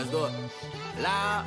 Let's do it. Loud.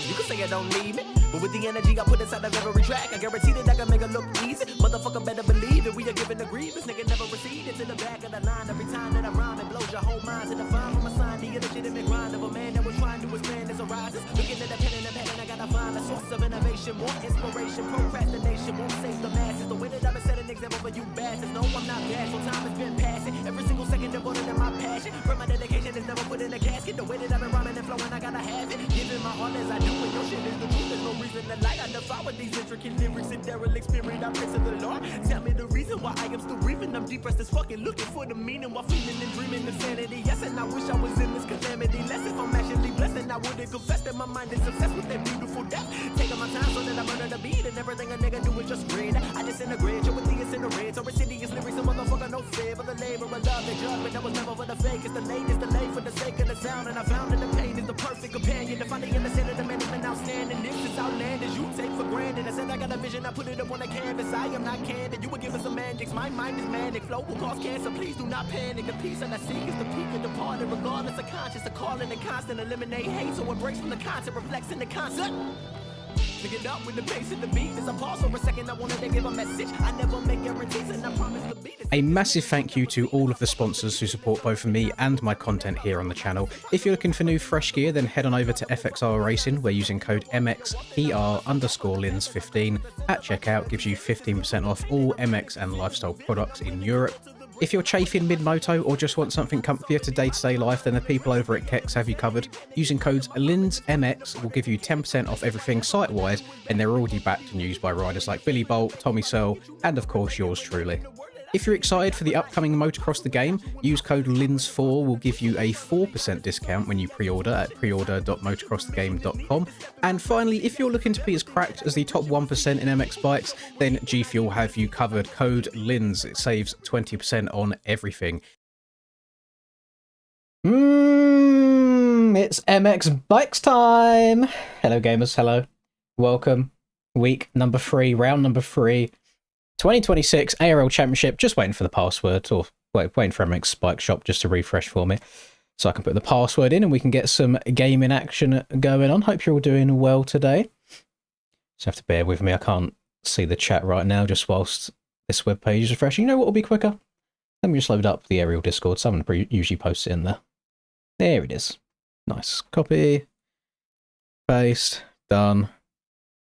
You can say I don't need me, but with the energy I put inside of every track, I guarantee that I can make it look easy. Motherfucker better believe it. We are giving the grievance. Nigga never receded to the back of the line. Every time that I rhyme, it blows your whole mind to the fine from a sign. The illegitimate grind of a man that was trying to expand his horizons. Looking at the pen and the pen, and I gotta find a source of innovation, more inspiration. Procrastination won't save the masses. The way that I've been setting an example for you bastards. No, I'm not bashful. Time has been passing. Every single second devoted to my passion. For my dedication is never put in a casket. The way that I've been rhyming and flowing, I gotta have it. Giving my all as I do. When your shit is the truth, there's no reason to lie. I defy with these intricate lyrics and derelict spirit. I praise to the Lord. Tell me the reason why I am still breathing. I'm depressed as fucking looking for the meaning while feeling and dreaming insanity. Yes, and I wish I was in this calamity. Less if I'm actually blessed, and I wouldn't confess that my mind is obsessed with that beautiful death. Taking my time so that I murder the beat, and everything a nigga do is just read. I disintegrate, you with the incinerate. So insidious lyrics, a motherfucker no fear. But the labor of love, they judge, but that was never for the fake. It's the latest, delay for the sake of the sound. And I found that the pain is the perfect companion. To find the innocent of the man has been outstanding. This is outlandish, you take for granted. I said I got a vision, I put it up on the canvas. I am not candid, you would give us semantics. My mind is manic, flow will cause cancer. Please do not panic. The peace that I seek is the peak of the parted. Regardless of conscience, the calling and constant. Eliminate hate, so it breaks from the concept, reflects in the concept. Pick it up with the pace and the beat. As I pause for a second, I wanted to give a message. I never make guarantees, and I promise to be A massive thank you to all of the sponsors who support both me and my content here on the channel. If you're looking for new fresh gear, then head on over to FXR Racing, where using code MXPR_Lins15 at checkout gives you 15% off all MX and lifestyle products in Europe. If you're chafing mid-moto or just want something comfier to day-to-day life, then the people over at Kex have you covered. Using codes LINSMX will give you 10% off everything site-wide, and they're already backed and used by riders like Billy Bolt, Tommy Searle, and of course yours truly. If you're excited for the upcoming Motocross the Game, use code LINS4 will give you a 4% discount when you pre-order at preorder.motocrossthegame.com. And finally, if you're looking to be as cracked as the top 1% in MX bikes, then G Fuel have you covered. Code LINS, it saves 20% on everything. It's MX Bikes time! Hello gamers, hello. Welcome. Week number 3, round number 3. 2026 ARL Championship, just waiting for the password, or waiting for MX Bike Shop just to refresh for me so I can put the password in and we can get some gaming action going on. Hope you're all doing well today. Just have to bear with me, I can't see the chat right now just whilst this web page is refreshing. You know what will be quicker? Let me just load up the Ariel Discord. Someone usually posts it in there. There it is. Nice. Copy. Paste. Done.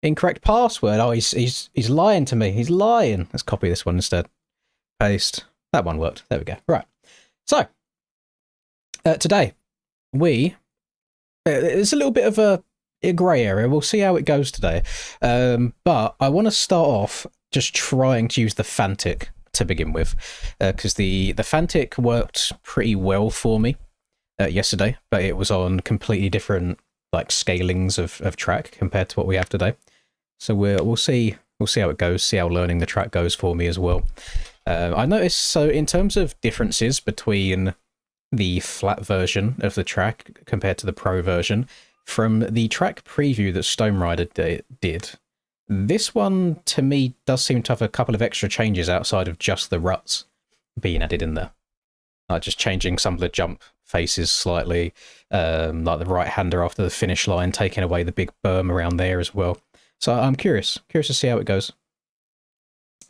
Incorrect password. Oh, he's lying to me. He's lying. Let's copy this one instead. Paste. That one worked. There we go. Right. So, today, it's a little bit of a grey area. We'll see how it goes today. But I want to start off just trying to use the Fantic to begin with, because the Fantic worked pretty well for me yesterday, but it was on completely different scalings of track compared to what we have today. So we'll see how it goes, see how learning the track goes for me as well. I noticed, so in terms of differences between the flat version of the track compared to the pro version, from the track preview that Stone Rider did, this one to me does seem to have a couple of extra changes outside of just the ruts being added in there. Like just changing some of the jump faces slightly, like the right-hander after the finish line, taking away the big berm around there as well. So I'm curious to see how it goes.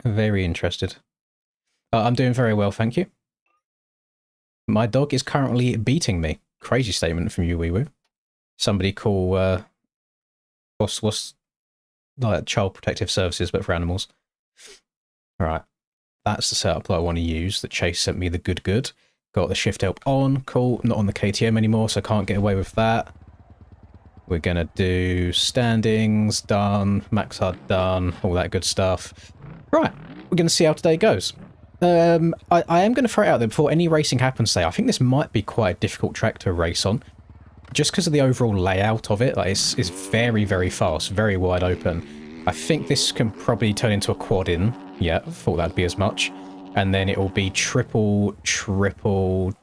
Very interested. I'm doing very well, thank you. My dog is currently beating me. Crazy statement from you, Wee Woo. Somebody call, what's like Child Protective Services, but for animals. All right, that's the setup that I want to use, that Chase sent me the good. Got the shift help on, cool, not on the KTM anymore, so I can't get away with that. We're gonna do standings, done, max hard done, all that good stuff. Right, we're gonna see how today goes. I am gonna throw it out there before any racing happens today. I think this might be quite a difficult track to race on, just because of the overall layout of it. Like it's very, very fast, very wide open. I think this can probably turn into a quad in. Yeah, thought that'd be as much. And then it will be triple the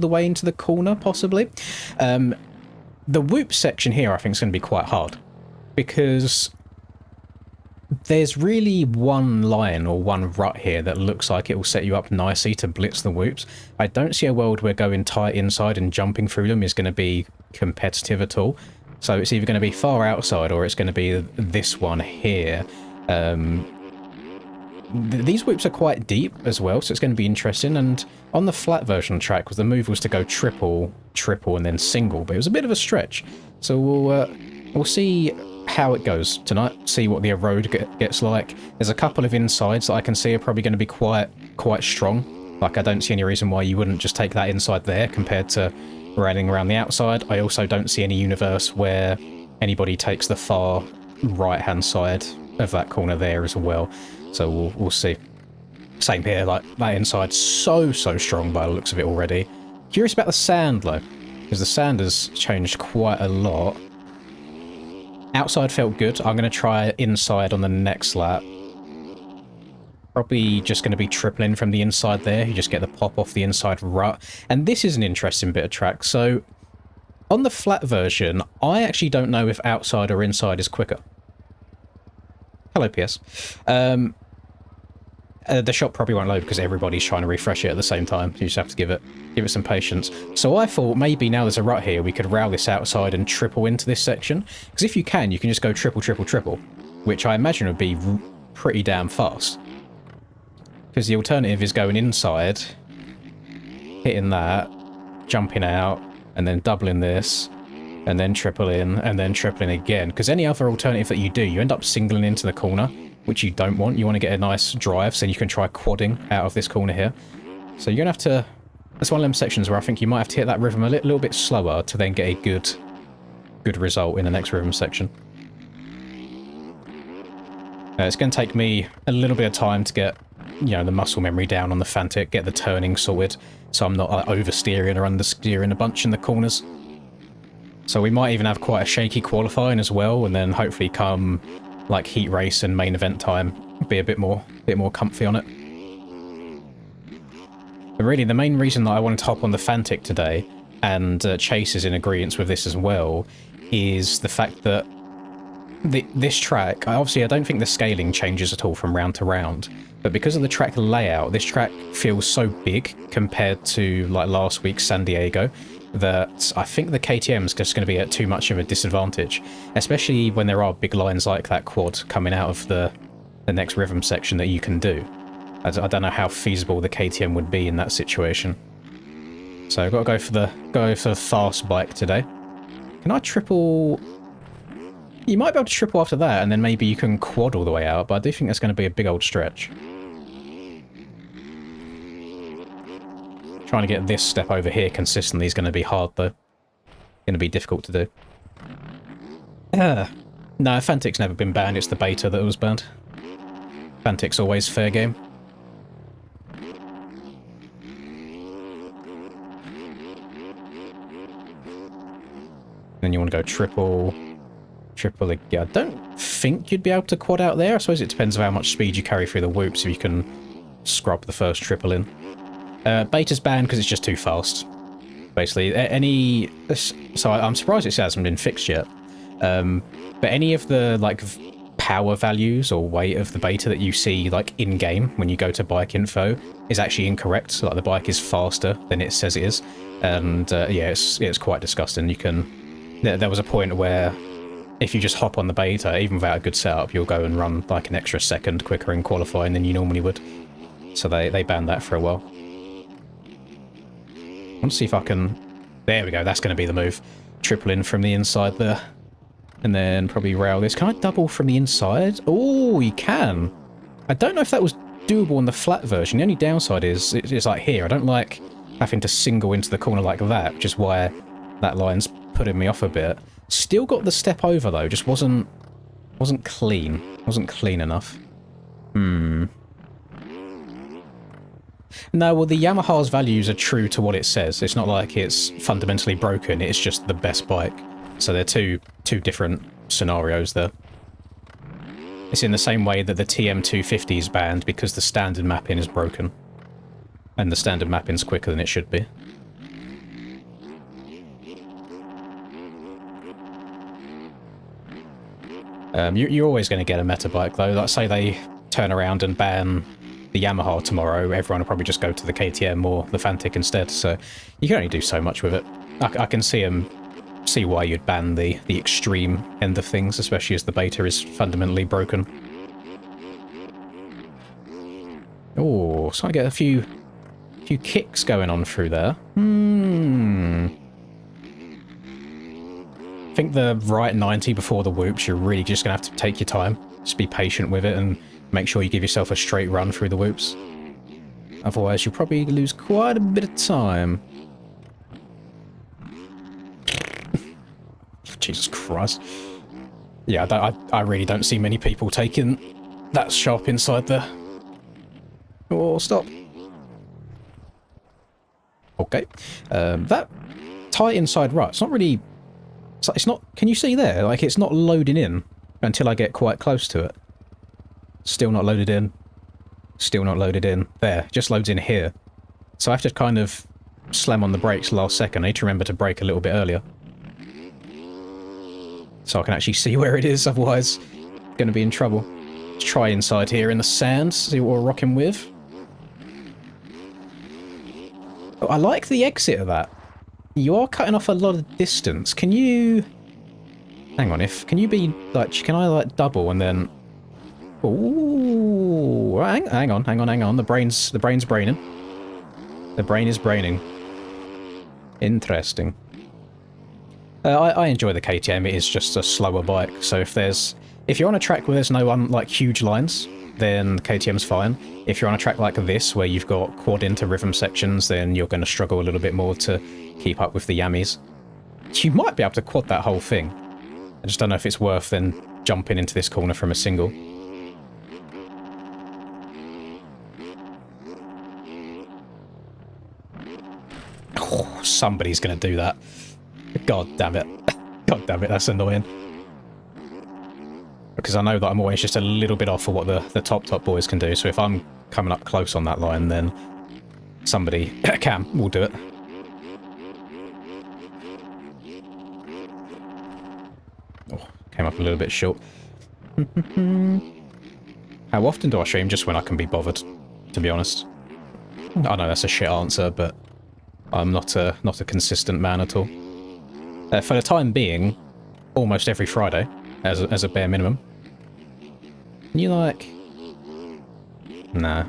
way into the corner, possibly. The whoop section here, I think, is going to be quite hard, because there's really one line or one rut here that looks like it will set you up nicely to blitz the whoops. I don't see a world where going tight inside and jumping through them is going to be competitive at all. So it's either going to be far outside or it's going to be this one here. These whoops are quite deep as well, so it's going to be interesting. And on the flat version of the track, the move was to go triple, triple, and then single, but it was a bit of a stretch. So we'll see how it goes tonight, see what the road gets like. There's a couple of insides that I can see are probably going to be quite strong. Like, I don't see any reason why you wouldn't just take that inside there compared to running around the outside. I also don't see any universe where anybody takes the far right-hand side of that corner there as well. So we'll see. Same here, like, that inside's so strong by the looks of it already. Curious about the sand, though, because the sand has changed quite a lot. Outside felt good. I'm going to try inside on the next lap. Probably just going to be tripling from the inside there. You just get the pop off the inside rut. And this is an interesting bit of track. So, on the flat version, I actually don't know if outside or inside is quicker. Hello, PS. The shop probably won't load because everybody's trying to refresh it at the same time. So you just have to give it some patience. So I thought maybe now there's a rut here, we could rail this outside and triple into this section. Because if you can just go triple, triple, triple, which I imagine would be pretty damn fast. Because the alternative is going inside, hitting that, jumping out, and then doubling this, and then tripling, and then tripling again. Because any other alternative that you do, you end up singling into the corner, which you don't want. You want to get a nice drive, so you can try quadding out of this corner here. So you're going to have to... That's one of them sections where I think you might have to hit that rhythm a little bit slower to then get a good result in the next rhythm section. It's going to take me a little bit of time to get, you know, the muscle memory down on the Fantic, get the turning sorted, so I'm not oversteering or understeering a bunch in the corners. So we might even have quite a shaky qualifying as well, and then hopefully come like heat race and main event time be a bit more comfy on it. But really, the main reason that I wanted to hop on the Fantic today, and Chase is in agreement with this as well, is the fact that this track, obviously I don't think the scaling changes at all from round to round, but because of the track layout, this track feels so big compared to like last week's San Diego, that I think the KTM is just going to be at too much of a disadvantage, especially when there are big lines like that quad coming out of the next rhythm section that you can do. I don't know how feasible the KTM would be in that situation. So I've got to go for the fast bike today. Can I triple? You might be able to triple after that, and then maybe you can quad all the way out, but I do think that's going to be a big old stretch. Trying to get this step over here consistently is going to be hard, though. Going to be difficult to do. No, Fantic's never been banned, it's the beta that was banned. Fantic's always fair game. Then you want to go triple again. I don't think you'd be able to quad out there. I suppose it depends on how much speed you carry through the whoops, if you can scrub the first triple in. Beta's banned because it's just too fast. Basically, so I'm surprised it hasn't been fixed yet. But any of the like power values or weight of the beta that you see like in game when you go to bike info is actually incorrect. So, like, the bike is faster than it says it is, and yeah, it's quite disgusting. You can there was a point where if you just hop on the beta, even without a good setup, you'll go and run like an extra second quicker in qualifying than you normally would. So they banned that for a while. Let's see if I can... There we go, that's going to be the move. Triple in from the inside there. And then probably rail this. Can I double from the inside? Oh, you can. I don't know if that was doable on the flat version. The only downside is it's like here. I don't like having to single into the corner like that, which is why that line's putting me off a bit. Still got the step over, though. Just wasn't clean. Wasn't clean enough. No, well, the Yamaha's values are true to what it says. It's not like it's fundamentally broken, it's just the best bike. So they're two different scenarios there. It's in the same way that the TM250 is banned because the standard mapping is broken. And the standard mapping's quicker than it should be. You're always going to get a meta bike though. Like say they turn around and ban the Yamaha tomorrow, everyone will probably just go to the KTM or the Fantic instead. So you can only do so much with it. I can see why you'd ban the extreme end of things, especially as the beta is fundamentally broken. Oh, so I get a few kicks going on through there. I think the right 90 before the whoops, you're really just going to have to take your time. Just be patient with it and make sure you give yourself a straight run through the whoops. Otherwise, you'll probably lose quite a bit of time. Jesus Christ. Yeah, I really don't see many people taking that sharp inside there. Oh, stop. Okay. That tight inside right, it's not really... It's not... Can you see there? Like, it's not loading in until I get quite close to it. Still not loaded in. Still not loaded in. There, just loads in here. So I have to kind of slam on the brakes last second. I need to remember to brake a little bit earlier. So I can actually see where it is, otherwise I'm going to be in trouble. Let's try inside here in the sand, see what we're rocking with. Oh, I like the exit of that. You are cutting off a lot of distance. Can you... Hang on, can you be, like, can I, like, double and then... Ooh, hang on. The brain's braining. The brain is braining. Interesting. I enjoy the KTM. It is just a slower bike. So if you're on a track where there's no like huge lines, then KTM's fine. If you're on a track like this where you've got quad into rhythm sections, then you're going to struggle a little bit more to keep up with the yammies. You might be able to quad that whole thing. I just don't know if it's worth then jumping into this corner from a single. Oh, somebody's going to do that. God damn it. God damn it, that's annoying. Because I know that I'm always just a little bit off of what the top boys can do, so if I'm coming up close on that line, then somebody, Cam, will do it. Oh, came up a little bit short. How often do I stream? Just when I can be bothered, to be honest. I know that's a shit answer, but I'm not a consistent man at all. For the time being, almost every Friday, as a bare minimum. And you like... Nah.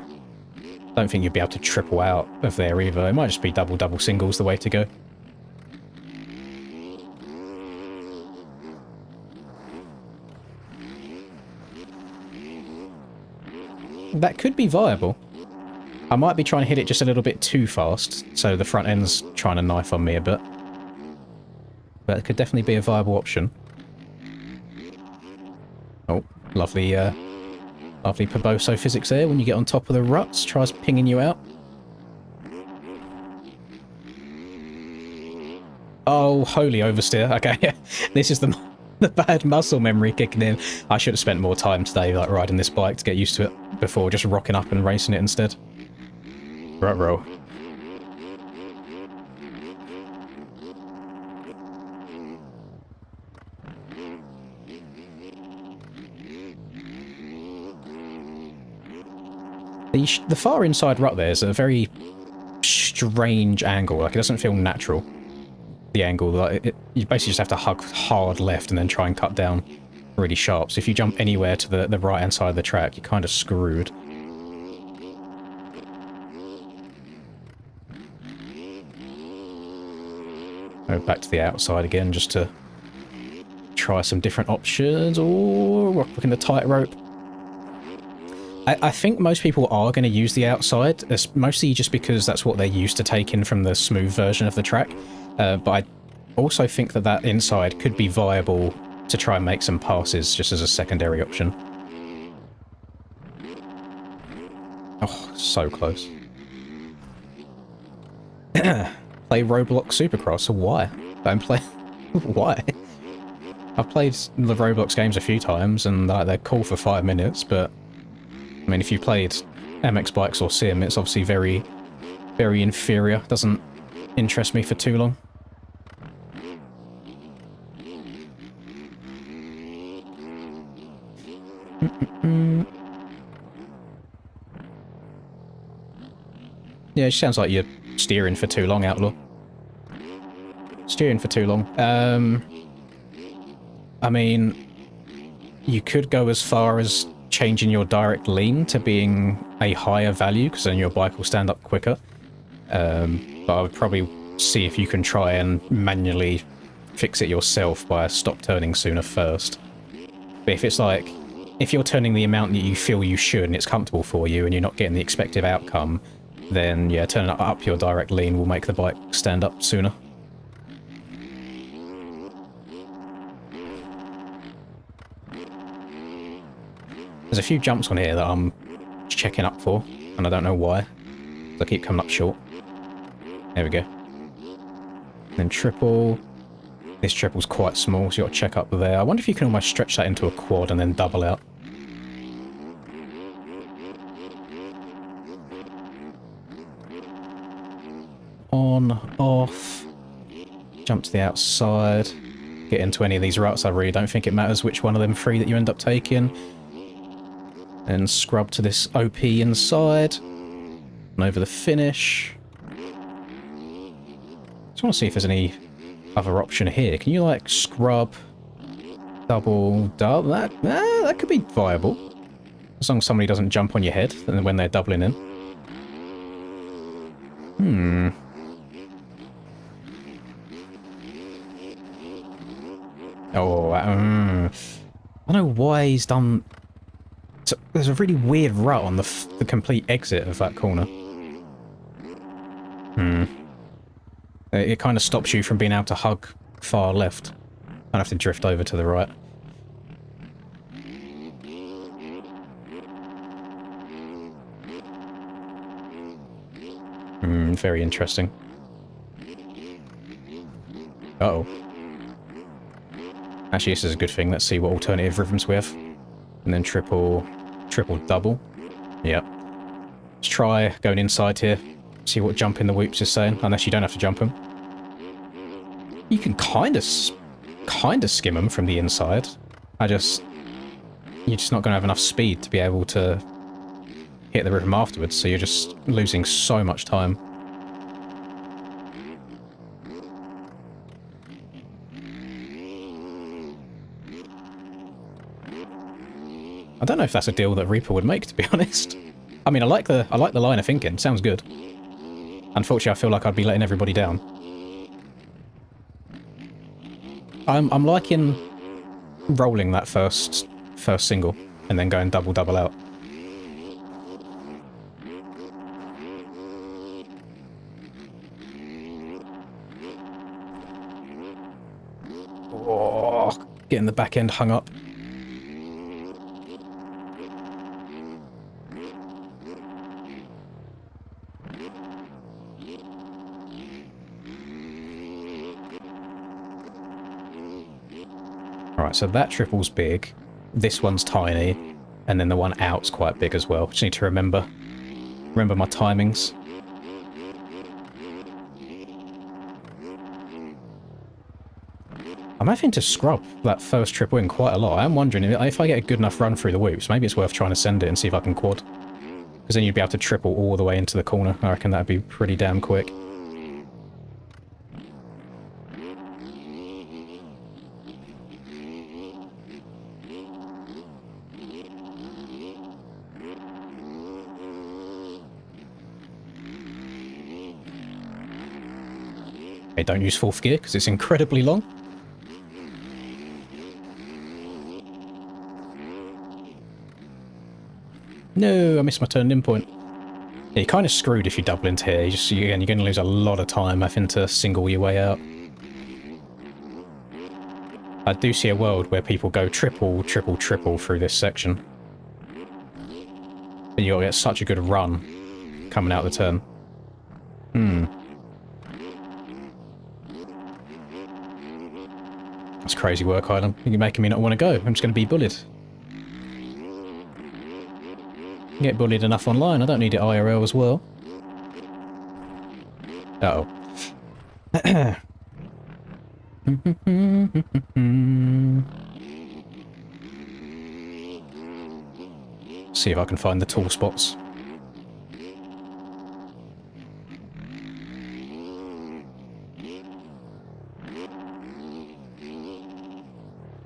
Don't think you'd be able to triple out of there either. It might just be double singles the way to go. That could be viable. I might be trying to hit it just a little bit too fast, so the front end's trying to knife on me a bit. But it could definitely be a viable option. Oh, lovely, lovely Poboso physics there when you get on top of the ruts, tries pinging you out. Oh, holy oversteer. Okay, this is the bad muscle memory kicking in. I should have spent more time today, like, riding this bike to get used to it before just rocking up and racing it instead. Ruh-roh. The far inside rut there is a very strange angle. Like, it doesn't feel natural. The angle, like, you basically just have to hug hard left and then try and cut down really sharp. So if you jump anywhere to the right-hand side of the track, you're kind of screwed. Go back to the outside again just to try some different options. Or we're looking the tightrope. I think most people are going to use the outside, mostly just because that's what they're used to taking from the smooth version of the track. But I also think that inside could be viable to try and make some passes just as a secondary option. Oh, so close. Play Roblox Supercross. Why? Don't play. Why? I've played the Roblox games a few times and they're cool for 5 minutes, but I mean, if you played MX Bikes or Sim, it's obviously very, very inferior. Doesn't interest me for too long. Mm. Yeah, it sounds like you're steering for too long, Outlaw. Steering for too long. I mean, you could go as far as changing your direct lean to being a higher value, because then your bike will stand up quicker. But I would probably see if you can try and manually fix it yourself by stop turning sooner first. But if it's like, if you're turning the amount that you feel you should and it's comfortable for you and you're not getting the expected outcome, then yeah, turning up your direct lean will make the bike stand up sooner. There's a few jumps on here that I'm checking up for, and I don't know why. I keep coming up short. There we go. Then triple. This triple's quite small, so you got to check up there. I wonder if you can almost stretch that into a quad and then double out. On, off. Jump to the outside. Get into any of these routes. I really don't think it matters which one of them three that you end up taking. And scrub to this OP inside. And over the finish. Just want to see if there's any other option here. Can you like scrub, double? That could be viable. As long as somebody doesn't jump on your head when they're doubling in. Oh, I don't know why he's done... So, there's a really weird route on the complete exit of that corner. It kind of stops you from being able to hug far left. I have to drift over to the right. Very interesting. Uh-oh. Actually, this is a good thing. Let's see what alternative rhythms we have. And then triple, double. Yep. Let's try going inside here. See what jump in the whoops is saying. Unless you don't have to jump them. You can kind of skim them from the inside. You're just not going to have enough speed to be able to hit the rhythm afterwards. So you're just losing so much time. I don't know if that's a deal that Reaper would make, to be honest. I mean, I like the line of thinking. Sounds good. Unfortunately, I feel like I'd be letting everybody down. I'm liking rolling that first single and then going double out. Oh, getting the back end hung up. Alright, so that triple's big, this one's tiny, and then the one out's quite big as well. Just need to remember my timings. I'm having to scrub that first triple in quite a lot. I'm wondering if I get a good enough run through the whoops, maybe it's worth trying to send it and see if I can quad. Because then you'd be able to triple all the way into the corner. I reckon that'd be pretty damn quick. Okay, don't use fourth gear because it's incredibly long. No, I missed my turn-in point. Yeah, you're kind of screwed if you double into here. You're going to lose a lot of time having to single your way out. I do see a world where people go triple through this section. But you'll get such a good run coming out of the turn. That's crazy work, Island. You're making me not want to go. I'm just going to be bullied. Get bullied enough online, I don't need it IRL as well. Uh-oh. See if I can find the tool spots.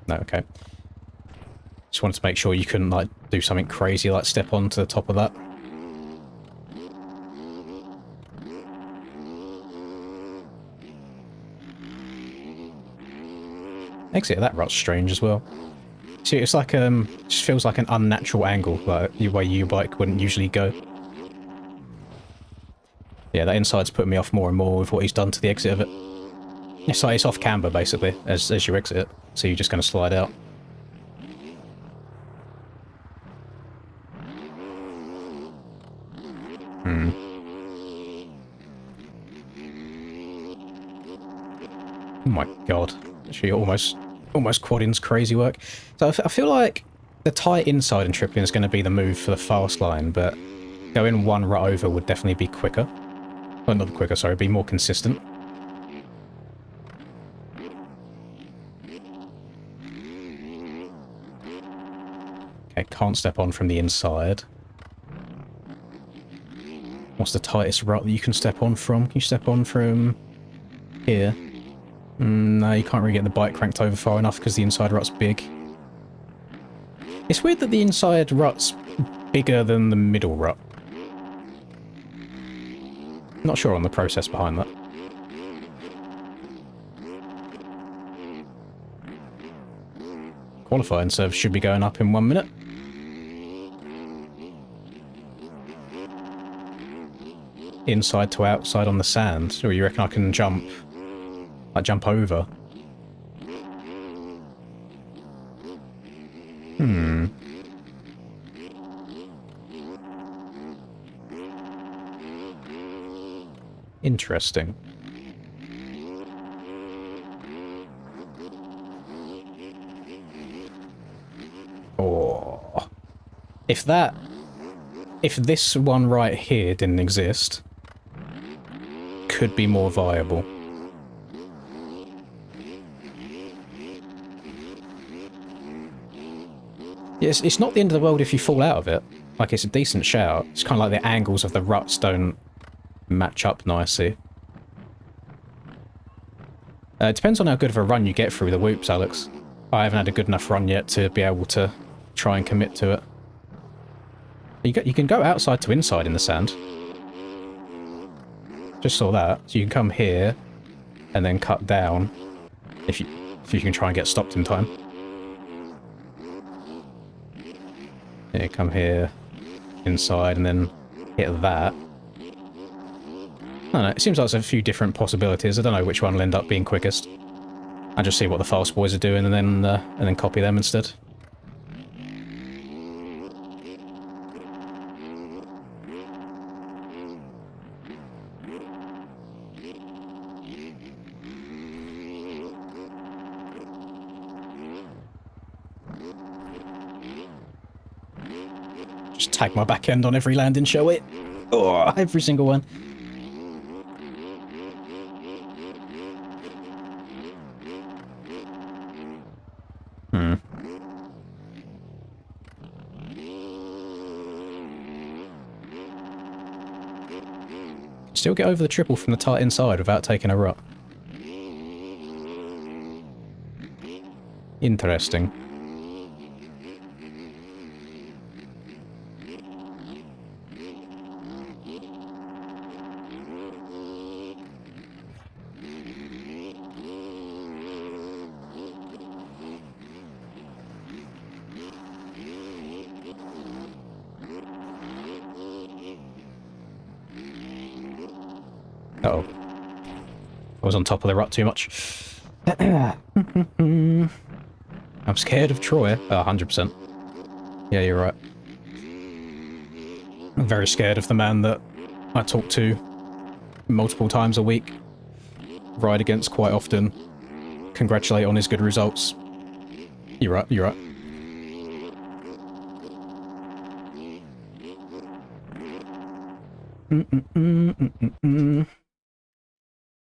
No, okay. Just wanted to make sure you couldn't, like, do something crazy, like step onto the top of that. Exit of that rut's strange as well. See, it's like, just feels like an unnatural angle, like the way your bike wouldn't usually go. Yeah, that inside's putting me off more and more with what he's done to the exit of it. It's like it's off camber, basically, as you exit it, so you're just going to slide out. Oh my god. Actually, almost quadding's crazy work. So I feel like the tight inside and tripling is going to be the move for the fast line, but going one rut over would definitely be quicker. Well, not quicker, sorry, be more consistent. Okay, can't step on from the inside. What's the tightest rut that you can step on from? Can you step on from here? No, you can't really get the bike cranked over far enough because the inside rut's big. It's weird that the inside rut's bigger than the middle rut. Not sure on the process behind that. Qualifying serve should be going up in 1 minute. Inside to outside on the sand. Or you reckon I can jump? Like jump over? Interesting. Oh. If this one right here didn't exist, could be more viable. Yes, it's not the end of the world if you fall out of it. Like, it's a decent shout. It's kind of like the angles of the ruts don't match up nicely. It depends on how good of a run you get through the whoops, Alex. I haven't had a good enough run yet to be able to try and commit to it. You can go outside to inside in the sand. Just saw that. So you can come here and then cut down if you can try and get stopped in time. Yeah, come here, inside, and then hit that. I don't know, it seems like there's a few different possibilities. I don't know which one will end up being quickest. I'll just see what the fast boys are doing and then copy them instead. Just tag my back end on every landing, shall we? Oh, every single one. Still get over the triple from the tight inside without taking a rut. Interesting. Uh-oh. I was on top of the rut too much. I'm scared of Troy. 100%. Yeah, you're right. I'm very scared of the man that I talk to multiple times a week, ride against quite often, congratulate on his good results. You're right, you're right.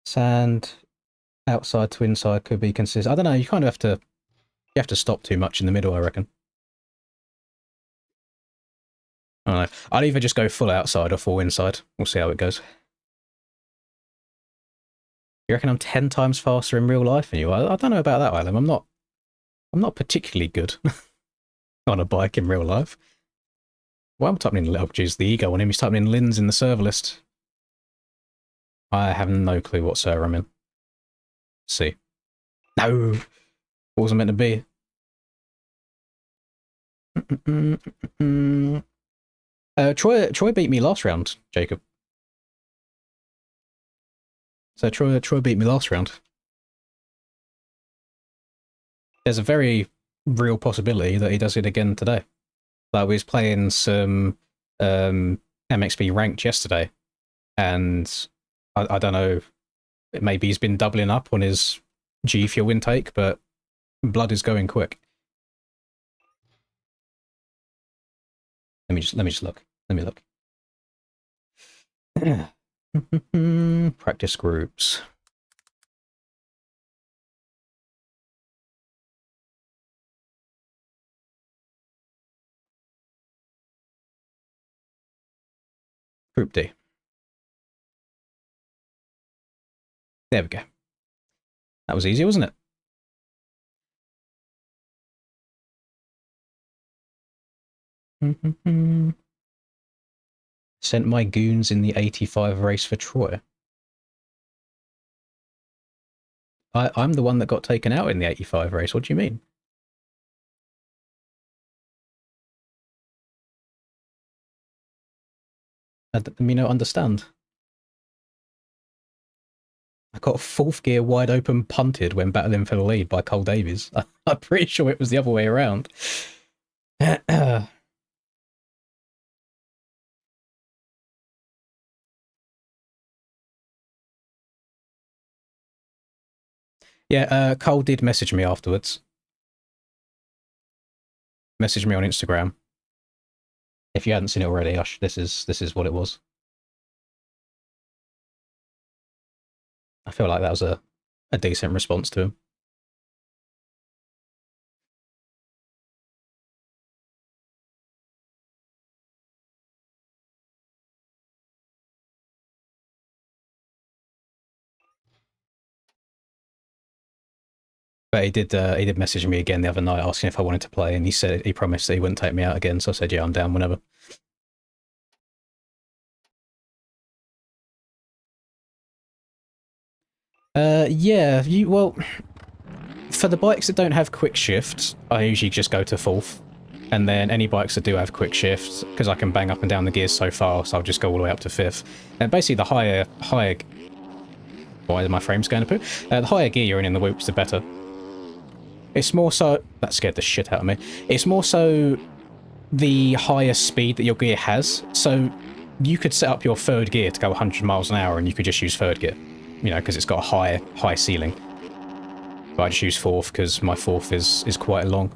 Sand outside to inside could be consistent. I don't know, you kind of have to stop too much in the middle, I reckon. I don't know. I'll either just go full outside or full inside. We'll see how it goes. You reckon I'm 10 times faster in real life than you? I don't know about that, Ilem. I'm not particularly good on a bike in real life. Well, I'm typing in, oh geez, the ego on him. He's typing in Lynn's in the server list. I have no clue what server I'm in. Let's see. No! What was I meant to be? Troy beat me last round, Jacob. So Troy beat me last round. There's a very real possibility that he does it again today. Like, we was playing some MXP ranked yesterday, and I don't know, maybe he's been doubling up on his G fuel intake, but blood is going quick. Let me just look. Let me look. Practice groups. Group D. There we go. That was easy, wasn't it? Sent my goons in the 85 race for Troy. I'm the one that got taken out in the 85 race. What do you mean? I don't understand. I got fourth gear wide open punted when battling for the lead by Cole Davies. I'm pretty sure it was the other way around. Yeah, Cole did message me afterwards. Message me on Instagram. If you hadn't seen it already, this is what it was. I feel like that was a decent response to him. But he did message me again the other night asking if I wanted to play, and he promised that he wouldn't take me out again, so I said, yeah, I'm down whenever. Yeah, well, for the bikes that don't have quick shift, I usually just go to fourth. And then any bikes that do have quick shift, because I can bang up and down the gears so fast, I'll just go all the way up to fifth. And basically the higher why are my frames going to poo? The higher gear you're in the whoops, the better. It's more so... That scared the shit out of me. It's more so the higher speed that your gear has. So you could set up your third gear to go 100 miles an hour and you could just use third gear. You know, because it's got a high ceiling. But I just use fourth because my fourth is quite long.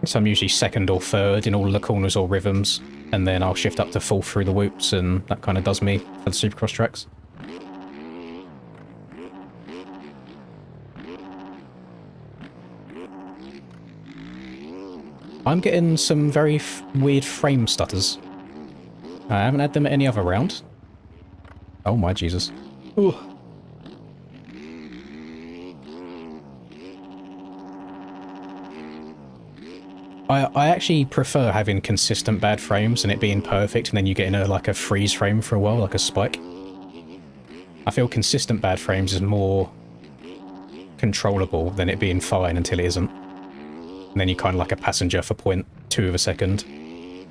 So I'm usually second or third in all the corners or rhythms. And then I'll shift up to fourth through the whoops, and that kind of does me for the supercross tracks. I'm getting some very weird frame stutters. I haven't had them at any other round. Oh my Jesus. Ooh. I actually prefer having consistent bad frames and it being perfect, and then you get in like a freeze frame for a while, like a spike. I feel consistent bad frames is more controllable than it being fine until it isn't. And then you're kind of like a passenger for 0.2 of a second,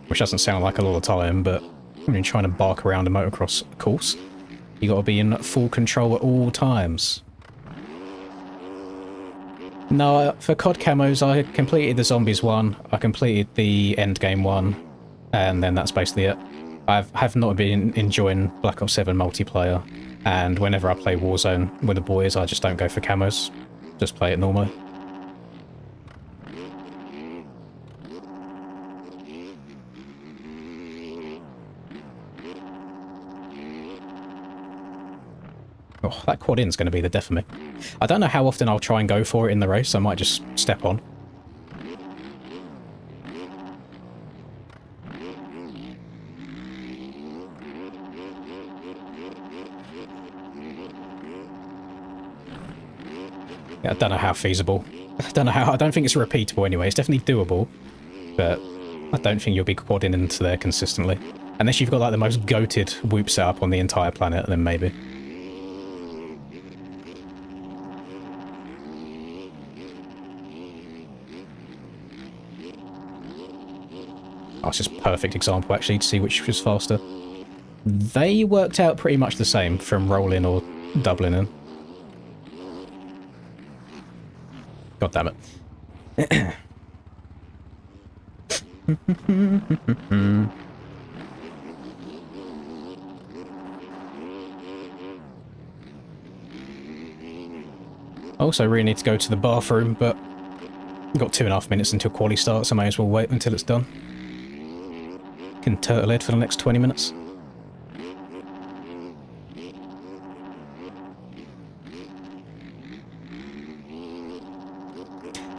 which doesn't sound like a lot of time, but when you're trying to bark around a motocross course, you got to be in full control at all times. No, for COD camos, I completed the Zombies one, I completed the Endgame one, and then that's basically it. I have not been enjoying Black Ops 7 multiplayer, and whenever I play Warzone with the boys, I just don't go for camos. Just play it normally. Oh, that quad in's going to be the death of me. I don't know how often I'll try and go for it in the race. I might just step on. I don't know how feasible. I don't know how. I don't think it's repeatable anyway. It's definitely doable, but I don't think you'll be quadding into there consistently. Unless you've got like the most goated whoop setup on the entire planet, then maybe. Oh, it's just a perfect example actually to see which was faster. They worked out pretty much the same from rolling or doubling in. God damn it. I also really need to go to the bathroom, but I've got 2.5 minutes until quali starts, so I may as well wait until it's done. Can turtle head for the next 20 minutes.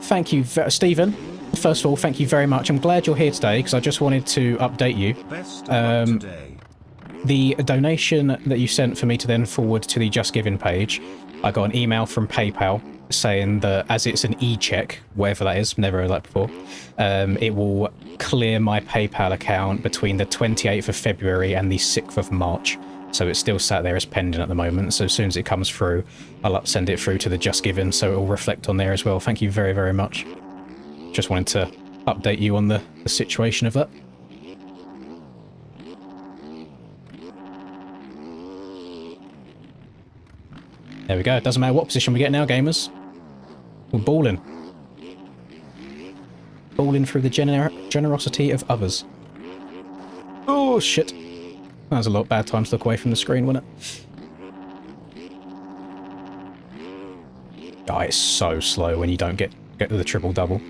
Thank you, Stephen. First of all, thank you very much. I'm glad you're here today, because I just wanted to update you. The donation that you sent for me to then forward to the Just Giving page, I got an email from PayPal saying that as it's an e-check, whatever that is, never heard that before, it will clear my PayPal account between the 28th of February and the 6th of March. So it's still sat there as pending at the moment. So as soon as it comes through, I'll send it through to the Just Giving, so it will reflect on there as well. Thank you very, very much. Just wanted to update you on the situation of that. There we go. It doesn't matter what position we get now, gamers. We're balling. Balling through the generosity of others. Oh, shit. That was a lot of bad time to look away from the screen, wasn't it? Oh, it's so slow when you don't get to the triple-double.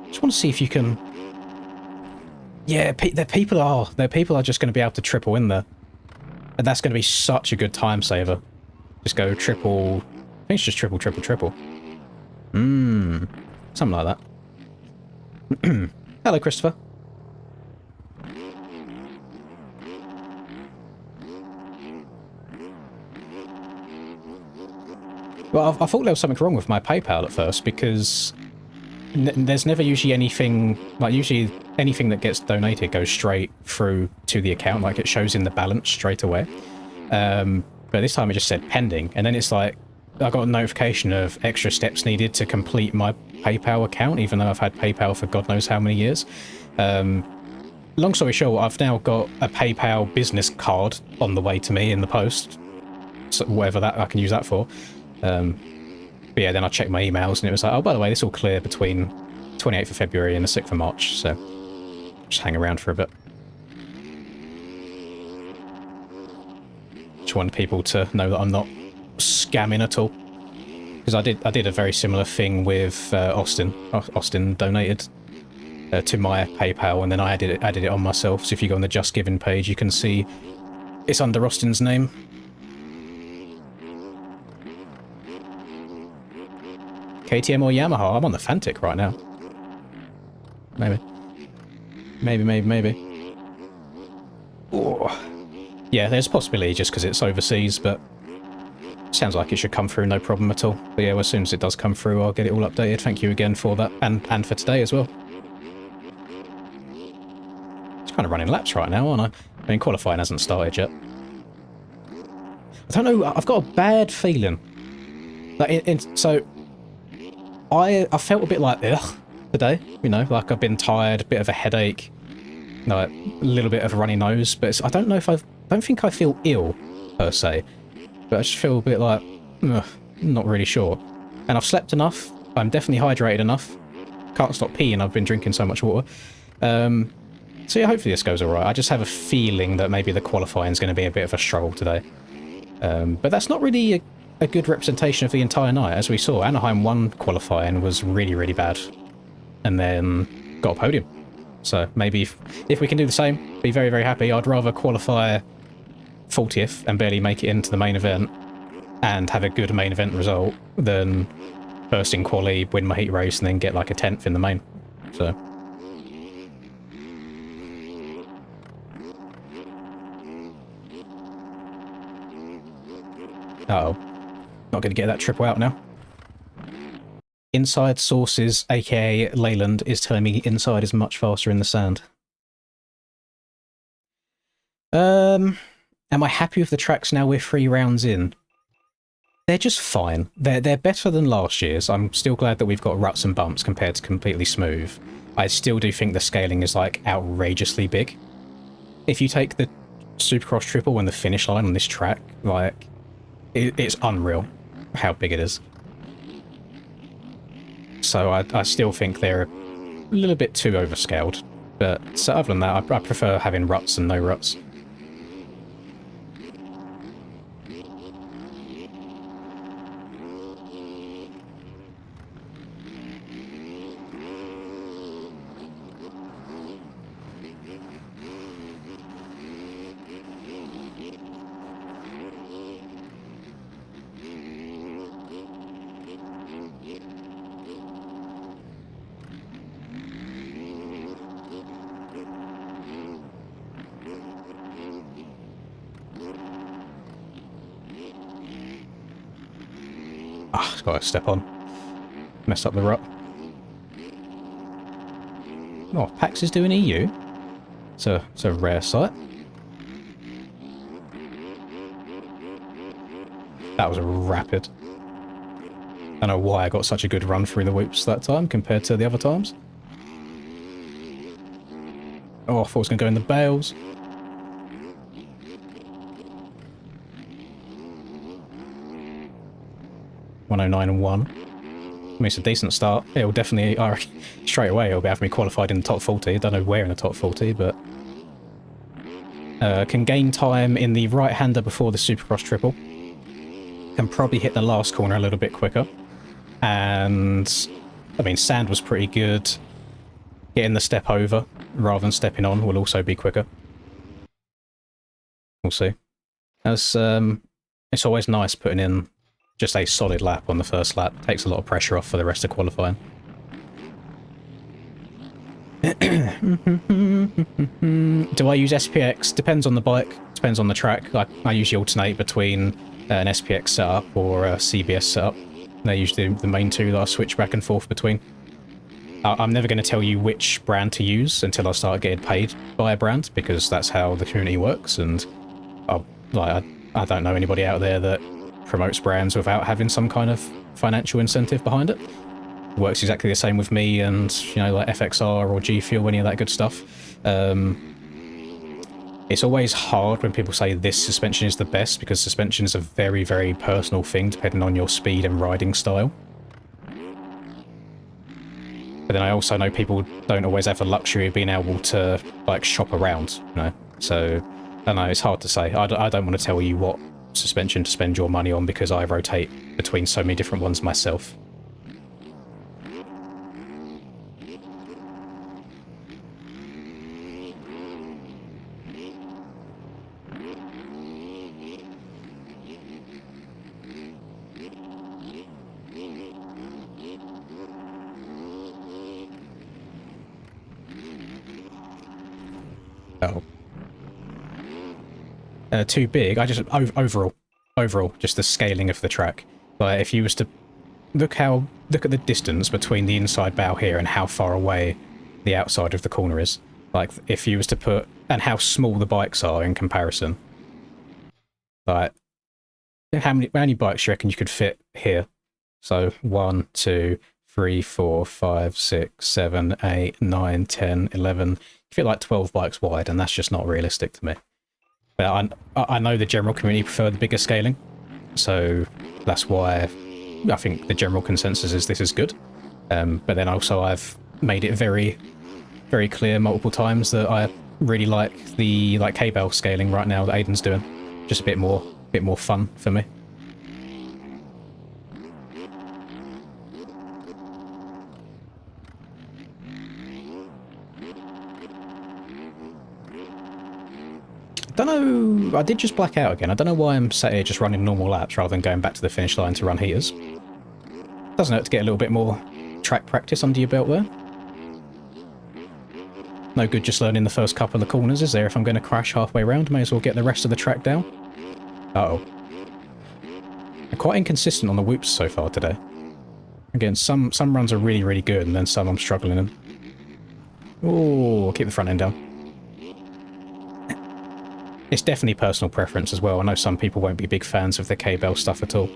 Just want to see if you can... Yeah, their people are just going to be able to triple in there. And that's going to be such a good time saver. Just go triple... I think it's just triple, triple, triple. Something like that. Hello, Christopher. Well, I thought there was something wrong with my PayPal at first, because there's never usually anything, like usually anything that gets donated goes straight through to the account, like it shows in the balance straight away. But this time it just said pending, and then it's like, I got a notification of extra steps needed to complete my PayPal account, even though I've had PayPal for God knows how many years. Long story short, I've now got a PayPal business card on the way to me in the post, so whatever that I can use that for. But yeah, then I checked my emails and it was like, oh, by the way, this will clear between 28th of February and the 6th of March, so just hang around for a bit. Just want people to know that I'm not scamming at all. Because I did a very similar thing with Austin. Austin donated to my PayPal, and then I added it on myself. So if you go on the Just Giving page, you can see it's under Austin's name. KTM or Yamaha? I'm on the Fantic right now. Maybe. Maybe. Oh. Yeah, there's a possibility just because it's overseas, but sounds like it should come through no problem at all. But yeah, as soon as it does come through, I'll get it all updated. Thank you again for that, and for today as well. Just kind of running laps right now, aren't I? I mean, qualifying hasn't started yet. I don't know, I've got a bad feeling. Like, so... I felt a bit like, ugh, today, you know, like I've been tired, a bit of a headache, like a little bit of a runny nose, but I don't know if I don't think I feel ill, per se, but I just feel a bit like, ugh, not really sure. And I've slept enough, I'm definitely hydrated enough, can't stop peeing, I've been drinking so much water. So yeah, hopefully this goes alright. I just have a feeling that maybe the qualifying is going to be a bit of a struggle today. But that's not really a good representation of the entire night. As we saw, Anaheim 1 qualifying was really, really bad, and then got a podium. So maybe if we can do the same, be very, very happy. I'd rather qualify 40th and barely make it into the main event and have a good main event result than first in quali, win my heat race, and then get like a 10th in the main. So... Uh-oh. Not going to get that triple out now. Inside sources, aka Leyland, is telling me inside is much faster in the sand. Am I happy with the tracks now we're 3 rounds in? They're just fine. They're better than last year's. I'm still glad that we've got ruts and bumps compared to completely smooth. I still do think the scaling is like outrageously big. If you take the Supercross triple and the finish line on this track, like, it's unreal how big it is. So I still think they're a little bit too overscaled. But so other than that, I prefer having ruts and no ruts. Ah, got to step on. Messed up the rut. Oh, Pax is doing EU. It's a rare sight. That was a rapid. I don't know why I got such a good run through the whoops that time compared to the other times. Oh, I thought it was going to go in the bales. .109 and 1. I mean, it's a decent start. It'll definitely, straight away, it'll be having me qualified in the top 40. I don't know where in the top 40, but... can gain time in the right-hander before the Supercross triple. Can probably hit the last corner a little bit quicker. And, I mean, sand was pretty good. Getting the step over rather than stepping on will also be quicker. We'll see. As, it's always nice putting in just a solid lap on the first lap. Takes a lot of pressure off for the rest of qualifying. Do I use SPX? Depends on the bike, depends on the track. I usually alternate between an SPX setup or a CBS setup. They're usually the main two that I switch back and forth between. I'm never going to tell you which brand to use until I start getting paid by a brand, because that's how the community works, and I don't know anybody out there that promotes brands without having some kind of financial incentive behind it. It works exactly the same with me and, you know, like FXR or G Fuel, any of that good stuff. It's always hard when people say this suspension is the best, because suspension is a very, very personal thing depending on your speed and riding style. But then I also know people don't always have the luxury of being able to, like, shop around, you know? So, I don't know, it's hard to say. I don't want to tell you what suspension to spend your money on, because I rotate between so many different ones myself. Too big. I just overall, just the scaling of the track. But if you was to look at the distance between the inside bow here and how far away the outside of the corner is. Like, if you was to put, and how small the bikes are in comparison. Like, how many bikes do you reckon you could fit here? So 1, 2, 3, 4, 5, 6, 7, 8, 9, 10, 11. You fit like 12 bikes wide, and that's just not realistic to me. But I know the general community prefer the bigger scaling, so that's why I think the general consensus is this is good. But then also I've made it very, very clear multiple times that I really like the K-Bell scaling right now that Aiden's doing. Just a bit more fun for me. Don't know, I did just black out again. I don't know why I'm sat here just running normal laps rather than going back to the finish line to run heaters. Doesn't hurt to get a little bit more track practice under your belt there. No good just learning the first couple of corners, is there? If I'm going to crash halfway around, may as well get the rest of the track down. Uh-oh. I'm quite inconsistent on the whoops so far today. Again, some runs are really, really good, and then some I'm struggling in. Oh, keep the front end down. It's definitely personal preference as well. I know some people won't be big fans of the K-Bell stuff at all.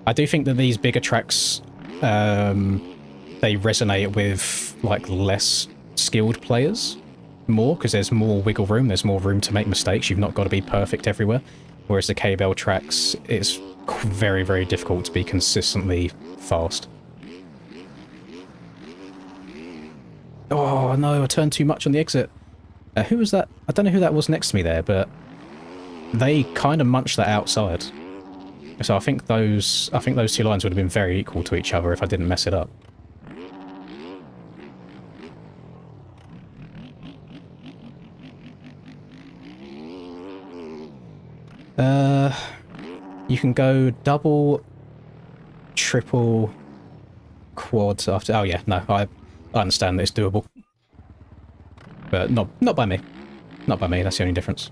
I do think that these bigger tracks, they resonate with like less skilled players more, because there's more wiggle room, there's more room to make mistakes. You've not got to be perfect everywhere. Whereas the K-Bell tracks, it's very, very difficult to be consistently fast. Oh no, I turned too much on the exit. Who was that? I don't know who that was next to me there, but they kind of munched that outside. So I think those two lines would have been very equal to each other if I didn't mess it up. You can go double, triple, quad after. Oh yeah, no, I understand that it's doable, but not by me. Not by me. That's the only difference.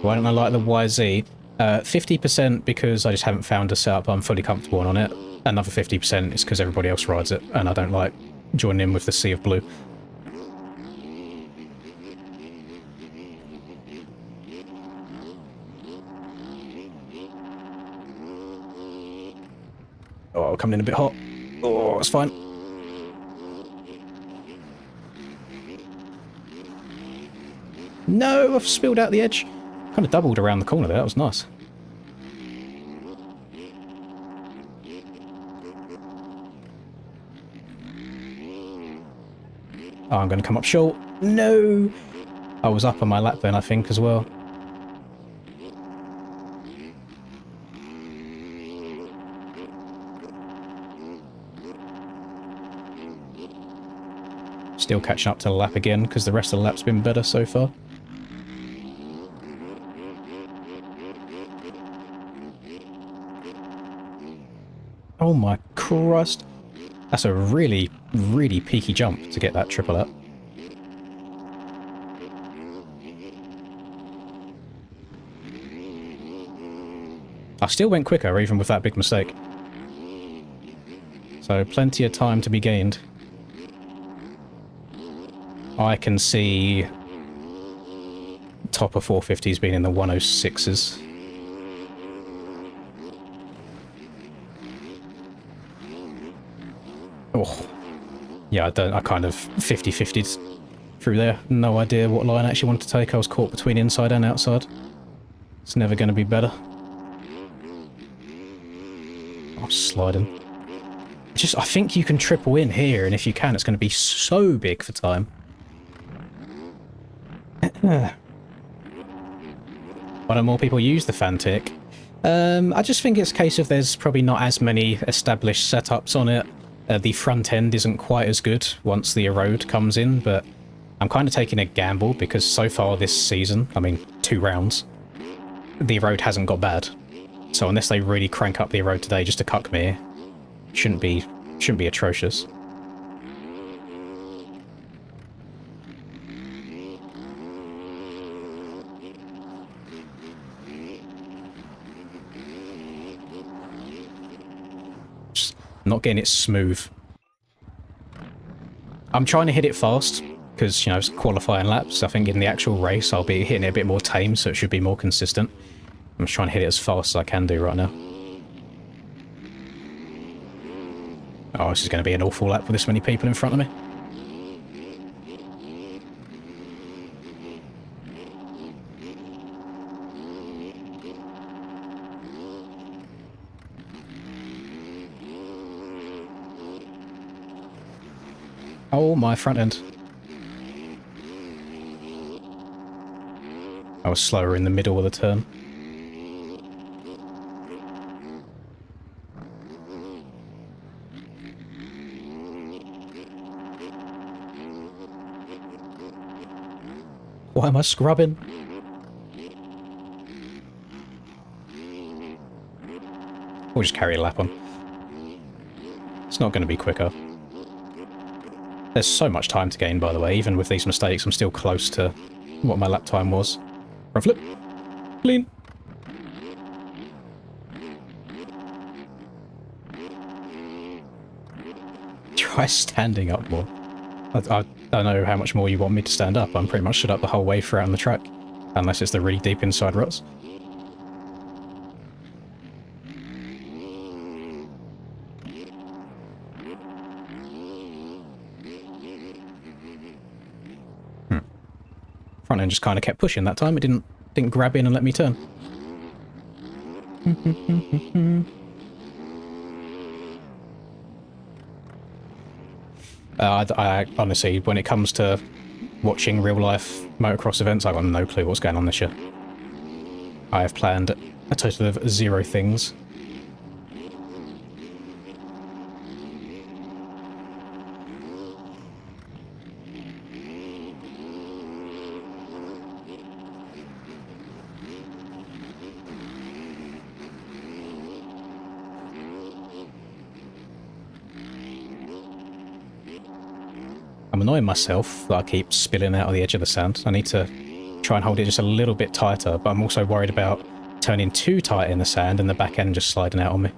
Why don't I like the YZ? 50% because I just haven't found a setup I'm fully comfortable on it. Another 50% is because everybody else rides it, and I don't like joining in with the sea of blue. Oh, coming in a bit hot. Oh, it's fine. No, I've spilled out the edge. Kind of doubled around the corner there. That was nice. Oh, I'm going to come up short. No! I was up on my lap then, I think, as well. Still catching up to the lap again, because the rest of the lap's been better so far. Oh my Christ. That's a really, really peaky jump to get that triple up. I still went quicker even with that big mistake. So plenty of time to be gained. I can see top of 450s being in the 106s. Oh, yeah, I kind of 50-50'd through there. No idea what line I actually wanted to take. I was caught between inside and outside. It's never going to be better. I'm sliding. I think you can triple in here, and if you can, it's going to be so big for time. Why don't more people use the Fantic? I just think it's a case of there's probably not as many established setups on it. The front end isn't quite as good once the erode comes in, but I'm kind of taking a gamble because so far this season, I mean 2 rounds, the erode hasn't got bad. So unless they really crank up the erode today just to cuck me, shouldn't be atrocious. Not getting it smooth. I'm trying to hit it fast because, you know, it's qualifying laps. I think in the actual race I'll be hitting it a bit more tame, so it should be more consistent. I'm just trying to hit it as fast as I can do right now. Oh, this is going to be an awful lap with this many people in front of me. Oh, my front end. I was slower in the middle of the turn. Why am I scrubbing? We'll just carry a lap on. It's not going to be quicker. There's so much time to gain, by the way. Even with these mistakes, I'm still close to what my lap time was. Front flip. Clean. try standing up more. I don't know how much more you want me to stand up. I'm pretty much stood up the whole way throughout on the track. Unless it's the really deep inside ruts. Front end just kind of kept pushing that time. It didn't grab in and let me turn. I honestly, when it comes to watching real life motocross events, I've got no clue what's going on this year. I have planned a total of 0 things. I'm annoying myself that I keep spilling out of the edge of the sand. I need to try and hold it just a little bit tighter, but I'm also worried about turning too tight in the sand and the back end just sliding out on me.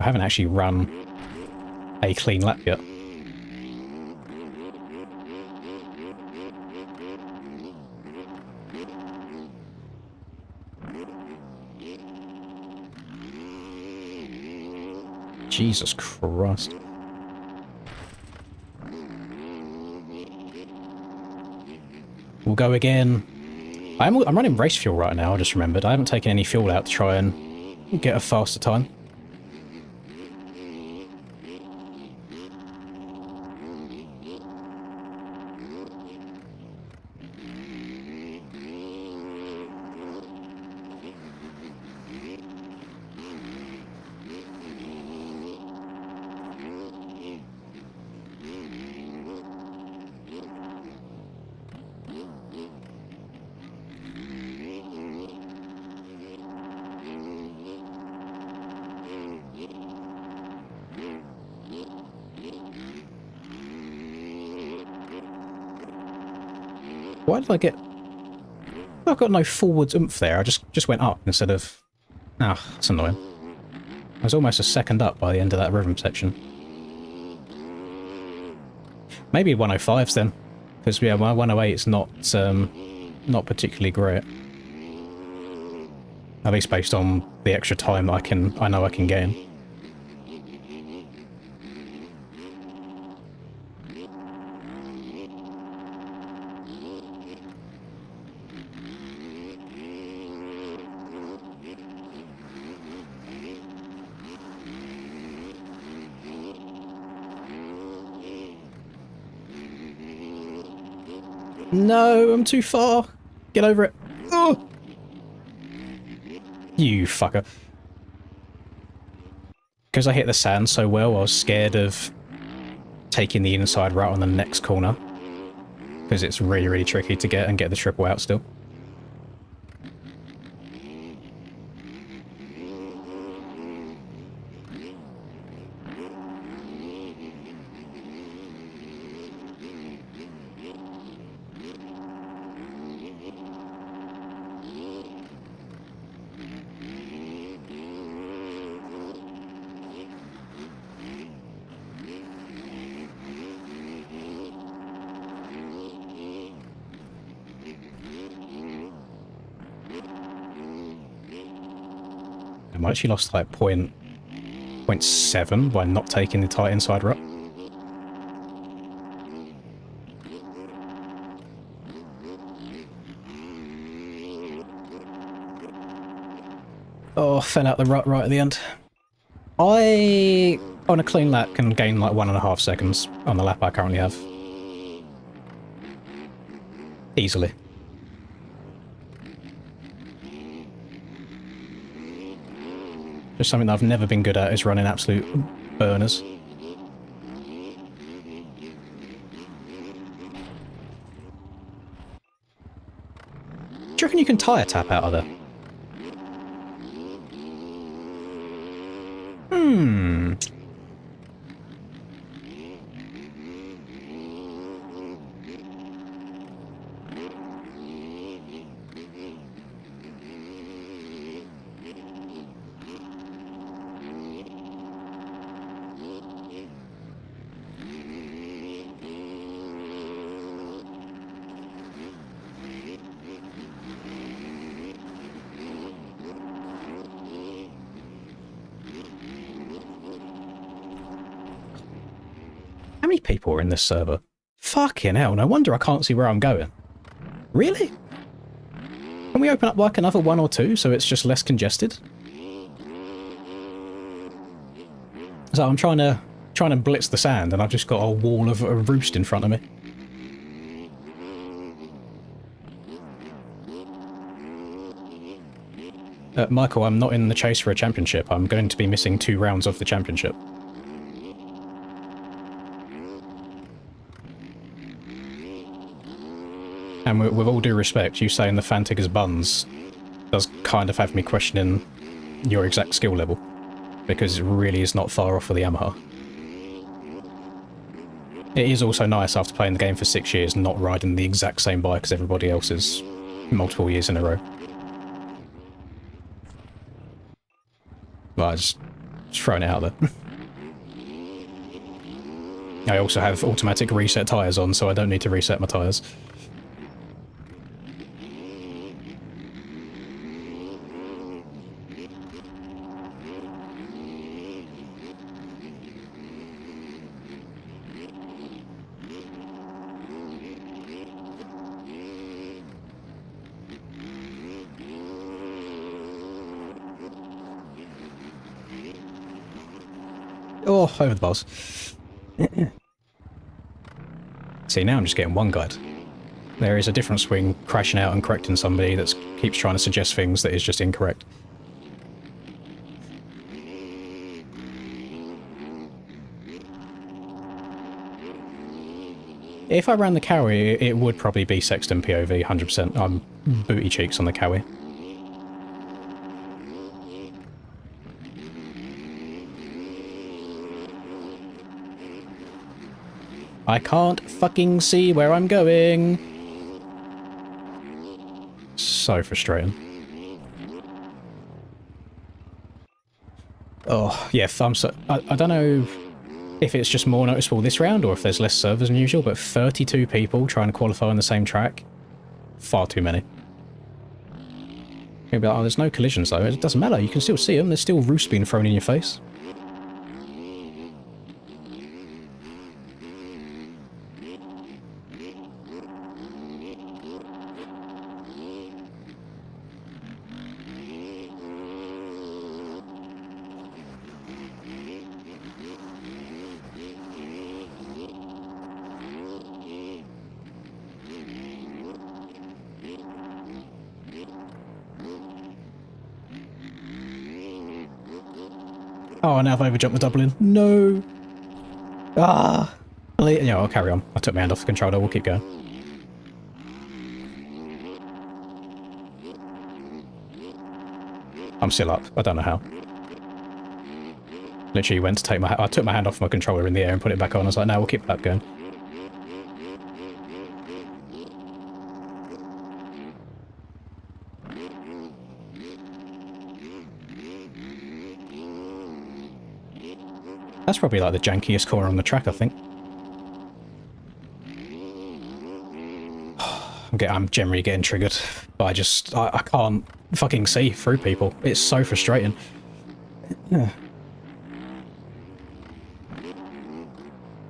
I haven't actually run a clean lap yet. Jesus Christ. We'll go again. I'm running race fuel right now, I just remembered. I haven't taken any fuel out to try and get a faster time. Why did I get... I've got no forwards oomph there. I just went up instead of... Ah, that's annoying. I was almost a second up by the end of that rhythm section. Maybe 105s then. Because yeah, my 108 is not particularly great. At least based on the extra time that I know I can gain. No, I'm too far. Get over it. Oh! You fucker. Because I hit the sand so well, I was scared of taking the inside route on the next corner. Because it's really, really tricky to get the triple out still. I actually lost like 0.7 by not taking the tight inside rut. Oh, fell out the rut right at the end. I, on a clean lap, can gain like 1.5 seconds on the lap I currently have. Easily. Just something that I've never been good at is running absolute burners. Do you reckon you can tyre tap out of there? many people are in this server? Fucking hell, no wonder I can't see where I'm going. Really? Can we open up like another 1 or 2 so it's just less congested? So I'm trying to blitz the sand and I've just got a wall of a roost in front of me. Michael, I'm not in the chase for a championship. I'm going to be missing 2 rounds of the championship. And with all due respect, you saying the Fantic is buns does kind of have me questioning your exact skill level, because it really is not far off for the Yamaha. It is also nice after playing the game for 6 years not riding the exact same bike as everybody else is multiple years in a row. Well, I just thrown it out there. I also have automatic reset tyres on, so I don't need to reset my tyres. Oh, over the balls. See, now I'm just getting one guide. There is a difference between crashing out and correcting somebody that keeps trying to suggest things that is just incorrect. If I ran the Cowie, it would probably be Sexton POV, 100%. I'm booty cheeks on the Cowie. I can't fucking see where I'm going. So frustrating. Oh, yeah, thumbs up. I don't know if it's just more noticeable this round or if there's less servers than usual, but 32 people trying to qualify on the same track. Far too many. You'll be like, oh, there's no collisions though. It doesn't matter. You can still see them. There's still roofs being thrown in your face. Oh, now I've overjumped the double in. No! Ah! Yeah, I'll carry on. I took my hand off the controller. We'll keep going. I'm still up. I don't know how. Literally went to take I took my hand off my controller in the air and put it back on. I was like, no, we'll keep that going. That's probably like the jankiest corner on the track, I think. I'm generally getting triggered, but I can't fucking see through people. It's so frustrating. Yeah.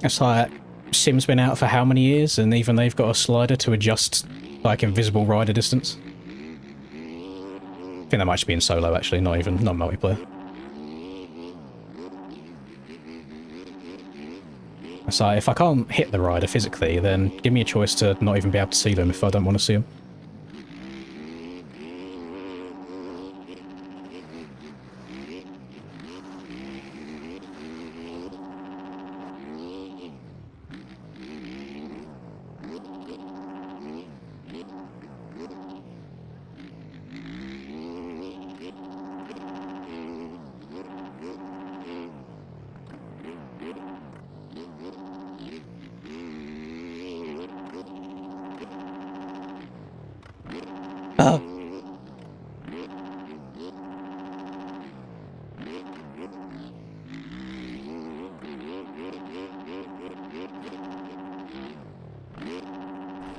It's like, Sim's been out for how many years, and even they've got a slider to adjust, like, invisible rider distance. I think that might just be in solo, actually, not multiplayer. So if I can't hit the rider physically, then give me a choice to not even be able to see them if I don't want to see them.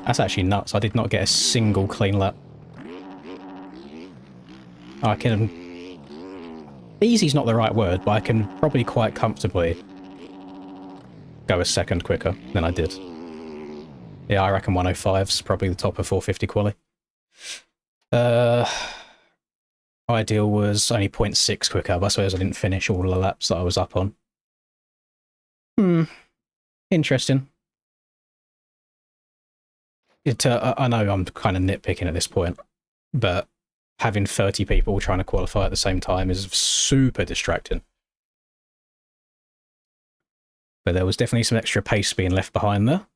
That's actually nuts. I did not get a single clean lap. I can... Easy's not the right word, but I can probably quite comfortably go a second quicker than I did. Yeah, I reckon 105's probably the top of 450 quali. Ideal was only 0.6 quicker, but I suppose I didn't finish all the laps that I was up on. Interesting. I know I'm kind of nitpicking at this point, but having 30 people trying to qualify at the same time is super distracting. But there was definitely some extra pace being left behind there.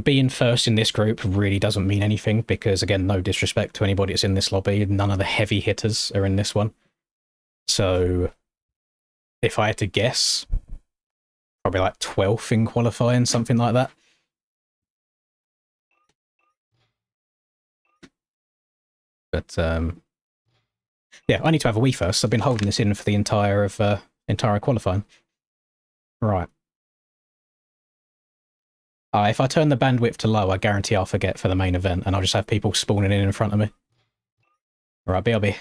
Being first in this group really doesn't mean anything because, again, no disrespect to anybody that's in this lobby, none of the heavy hitters are in this one. So, if I had to guess, probably like 12th in qualifying, something like that. But, yeah, I need to have a wee first. I've been holding this in for the entire qualifying. Right. If I turn the bandwidth to low, I guarantee I'll forget for the main event, and I'll just have people spawning in front of me. Right, BRB.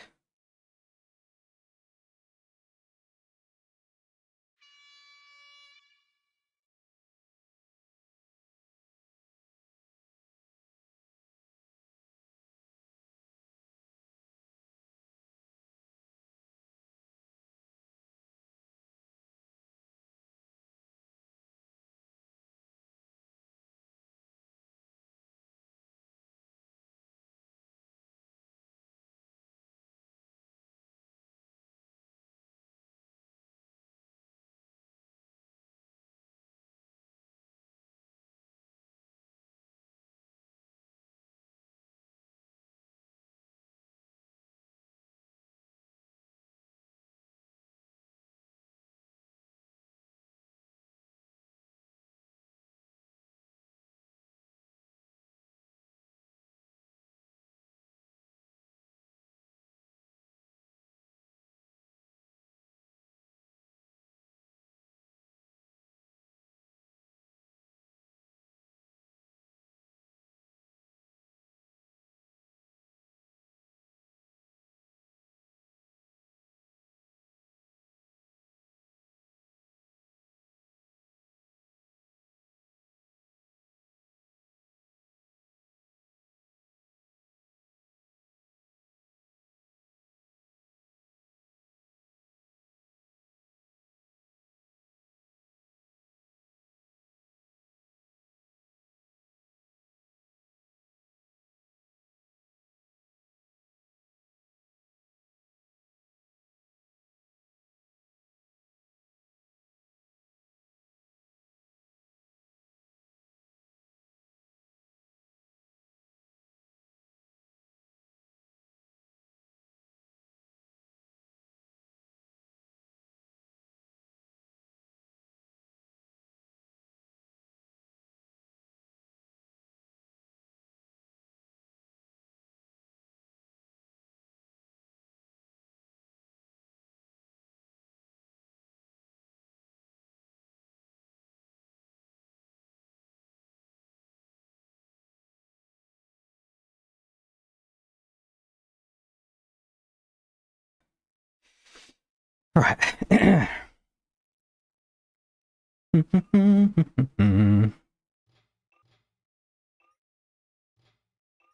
Right. Did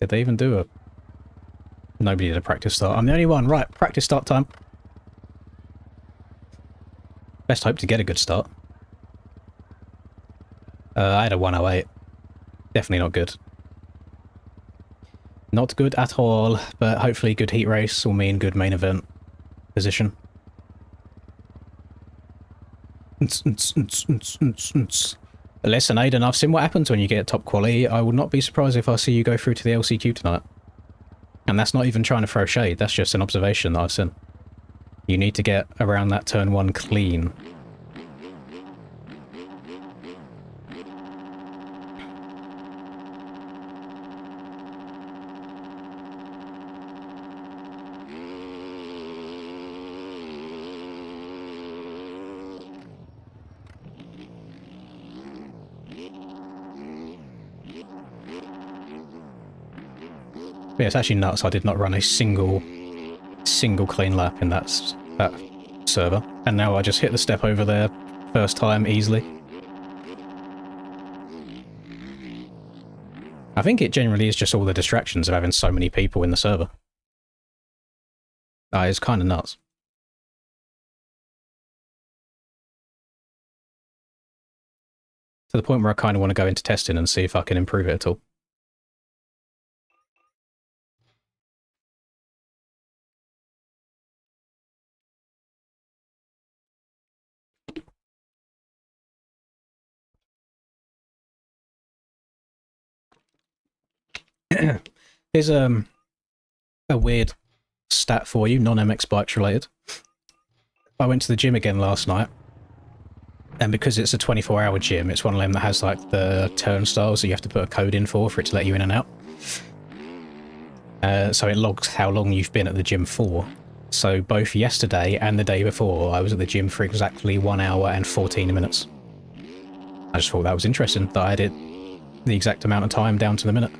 they even do a... Nobody did a practice start. I'm the only one. Right, practice start time. Best hope to get a good start. I had a 108. Definitely not good. Not good at all, but hopefully good heat race will mean good main event position. Listen, Aiden, I've seen what happens when you get top quality. I would not be surprised if I see you go through to the LCQ tonight. And that's not even trying to throw shade, that's just an observation that I've seen. You need to get around that turn 1 clean. Yeah, it's actually nuts. I did not run a single clean lap in that server, and now I just hit the step over there first time easily. I think it generally is just all the distractions of having so many people in the server. It's kind of nuts. To the point where I kind of want to go into testing and see if I can improve it at all. Here's a weird stat for you, non-MX bikes related. I went to the gym again last night, and because it's a 24-hour gym, it's one of them that has like the turnstiles that you have to put a code in for it to let you in and out. So it logs how long you've been at the gym for. So both yesterday and the day before, I was at the gym for exactly 1 hour and 14 minutes. I just thought that was interesting, that I did the exact amount of time down to the minute.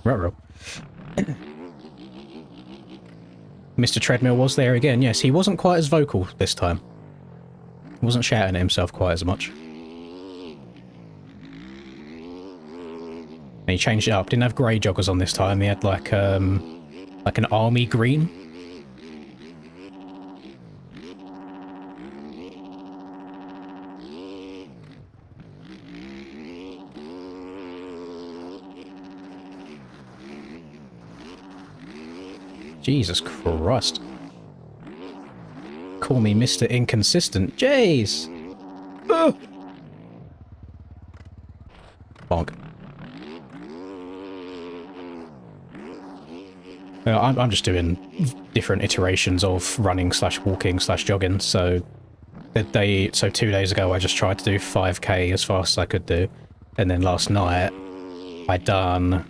Ruh-roh. Mr. Treadmill was there again. Yes, he wasn't quite as vocal this time. He wasn't shouting at himself quite as much. And he changed it up. Didn't have grey joggers on this time. He had like an army green. Jesus Christ. Call me Mr. Inconsistent. Jeez! Oh. Bonk. I'm just doing different iterations of running / walking / jogging, so 2 days ago I just tried to do 5k as fast as I could do, and then last night I done...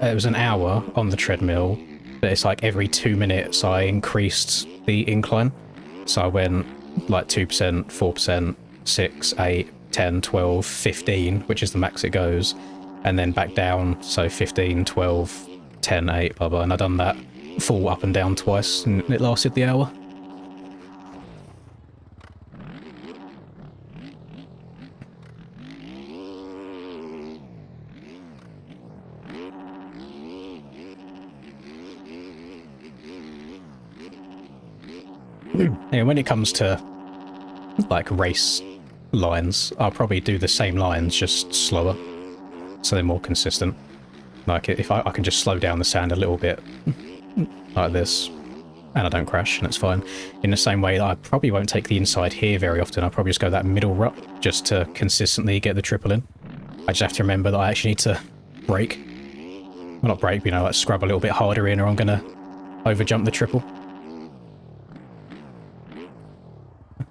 it was an hour on the treadmill, but it's like every 2 minutes I increased the incline. So I went like 2%, 4%, 6, 8, 10, 12, 15, which is the max it goes, and then back down, so 15, 12, 10, 8, blah blah, and I done that full up and down twice, and it lasted the hour. Yeah, when it comes to like race lines, I'll probably do the same lines, just slower, so they're more consistent. Like if I can just slow down the sand a little bit, like this, and I don't crash, and it's fine. In the same way that I probably won't take the inside here very often, I'll probably just go that middle rut, just to consistently get the triple in. I just have to remember that I actually need to brake. Well, not brake, but, you know, like scrub a little bit harder in, or I'm gonna overjump the triple.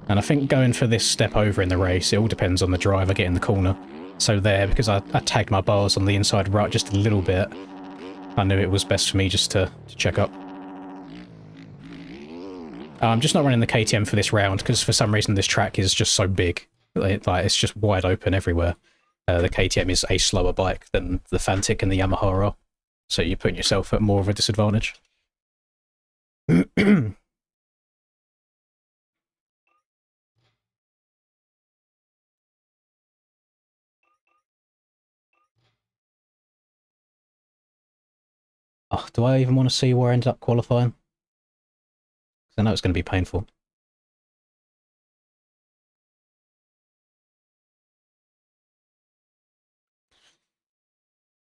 And I think going for this step over in the race, it all depends on the driver getting the corner. So there, because I tagged my bars on the inside rut just a little bit, I knew it was best for me just to check up. I'm just not running the KTM for this round, because for some reason this track is just so big. It's just wide open everywhere. The KTM is a slower bike than the Fantic and the Yamaha are, so you're putting yourself at more of a disadvantage. Oh, do I even want to see where I ended up qualifying? 'Cause I know it's going to be painful.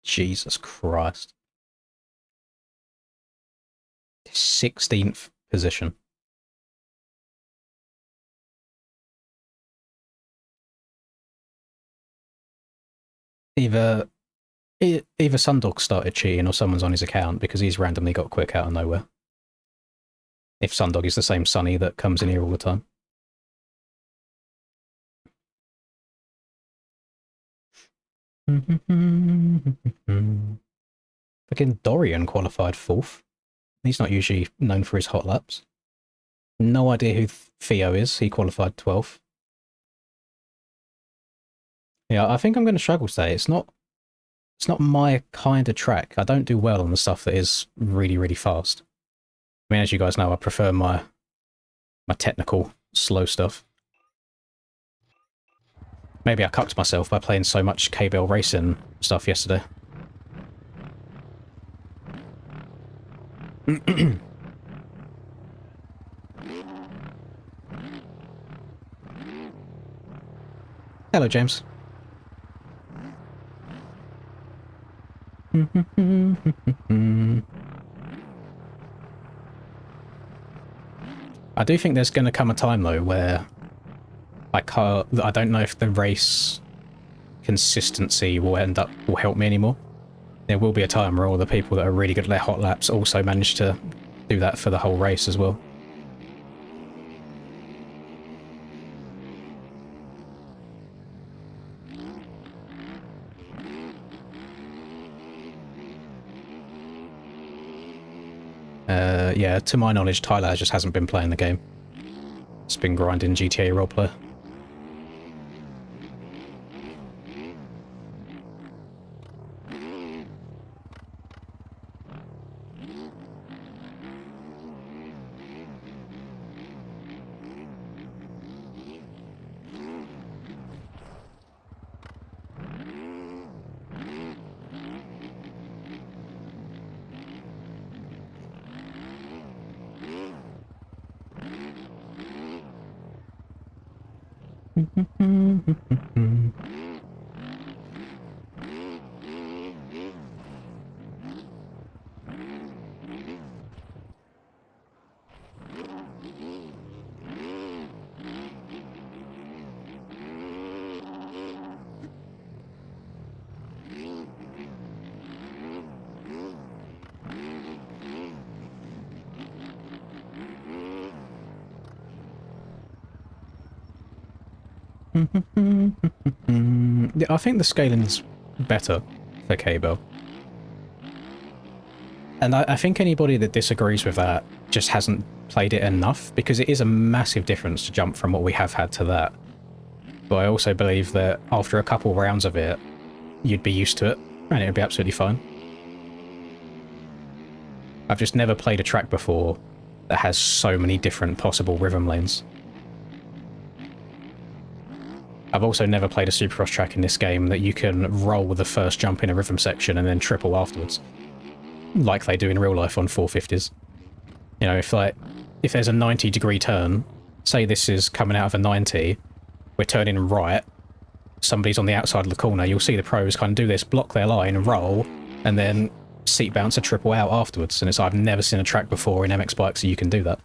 Jesus Christ. 16th position. Either Sundog started cheating or someone's on his account, because he's randomly got quick out of nowhere. If Sundog is the same Sunny that comes in here all the time. Fucking Dorian qualified 4th. He's not usually known for his hot laps. No idea who Theo is. He qualified 12th. Yeah, I think I'm going to struggle today. It's not my kind of track. I don't do well on the stuff that is really, really fast. I mean, as you guys know, I prefer my technical, slow stuff. Maybe I cucked myself by playing so much K-Bell racing stuff yesterday. Hello, James. I do think there's going to come a time, though, where I don't know if the race consistency will help me anymore. There will be a time where all the people that are really good at their hot laps also manage to do that for the whole race as well. Yeah, to my knowledge, Tyler just hasn't been playing the game. It's been grinding GTA roleplay. Yeah, I think the scaling's better for Cable. And I think anybody that disagrees with that just hasn't played it enough, because it is a massive difference to jump from what we have had to that. But I also believe that after a couple rounds of it, you'd be used to it, and it would be absolutely fine. I've just never played a track before that has so many different possible rhythm lanes. I've also never played a Supercross track in this game that you can roll the first jump in a rhythm section and then triple afterwards, like they do in real life on 450s. You know, if there's a 90-degree turn, say this is coming out of a 90, we're turning right, somebody's on the outside of the corner, you'll see the pros kind of do this, block their line, roll, and then seat bounce a triple out afterwards. And I've never seen a track before in MX bikes so you can do that.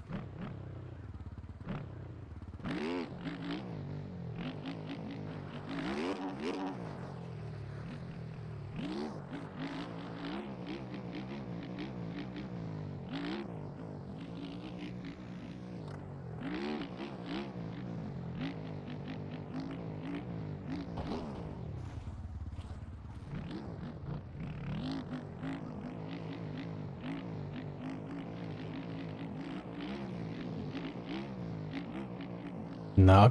No,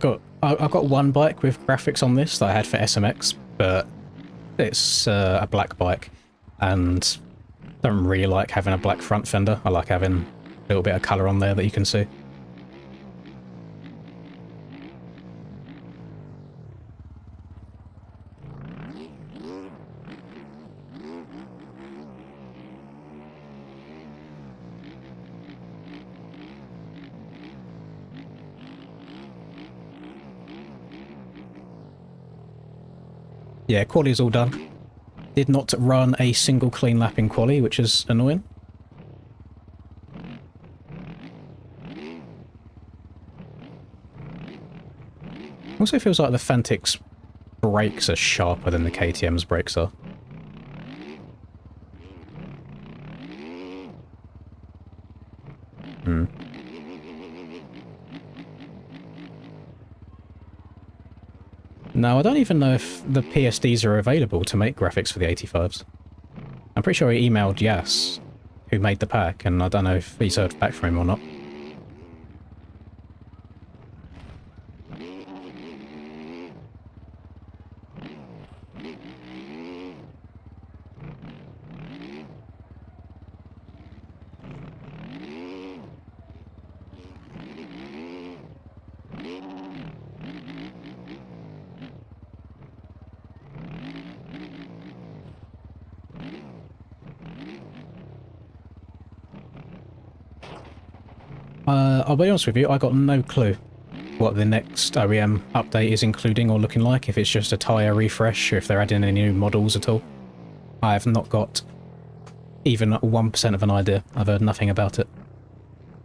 I've got one bike with graphics on this that I had for SMX, but it's a black bike, and I don't really like having a black front fender. I like having a little bit of colour on there that you can see. Yeah, quali's all done. Did not run a single clean lap in quali, which is annoying. Also feels like the Fantic's brakes are sharper than the KTM's brakes are. No, I don't even know if the PSDs are available to make graphics for the 85s. I'm pretty sure he emailed Yas, who made the pack, and I don't know if he's heard back from him or not. I'll be honest with you, I got no clue what the next OEM update is including or looking like, if it's just a tyre refresh, or if they're adding any new models at all. I have not got even 1% of an idea. I've heard nothing about it.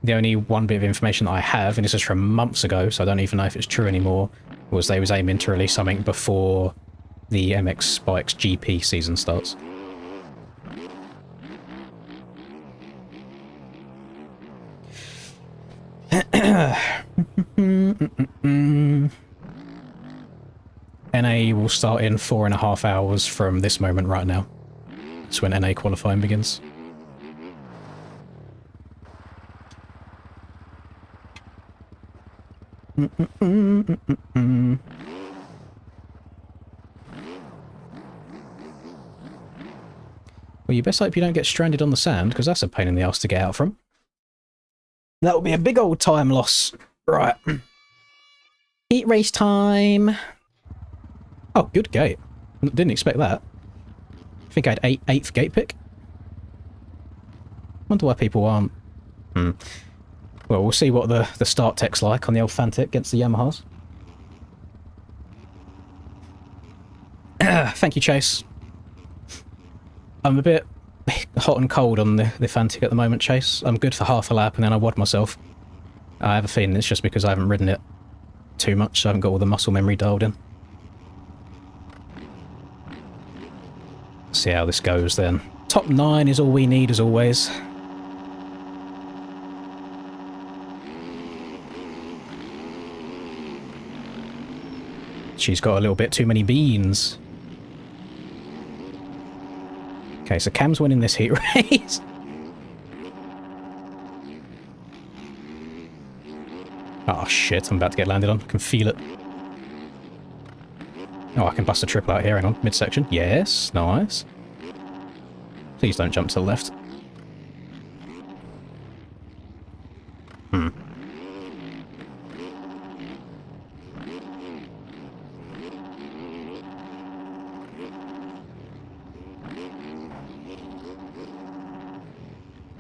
The only one bit of information that I have, and this is from months ago, so I don't even know if it's true anymore, was they was aiming to release something before the MX Spikes GP season starts. NA will start in 4.5 hours from this moment right now. That's when NA qualifying begins. Well, you best hope you don't get stranded on the sand, because that's a pain in the ass to get out from. That would be a big old time loss. Right. Heat race time. Oh, good gate. Didn't expect that. I think I had 8th gate pick. Wonder why people aren't... Well, we'll see what the start tech's like on the old Fantic against the Yamahas. Thank you, Chase. I'm a bit hot and cold on the Fantic at the moment, Chase. I'm good for half a lap and then I wad myself. I have a feeling it's just because I haven't ridden it too much, so I haven't got all the muscle memory dialed in. See how this goes then. Top 9 is all we need as always. She's got a little bit too many beans. Okay, so Cam's winning this heat race. Oh shit, I'm about to get landed on. I can feel it. Oh, I can bust a triple out here. Hang on, midsection. Yes, nice. Please don't jump to the left.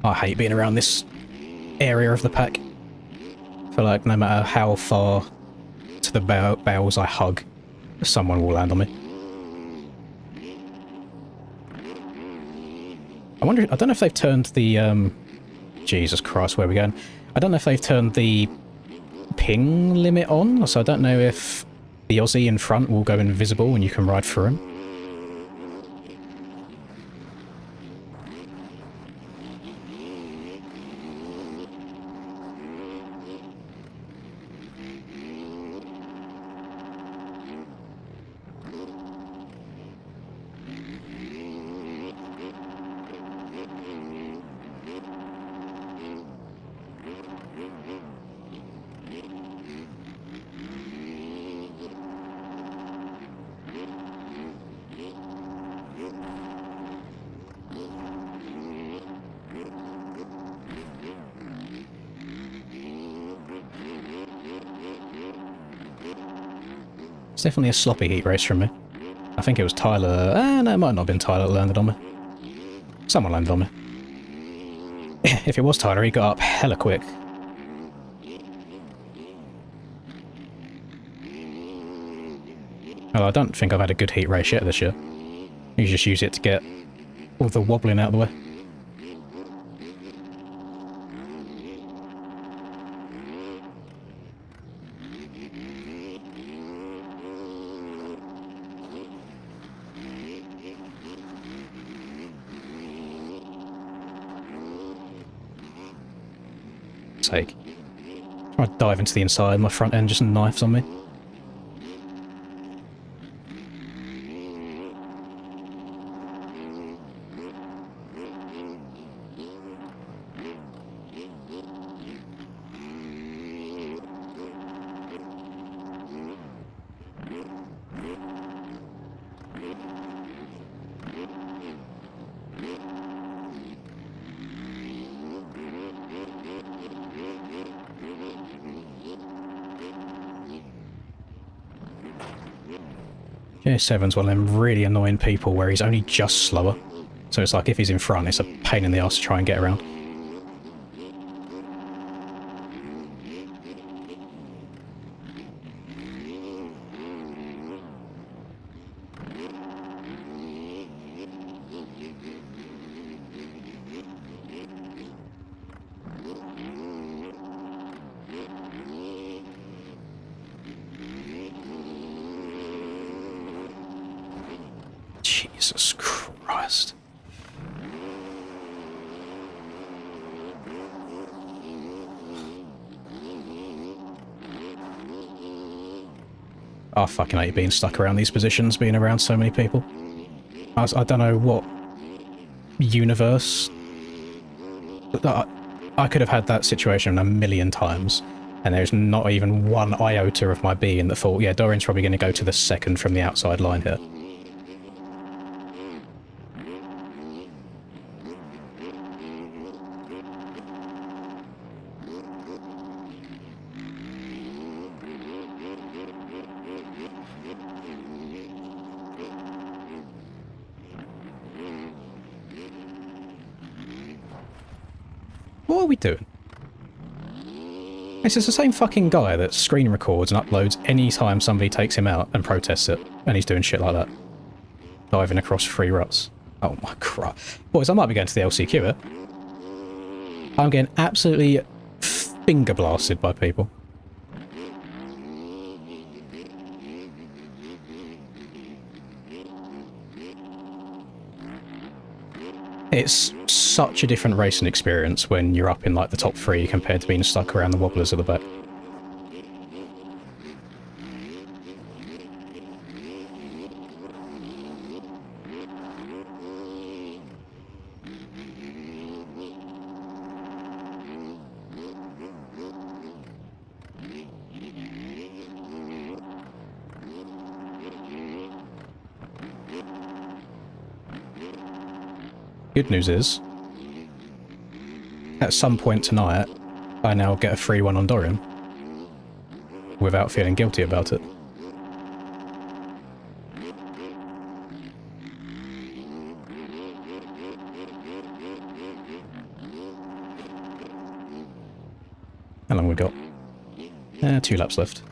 I hate being around this area of the pack. I feel like no matter how far to the bales I hug, someone will land on me. I wonder, I don't know if they've turned the, Jesus Christ, where are we going? I don't know if they've turned the ping limit on, so I don't know if the Aussie in front will go invisible and you can ride through him. It's definitely a sloppy heat race from me. I think it was Tyler... no, it might not have been Tyler that landed on me. Someone landed on me. If it was Tyler, he got up hella quick. Well, I don't think I've had a good heat race yet this year. You just use it to get all the wobbling out of the way. Sake. Try to dive into the inside, my front end just knifes on me. J7's one of them really annoying people where he's only just slower. So it's like if he's in front, it's a pain in the arse to try and get around. Jesus Christ. I fucking hate being stuck around these positions, being around so many people. I don't know what universe... I could have had that situation a million times, and there's not even one iota of my being that thought, yeah, Dorian's probably going to go to the second from the outside line here. What are we doing? This is the same fucking guy that screen records and uploads any time somebody takes him out and protests it, and he's doing shit like that. Diving across 3 ruts. Oh my crap. Boys, I might be going to the LCQ here. I'm getting absolutely finger blasted by people. It's such a different racing experience when you're up in like the top 3 compared to being stuck around the wobblers at the back. Good news is, at some point tonight, I now get a free one on Dorian, without feeling guilty about it. How long we got? 2 laps left.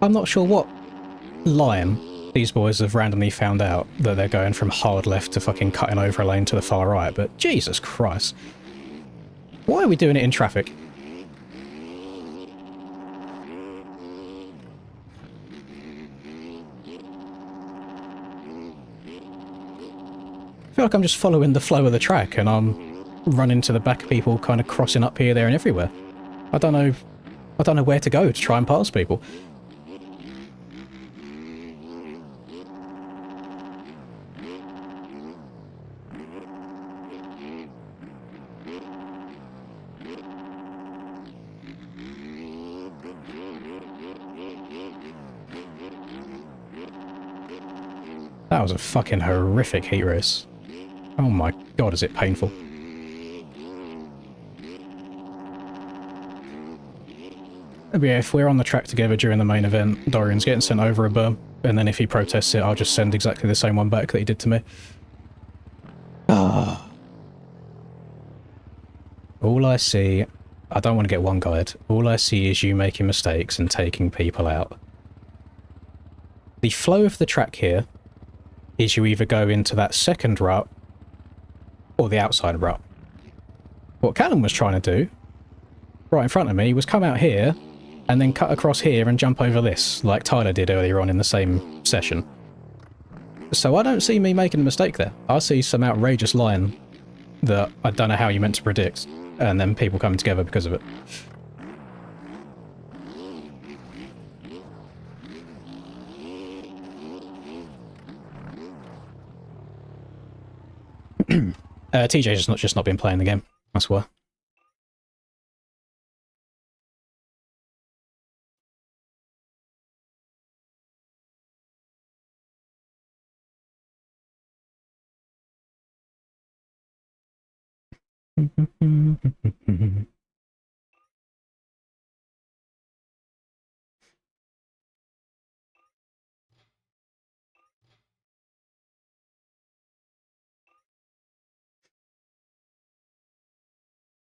I'm not sure what line these boys have randomly found out that they're going from hard left to fucking cutting over a lane to the far right, but Jesus Christ. Why are we doing it in traffic? I feel like I'm just following the flow of the track and I'm running to the back of people kind of crossing up here, there and everywhere. I don't know where to go to try and pass people. That was a fucking horrific heat race. Oh my god, is it painful. But yeah, if we're on the track together during the main event, Dorian's getting sent over a berm, and then if he protests it, I'll just send exactly the same one back that he did to me. Ah. All I see... I don't want to get one guide. All I see is you making mistakes and taking people out. The flow of the track here is you either go into that second rut or the outside rut. What Callum was trying to do, right in front of me, was come out here and then cut across here and jump over this, like Tyler did earlier on in the same session. So I don't see me making a mistake there. I see some outrageous line that I don't know how you're meant to predict, and then people coming together because of it. TJ's just not been playing the game, that's why.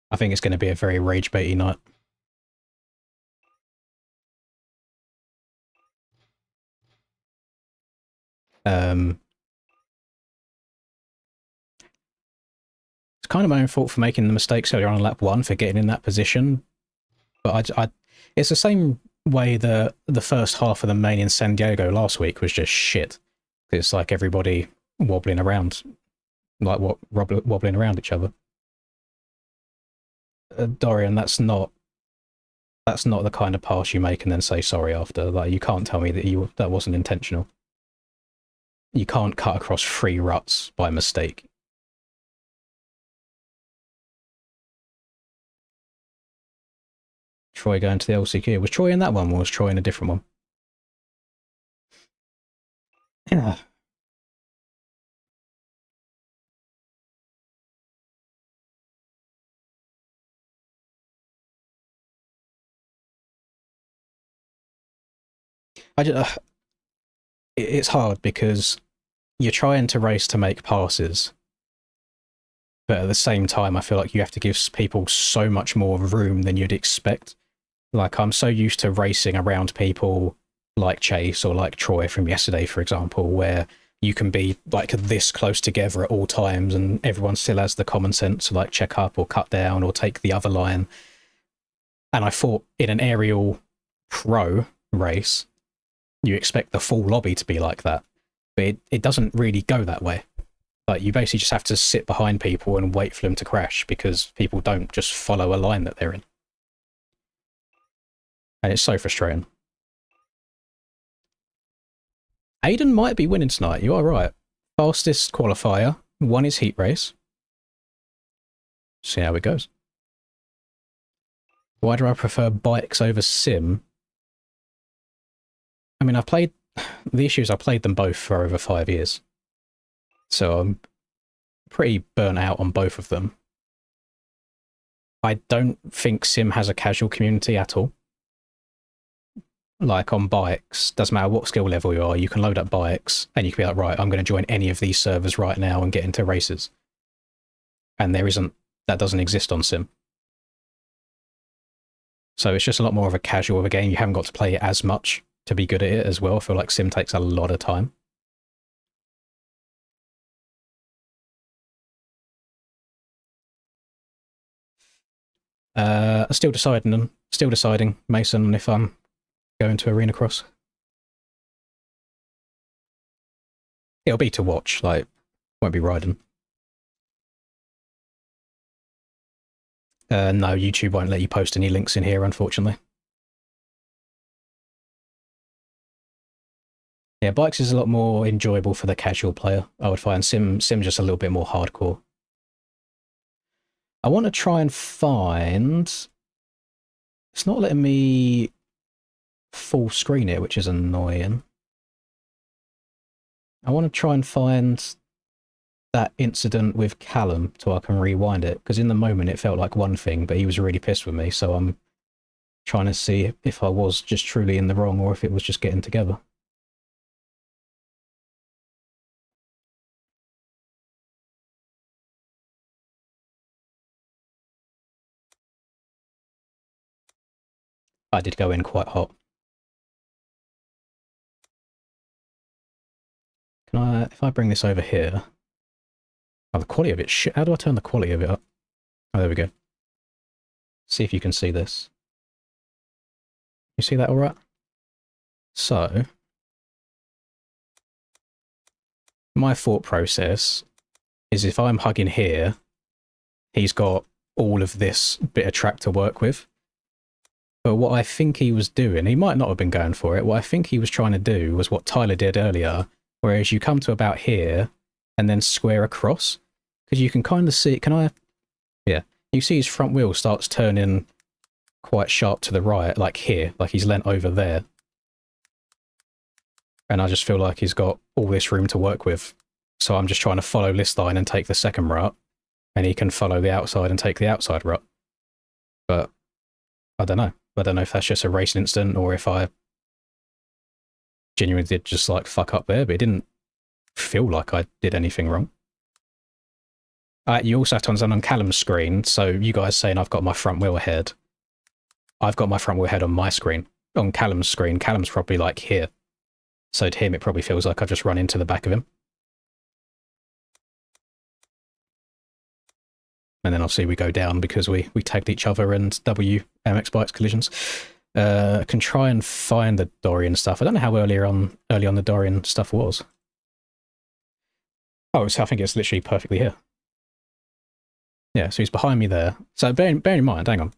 I think it's going to be a very rage baity night. It's kind of my own fault for making the mistakes earlier on lap 1 for getting in that position, but it's the same way the first half of the main in San Diego last week was just shit. It's like everybody wobbling around, like wobbling around each other. Dorian, that's not the kind of pass you make and then say sorry after. Like, you can't tell me that that wasn't intentional. You can't cut across 3 ruts by mistake. Troy going to the LCQ. Was Troy in that one or was Troy in a different one? Yeah. It's hard because you're trying to race to make passes, but at the same time, I feel like you have to give people so much more room than you'd expect. Like, I'm so used to racing around people like Chase or like Troy from yesterday, for example, where you can be like this close together at all times and everyone still has the common sense to like check up or cut down or take the other line. And I thought in an aerial pro race, you expect the full lobby to be like that, but it doesn't really go that way. Like, you basically just have to sit behind people and wait for them to crash because people don't just follow a line that they're in. And it's so frustrating. Aiden might be winning tonight, you are right. Fastest qualifier, won his heat race. See how it goes. Why do I prefer bikes over sim? I mean, the issue is I played them both for over 5 years. So I'm pretty burnt out on both of them. I don't think sim has a casual community at all. Like, on bikes, doesn't matter what skill level you are, you can load up bikes and you can be like, right, I'm going to join any of these servers right now and get into races. And that doesn't exist on sim. So it's just a lot more of a casual of a game. You haven't got to play it as much to be good at it as well. I feel like sim takes a lot of time. Still deciding, Mason, if I'm going to Arena Cross. It'll be to watch, like, won't be riding. No, YouTube won't let you post any links in here, unfortunately. Yeah, bikes is a lot more enjoyable for the casual player, I would find. Sim's just a little bit more hardcore. I want to try and find... It's not letting me full screen it, which is annoying. I want to try and find that incident with Callum so I can rewind it, because in the moment it felt like one thing, but he was really pissed with me, so I'm trying to see if I was just truly in the wrong or if it was just getting together. I did go in quite hot. Can I, if I bring this over here... Oh, the quality of it shit. How do I turn the quality of it up? Oh, there we go. See if you can see this. You see that all right? So, my thought process is if I'm hugging here, he's got all of this bit of track to work with. But what I think he was doing, he might not have been going for it, what I think he was trying to do was what Tyler did earlier, whereas you come to about here and then square across, because you can kind of see, can I, yeah, you see his front wheel starts turning quite sharp to the right, like here, like he's leant over there. And I just feel like he's got all this room to work with. So I'm just trying to follow this line and take the second rut, and he can follow the outside and take the outside rut. But I don't know. I don't know if that's just a racing incident or if I genuinely did just like fuck up there, but it didn't feel like I did anything wrong. You also have to understand on Callum's screen, so you guys saying I've got my front wheel ahead. I've got my front wheel ahead on my screen. On Callum's screen, Callum's probably like here. So to him, it probably feels like I've just run into the back of him. And then obviously we go down because we tagged each other and WMX bikes collisions. Can try and find the Dorian stuff. I don't know how early on the Dorian stuff was. Oh, so I think it's literally perfectly here. Yeah, so he's behind me there. So bear in mind, hang on.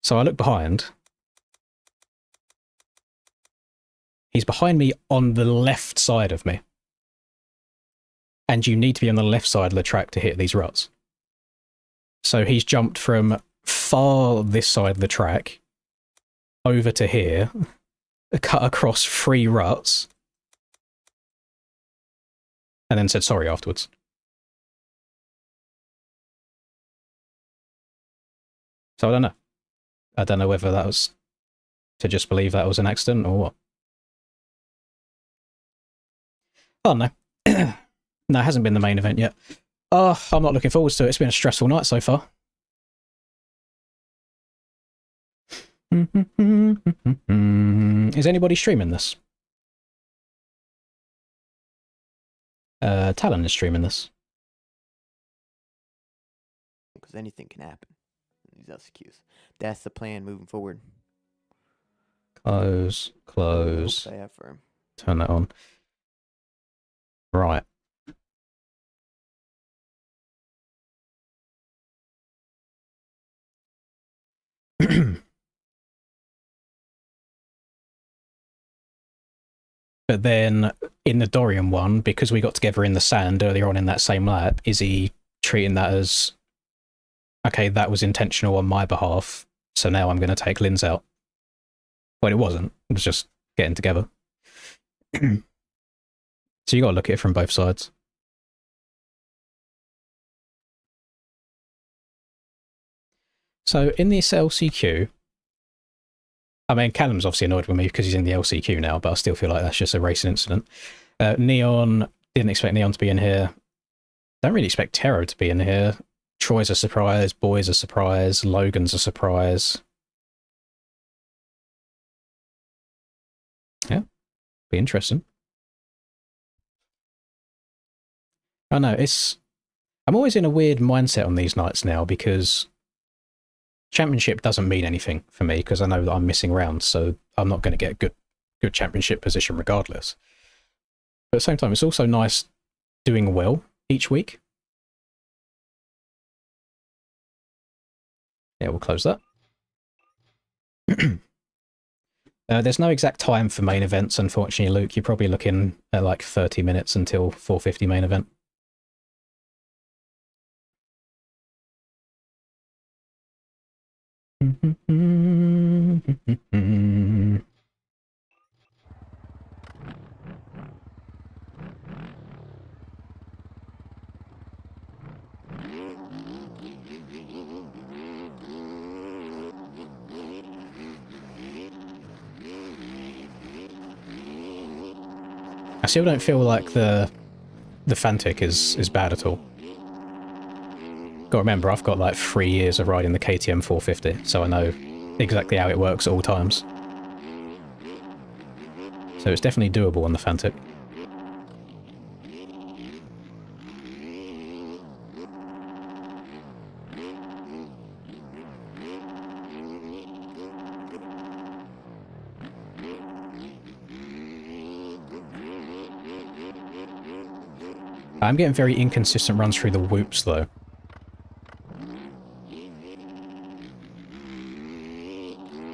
So I look behind. He's behind me on the left side of me. And you need to be on the left side of the track to hit these ruts. So he's jumped from far this side of the track over to here, cut across 3 ruts, and then said sorry afterwards. So I don't know. I don't know whether that was to just believe that was an accident or what. Oh, no. No, it hasn't been the main event yet. Oh, I'm not looking forward to it. It's been a stressful night so far. Is anybody streaming this? Talon is streaming this. Because anything can happen. These LCQs. That's the plan moving forward. Close. I have for him. Turn that on. Right. But then in the Dorian one, because we got together in the sand earlier on in that same lap, is he treating that as, okay, that was intentional on my behalf, so now I'm going to take Lynn's out? Well, it wasn't. It was just getting together. So you got to look at it from both sides. So in this LCQ, I mean, Callum's obviously annoyed with me because he's in the LCQ now, but I still feel like that's just a racing incident. Neon, didn't expect Neon to be in here. Don't really expect Tero to be in here. Troy's a surprise, Boy's a surprise, Logan's a surprise. Yeah, be interesting. I know, I'm always in a weird mindset on these nights now because championship doesn't mean anything for me because I know that I'm missing rounds, so I'm not going to get a good championship position regardless. But at the same time, it's also nice doing well each week. Yeah, we'll close that. There's no exact time for main events, unfortunately, Luke. You're probably looking at like 30 minutes until 4:50 main event. I still don't feel like the Fantic is bad at all. Got to remember, I've got like 3 years of riding the KTM 450, so I know exactly how it works at all times. So it's definitely doable on the Fantic. I'm getting very inconsistent runs through the whoops, though.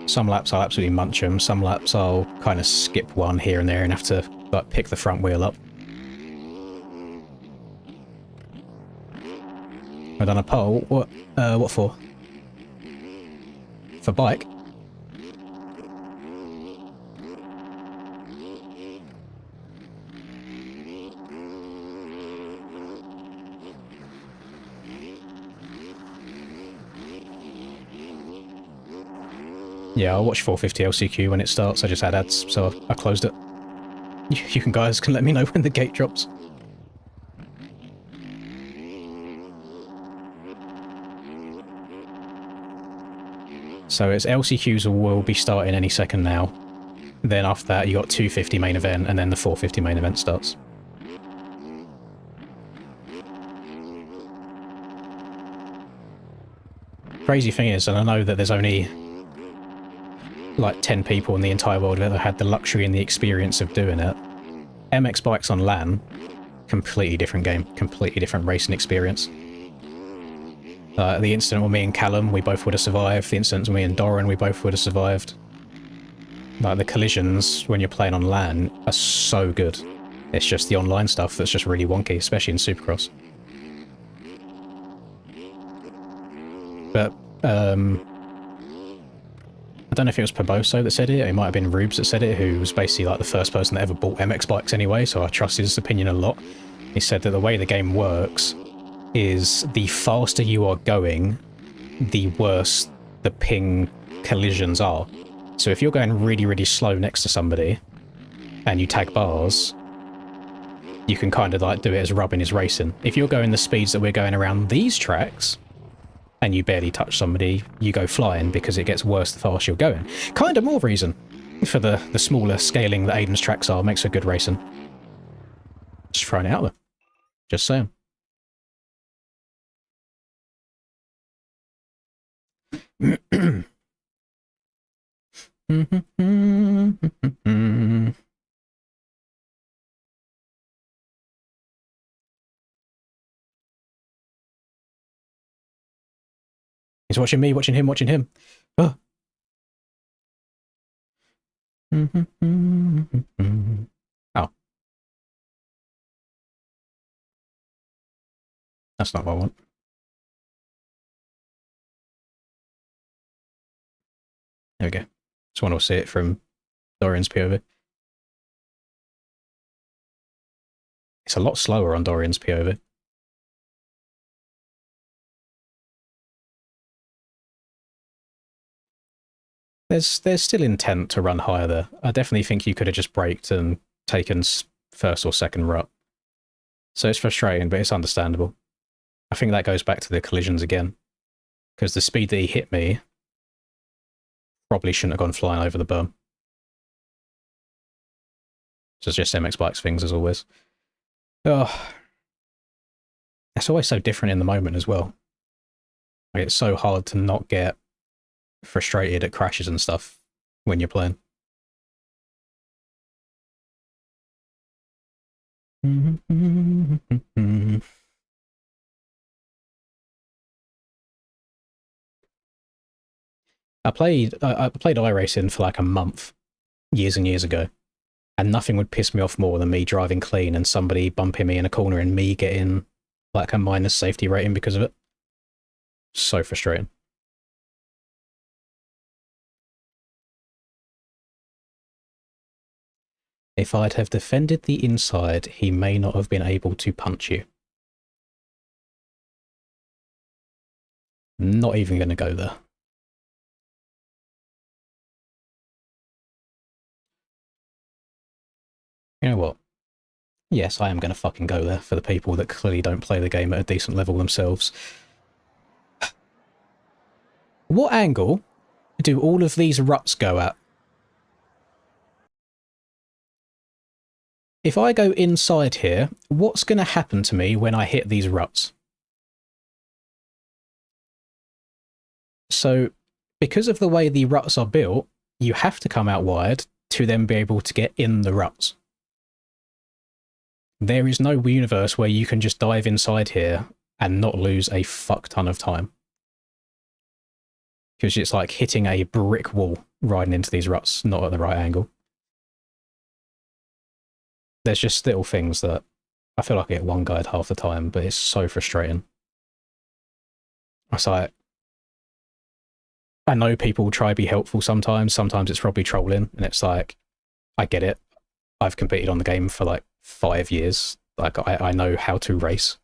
Some laps I'll absolutely munch them, some laps I'll kind of skip one here and there and have to like pick the front wheel up. I've done a pole. What for? For bike? Yeah, I'll watch 450 LCQ when it starts. I just had ads, so I closed it. You guys can let me know when the gate drops. So it's LCQs will be starting any second now. Then after that, you got 250 main event, and then the 450 main event starts. Crazy thing is, and I know that there's only like 10 people in the entire world that have had the luxury and the experience of doing it. MX bikes on LAN, completely different game, completely different racing experience. The incident with me and Callum, we both would have survived. The incident with me and Doran, we both would have survived. Like, the collisions when you're playing on LAN are so good. It's just the online stuff that's just really wonky, especially in Supercross. But, I don't know if it was Paboso that said it, it might have been Rubes that said it, who was basically like the first person that ever bought MX bikes anyway, so I trust his opinion a lot. He said that the way the game works is the faster you are going, the worse the ping collisions are. So if you're going really, really slow next to somebody and you tag bars, you can kind of like do it as rubbing is racing. If you're going the speeds that we're going around these tracks and you barely touch somebody, you go flying because it gets worse the faster you're going. Kind of more reason for the smaller scaling that Aiden's tracks are. Makes for good racing. Just throwing it out there. Just saying. He's watching me, watching him, watching him. Oh. Oh. That's not what I want. There we go. Just want to see it from Dorian's POV. It's a lot slower on Dorian's POV. There's still intent to run higher there. I definitely think you could have just braked and taken first or second rut. So it's frustrating, but it's understandable. I think that goes back to the collisions again. Because the speed that he hit me probably shouldn't have gone flying over the berm. So it's just MX Bikes things as always. Oh, it's always so different in the moment as well. Like, it's so hard to not get frustrated at crashes and stuff when you're playing. I played iRacing for like a month, years and years ago, and nothing would piss me off more than me driving clean and somebody bumping me in a corner and me getting like a minus safety rating because of it. So frustrating. If I'd have defended the inside, he may not have been able to punch you. Not even going to go there. You know what? Yes, I am going to fucking go there for the people that clearly don't play the game at a decent level themselves. What angle do all of these ruts go at? If I go inside here, what's going to happen to me when I hit these ruts? So, because of the way the ruts are built, you have to come out wide to then be able to get in the ruts. There is no universe where you can just dive inside here and not lose a fuck ton of time. Because it's like hitting a brick wall riding into these ruts, not at the right angle. There's just little things that I feel like I get one guide half the time, but it's so frustrating. It's like, I know people try to be helpful sometimes. Sometimes it's probably trolling, and it's like, I get it. I've competed on the game for like 5 years. Like, I know how to race.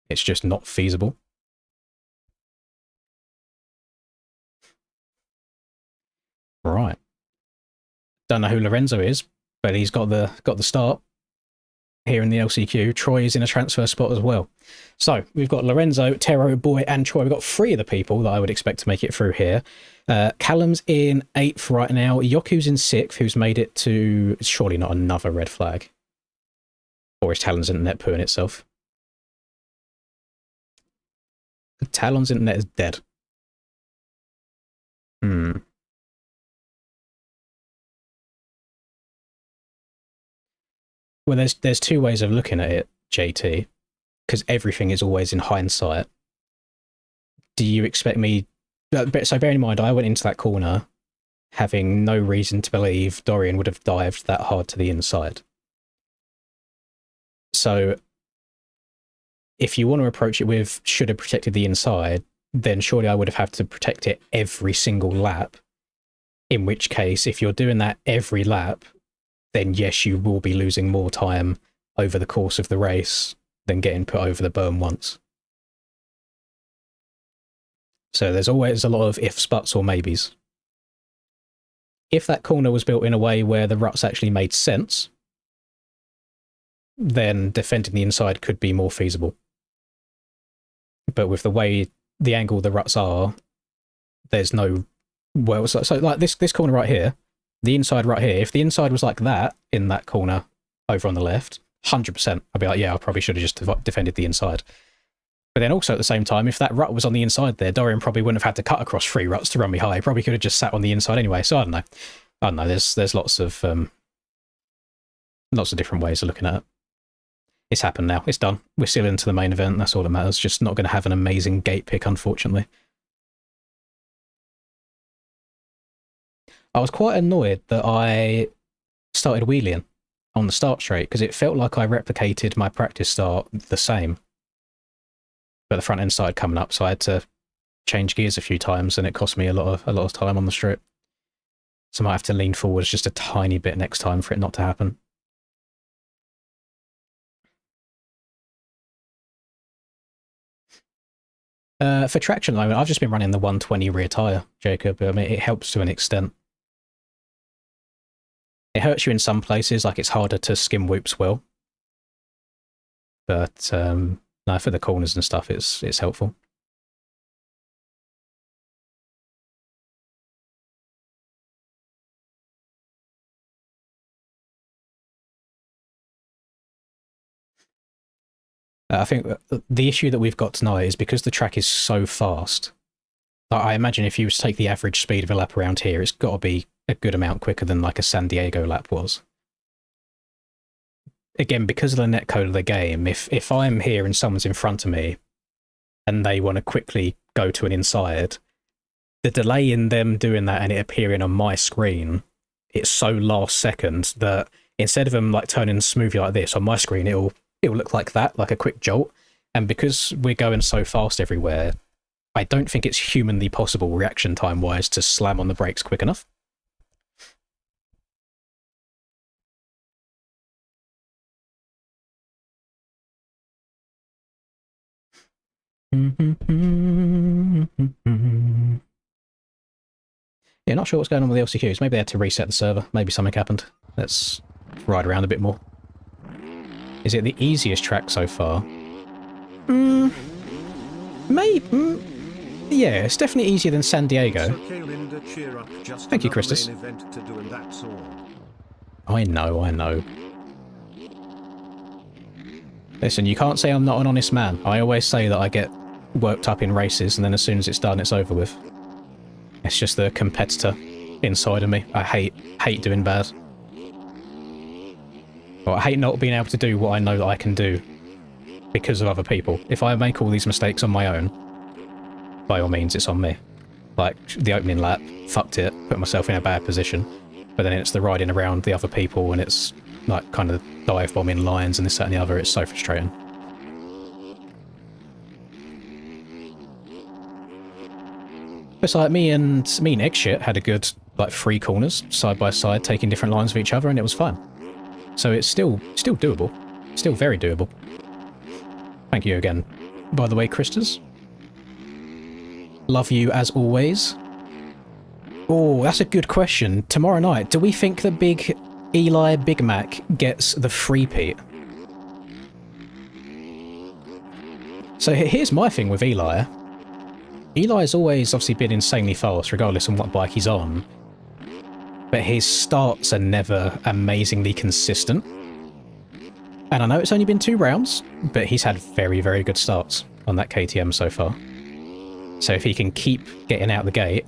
It's just not feasible. Right. Don't know who Lorenzo is, but he's got the start here in the LCQ. Troy is in a transfer spot as well. So we've got Lorenzo, Tero, Boy, and Troy. We've got 3 of the people that I would expect to make it through here. Callum's in 8th right now. Yoku's in 6th, who's made it to... It's surely not another red flag. Or is Talon's internet pooing itself? Talon's internet is dead. Well, there's 2 ways of looking at it, JT, because everything is always in hindsight. Do you expect me... So bear in mind, I went into that corner having no reason to believe Dorian would have dived that hard to the inside. So if you want to approach it with should have protected the inside, then surely I would have had to protect it every single lap. In which case, if you're doing that every lap, then yes, you will be losing more time over the course of the race than getting put over the berm once. So there's always a lot of ifs, buts, or maybes. If that corner was built in a way where the ruts actually made sense, then defending the inside could be more feasible. But with the way the angle the ruts are, there's no... Well, so like this corner right here, the inside right here, if the inside was like that in that corner over on the left, 100%, I'd be like, yeah, I probably should have just defended the inside. But then also at the same time, if that rut was on the inside there, Dorian probably wouldn't have had to cut across 3 ruts to run me high. He probably could have just sat on the inside anyway. So I don't know. There's lots of different ways of looking at it. It's happened now. It's done. We're still into the main event. That's all that matters. Just not going to have an amazing gate pick, unfortunately. I was quite annoyed that I started wheeling on the start straight because it felt like I replicated my practice start the same. But the front end started coming up, so I had to change gears a few times, and it cost me a lot of time on the strip. So I might have to lean forwards just a tiny bit next time for it not to happen. For traction at the moment, I've just been running the 120 rear tyre, Jacob. I mean, it helps to an extent. It hurts you in some places, like it's harder to skim whoops well. But no, for the corners and stuff, it's helpful. I think the issue that we've got tonight is because the track is so fast. I imagine if you was to take the average speed of a lap around here, it's got to be a good amount quicker than like a San Diego lap was. Again, because of the netcode of the game, if I'm here and someone's in front of me and they want to quickly go to an inside, the delay in them doing that and it appearing on my screen, it's so last second that instead of them like turning smoothly like this on my screen, it'll look like that, like a quick jolt. And because we're going so fast everywhere, I don't think it's humanly possible reaction time wise to slam on the brakes quick enough. Yeah, not sure what's going on with the LCQs. Maybe they had to reset the server. Maybe something happened. Let's ride around a bit more. Is it the easiest track so far? Maybe. Yeah, it's definitely easier than San Diego. Thank you, Christus. I know. Listen, you can't say I'm not an honest man. I always say that I get worked up in races, and then as soon as it's done, it's over with. It's just the competitor inside of me. I hate doing bad. Well, I hate not being able to do what I know that I can do because of other people. If I make all these mistakes on my own, by all means, it's on me. Like, the opening lap, fucked it, put myself in a bad position. But then it's the riding around the other people, and it's, like, kind of dive bombing lines and this, that, and the other. It's so frustrating. It's like me and Eggshit had a good, like, 3 corners, side by side, taking different lines of each other, and it was fun. So it's still doable. Still very doable. Thank you again. By the way, Christers. Love you as always. Oh, that's a good question. Tomorrow night, do we think that Big Eli Big Mac gets the free-peat? So here's my thing with Eli. Eli's always obviously been insanely fast, regardless of what bike he's on. But his starts are never amazingly consistent. And I know it's only been 2 rounds, but he's had very, very good starts on that KTM so far. So if he can keep getting out the gate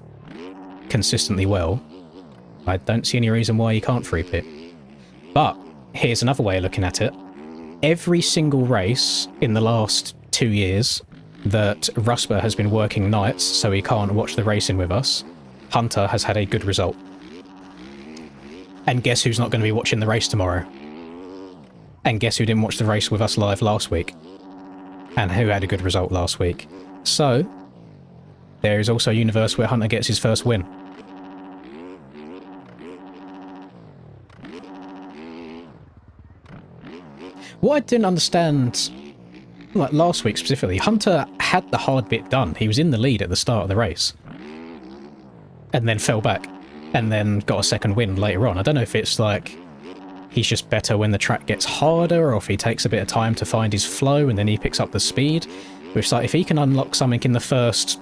consistently well, I don't see any reason why he can't free-pit. But here's another way of looking at it. Every single race in the last 2 years that Rusper has been working nights so he can't watch the racing with us, Hunter has had a good result. And guess who's not going to be watching the race tomorrow? And guess who didn't watch the race with us live last week? And who had a good result last week? So, there is also a universe where Hunter gets his first win. What I didn't understand, like last week specifically, Hunter had the hard bit done. He was in the lead at the start of the race. And then fell back. And then got a second win later on. I don't know if it's like he's just better when the track gets harder, or if he takes a bit of time to find his flow and then he picks up the speed. Which, like, if he can unlock something in the first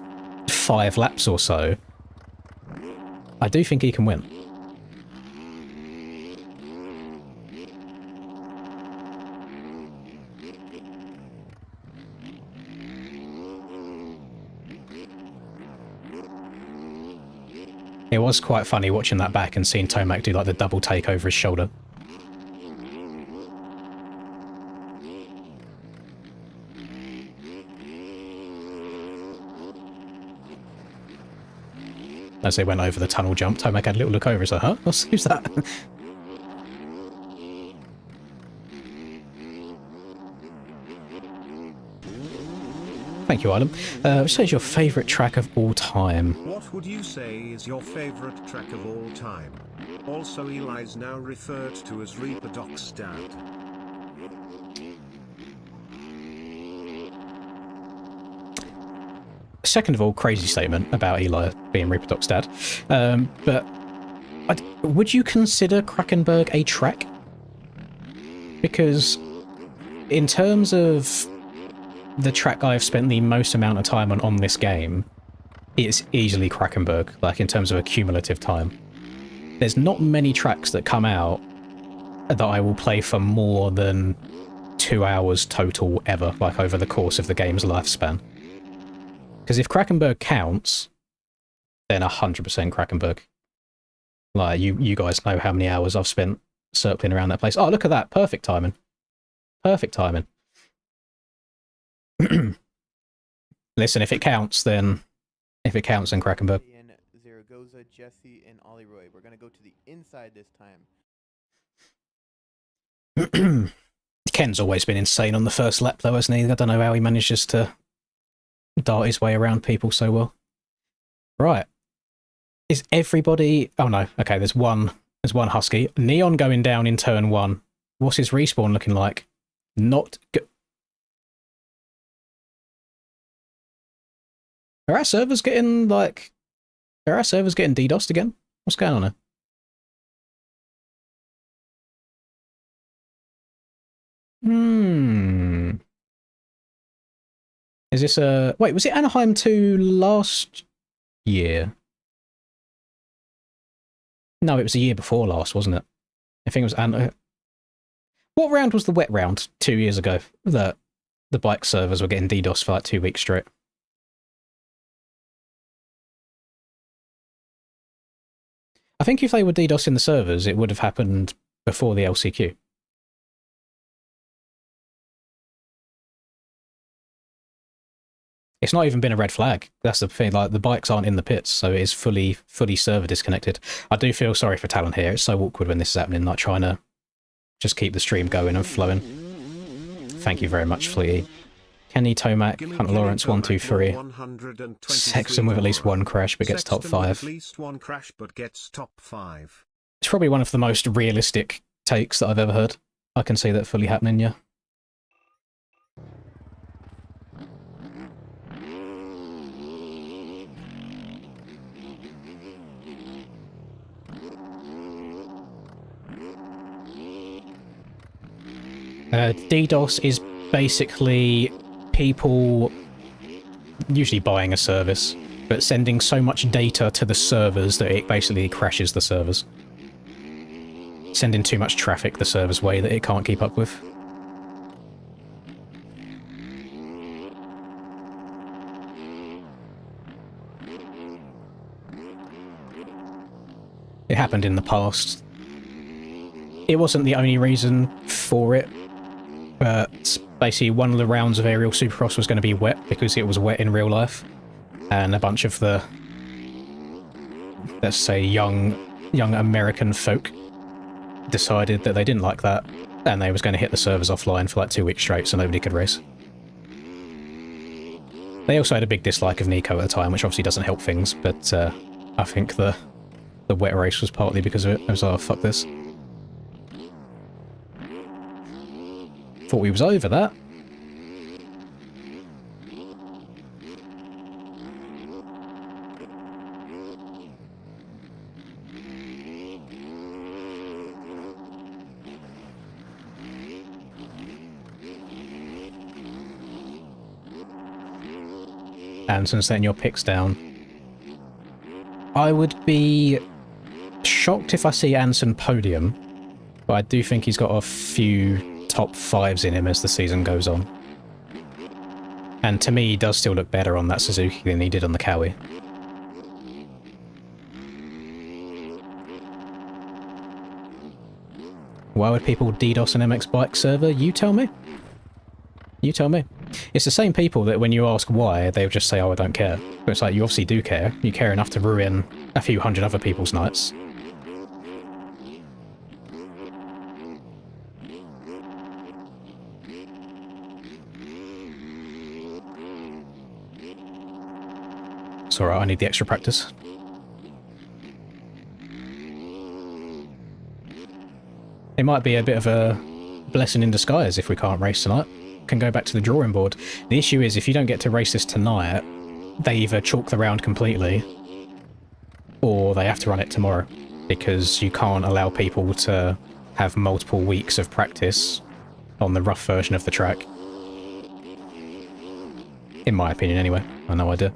5 laps or so, I do think he can win. It was quite funny watching that back and seeing Tomac do like the double take over his shoulder. As they went over the tunnel jump, Tomac had a little look over. He's like, huh? Who's that? Thank you, Item. Which is your favourite track of all time? What would you say is your favourite track of all time? Also, Eli's now referred to as Reaper Doc's dad. Second of all, crazy statement about Eli being Reaper Doc's dad. But would you consider Krakenberg a track? Because in terms of the track I've spent the most amount of time on this game, it's easily Krakenberg, like in terms of a cumulative time. There's not many tracks that come out that I will play for more than 2 hours total ever, like over the course of the game's lifespan. Because if Krakenberg counts, then 100% Krakenberg. Like, you guys know how many hours I've spent circling around that place. Oh, look at that. Perfect timing. Perfect timing. Listen, if it counts, then Krakenberg. Zaragoza, Jesse, and Ollie Roy. We're gonna go to the inside this time. Ken's always been insane on the first lap, though, hasn't he? I don't know how he manages to dart his way around people so well. Right. Is everybody... Oh, no. Okay, there's one Husky. Neon going down in turn 1. What's his respawn looking like? Not good. Are our servers getting, like... Are our servers getting DDoSed again? What's going on there? Is this a... Wait, was it Anaheim 2 last year? No, it was the year before last, wasn't it? I think it was Anaheim. What round was the wet round 2 years ago that the bike servers were getting DDoS for like 2 weeks straight? I think if they were DDoSing the servers, it would have happened before the LCQ. It's not even been a red flag. That's the thing. Like, the bikes aren't in the pits, so it is fully server disconnected. I do feel sorry for Talon here. It's so awkward when this is happening, like trying to just keep the stream going and flowing. Thank you very much, Fleety. Kenny Tomac, Hunter Lawrence, 123. Sexton with at least one crash but gets top 5. At least one crash but gets top 5. It's probably one of the most realistic takes that I've ever heard. I can see that fully happening, yeah. DDoS is basically people usually buying a service, but sending so much data to the servers that it basically crashes the servers. Sending too much traffic the server's way that it can't keep up with. It happened in the past. It wasn't the only reason for it, but basically one of the rounds of aerial supercross was going to be wet because it was wet in real life, and a bunch of the, let's say, young American folk decided that they didn't like that, and they was going to hit the servers offline for like 2 weeks straight so nobody could race. They also had a big dislike of Nico at the time, which obviously doesn't help things, but I think the wet race was partly because of it. I was like, oh, fuck this. Thought we was over that. Anson's letting your picks down. I would be shocked if I see Anson podium, but I do think he's got a few top 5s in him as the season goes on. And to me, he does still look better on that Suzuki than he did on the Cowie. Why would people DDoS an MX bike server? You tell me. You tell me. It's the same people that when you ask why, they'll just say, oh, I don't care. But it's like, you obviously do care. You care enough to ruin a few hundred other people's nights. It's alright, I need the extra practice. It might be a bit of a blessing in disguise if we can't race tonight. Can go back to the drawing board. The issue is if you don't get to race this tonight, they either chalk the round completely or they have to run it tomorrow, because you can't allow people to have multiple weeks of practice on the rough version of the track. In my opinion anyway. I have no idea.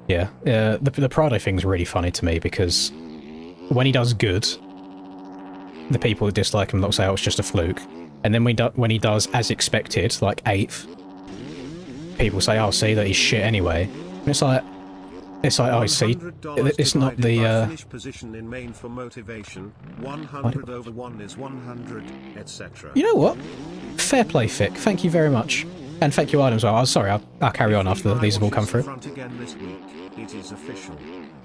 Yeah, the Prado thing's really funny to me because when he does good, the people that dislike him will say, oh, it's just a fluke. And then when he does as expected, like 8th, people say, oh, see, that he's shit anyway. And it's like, oh, see, it's not the, finish position in main for motivation, 100 over 1 is 100, etc. You know what? Fair play, Fick. Thank you very much. And thank you, Adam, as well. I'm sorry, I'll carry on after these have all come through. Front again this week. It is official.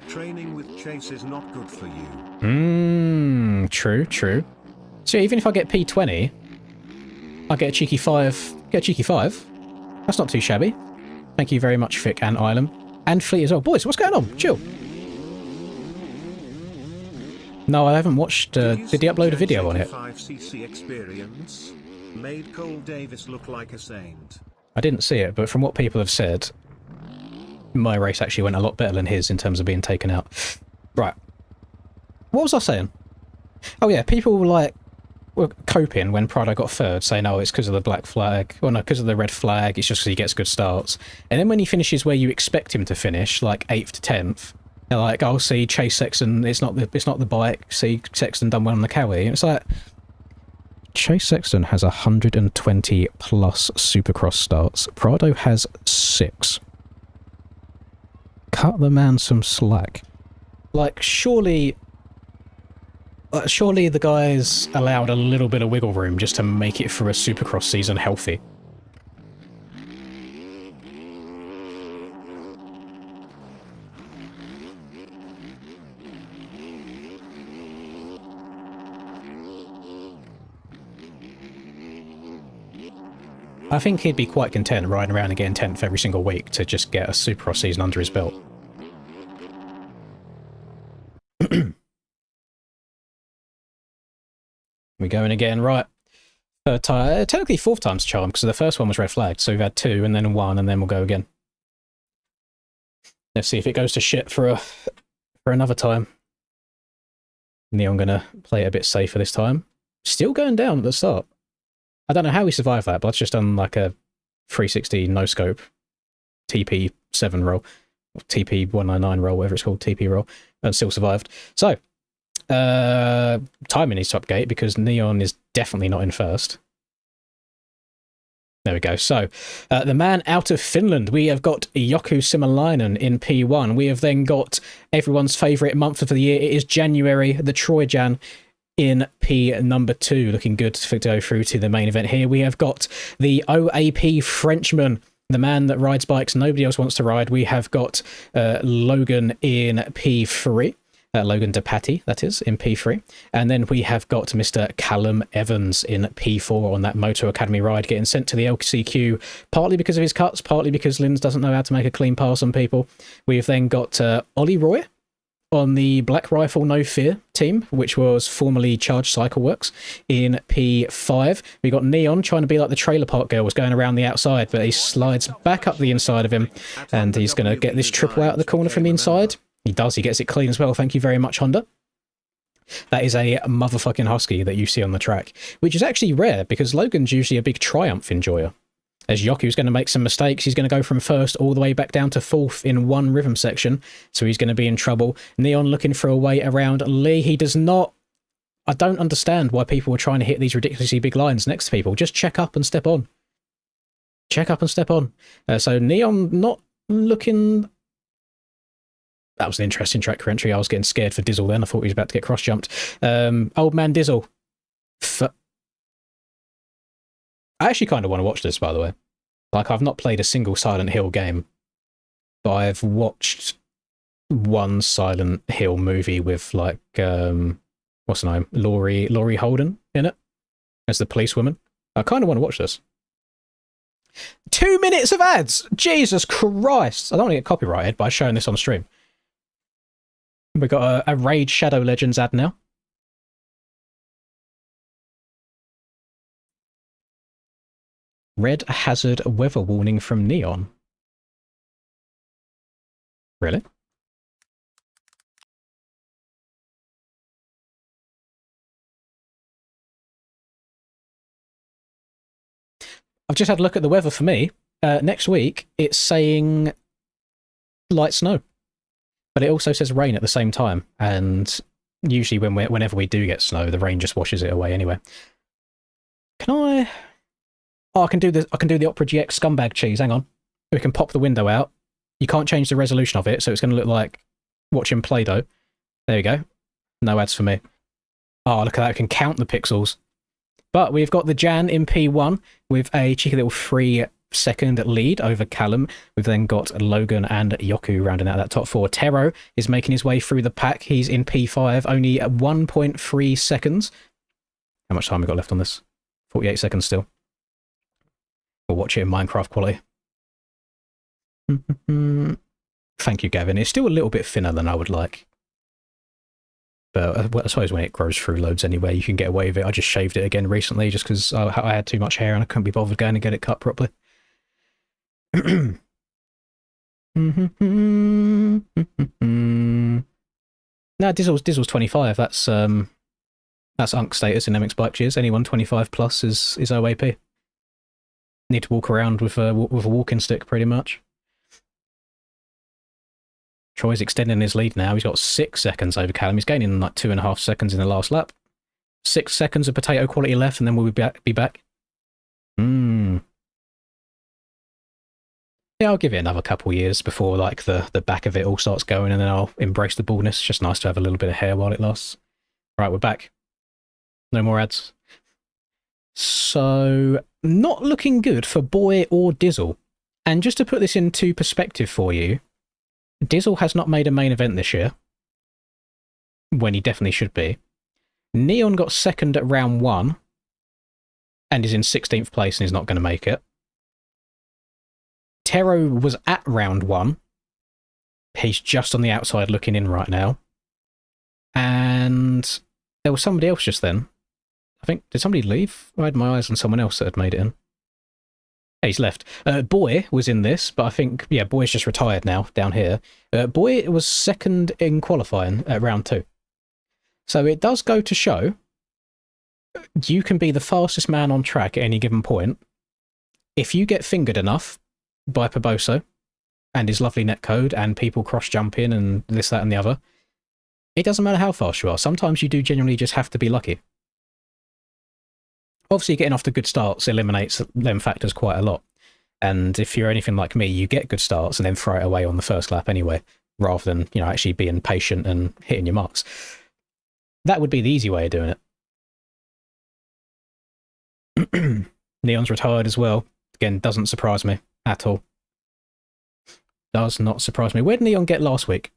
Training with Chase is not good for you. True. So even if I get P20, I get a cheeky 5. Get a cheeky 5. That's not too shabby. Thank you very much, Fick and Ilum. And Fleet as well. Boys, what's going on? Chill. No, I haven't watched... did he upload a video on it? 5cc experience made Cole Davis look like a saint. I didn't see it, but from what people have said, my race actually went a lot better than his in terms of being taken out. Right. What was I saying? Oh yeah, people were coping when Prado got 3rd, saying, oh, it's because of the black flag. Well, no, because of the red flag, it's just because he gets good starts. And then when he finishes where you expect him to finish, like 8th to 10th, they're like, oh, see, Chase Sexton, it's not the bike. See, Sexton done well on the Cowie. And it's like, Chase Sexton has 120 plus Supercross starts. Prado has 6. Cut the man some slack. Like, surely... surely the guy's allowed a little bit of wiggle room just to make it through a Supercross season healthy. I think he'd be quite content riding around and getting 10th every single week to just get a Supercross season under his belt. We're going again, right. Third time, technically fourth time's charm, because the first one was red flagged, so we've had 2 and then 1 and then we'll go again. Let's see if it goes to shit for another time. Neon gonna play it a bit safer this time. Still going down at the start. I don't know how we survived that, but I've just done like a 360 no scope TP7 roll, or TP199 roll, whatever it's called, TP roll, and still survived. So, timing needs to update because Neon is definitely not in first. There we go. So, the man out of Finland, we have got Yoku Simalainen in P1. We have then got everyone's favourite month of the year. It is January, the Troy Jan, in P number 2, looking good to go through to the main event here. We have got the OAP Frenchman, the man that rides bikes nobody else wants to ride. We have got Logan in P3. Logan DePatty, that is, in P3. And then we have got Mr. Callum Evans in P4 on that Moto Academy ride, getting sent to the LCQ, partly because of his cuts, partly because Linz doesn't know how to make a clean pass on people. We've then got Ollie Roy on the Black Rifle No Fear team, which was formerly Charged Cycle Works, in P5. We got Neon trying to be like the trailer park girl, was going around the outside, but he slides back up the inside of him, and he's going to get this triple out of the corner from the inside. He does, he gets it clean as well. Thank you very much, Honda. That is a motherfucking husky that you see on the track, which is actually rare because Logan's usually a big Triumph enjoyer. As Yoku's going to make some mistakes, he's going to go from first all the way back down to fourth in one rhythm section, so he's going to be in trouble. Neon looking for a way around Lee. He does not... I don't understand why people are trying to hit these ridiculously big lines next to people. Just check up and step on. Check up and step on. So Neon not looking... That was an interesting track for entry. I was getting scared for Dizzle then. I thought he was about to get cross-jumped. Old man Dizzle. I actually kind of want to watch this, by the way. Like, I've not played a single Silent Hill game, but I've watched one Silent Hill movie with, like, what's her name? Laurie Holden in it as the policewoman. I kind of want to watch this. 2 minutes of ads! Jesus Christ! I don't want to get copyrighted by showing this on stream. We've got a Raid Shadow Legends ad now. Red hazard weather warning from Neon. Really? I've just had a look at the weather for me. Next week, it's saying light snow. But it also says rain at the same time. And usually whenever we do get snow, the rain just washes it away anyway. Can I... Oh, I can do the Opera GX scumbag cheese. Hang on. We can pop the window out. You can't change the resolution of it, so it's going to look like watching Play-Doh. There we go. No ads for me. Oh, look at that. We can count the pixels. But we've got the Jan in P1 with a cheeky little 3-second lead over Callum. We've then got Logan and Yoku rounding out that top 4. Tero is making his way through the pack. He's in P5, only 1.3 seconds. How much time we got left on this? 48 seconds still. We'll watch it in Minecraft quality. Thank you, Gavin. It's still a little bit thinner than I would like. But I suppose when it grows through loads anyway, you can get away with it. I just shaved it again recently just because I had too much hair and I couldn't be bothered going to get it cut properly. Now, Dizzle's 25. That's Unk status in MX Bike Cheers. Anyone 25 plus is OAP. Need to walk around with a walking stick, pretty much. Troy's extending his lead now. He's got 6 seconds over Callum. He's gaining like 2.5 seconds in the last lap. 6 seconds of potato quality left, and then we'll be back. Yeah, I'll give it another couple years before like the back of it all starts going, and then I'll embrace the baldness. It's just nice to have a little bit of hair while it lasts. Right, we're back. No more ads. So, not looking good for Boy or Dizzle. And just to put this into perspective for you, Dizzle has not made a main event this year, when he definitely should be. Neon got second at round 1, and is in 16th place and is not going to make it. Tero was at round 1. He's just on the outside looking in right now. And there was somebody else just then. I think, did somebody leave? I had my eyes on someone else that had made it in. Yeah, he's left. Boy was in this, but I think, yeah, Boy's just retired now, down here. Boy was second in qualifying at round 2. So it does go to show you can be the fastest man on track at any given point. If you get fingered enough by Paboso and his lovely netcode and people cross-jump in and this, that and the other, it doesn't matter how fast you are. Sometimes you do genuinely just have to be lucky. Obviously, getting off to good starts eliminates them factors quite a lot. And if you're anything like me, you get good starts and then throw it away on the first lap anyway, rather than, you know, actually being patient and hitting your marks. That would be the easy way of doing it. Neon's retired as well. Again, doesn't surprise me at all. Does not surprise me. Where did Neon get last week?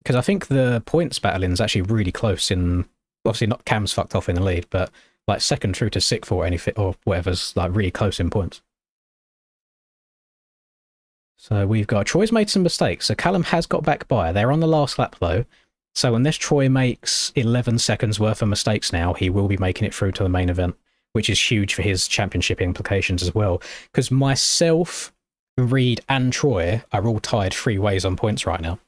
Because I think the points battling's actually really close in... Obviously, not Cam's fucked off in the lead, but like second through to 6th or anything, or whatever's like really close in points. So we've got... Troy's made some mistakes, so Callum has got back by. They're on the last lap, though. So unless Troy makes 11 seconds worth of mistakes now, he will be making it through to the main event, which is huge for his championship implications as well. Because myself, Reed, and Troy are all tied 3 ways on points right now.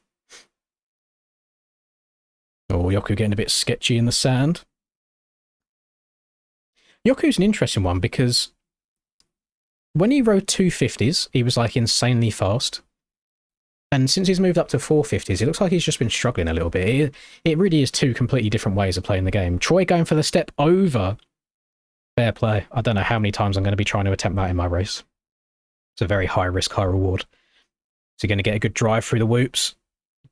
Oh, Yoku getting a bit sketchy in the sand. Yoku's an interesting one because when he rode 250s, he was like insanely fast. And since he's moved up to 450s, it looks like he's just been struggling a little bit. It really is 2 completely different ways of playing the game. Troy going for the step over. Fair play. I don't know how many times I'm going to be trying to attempt that in my race. It's a very high risk, high reward. Is he going to get a good drive through the whoops?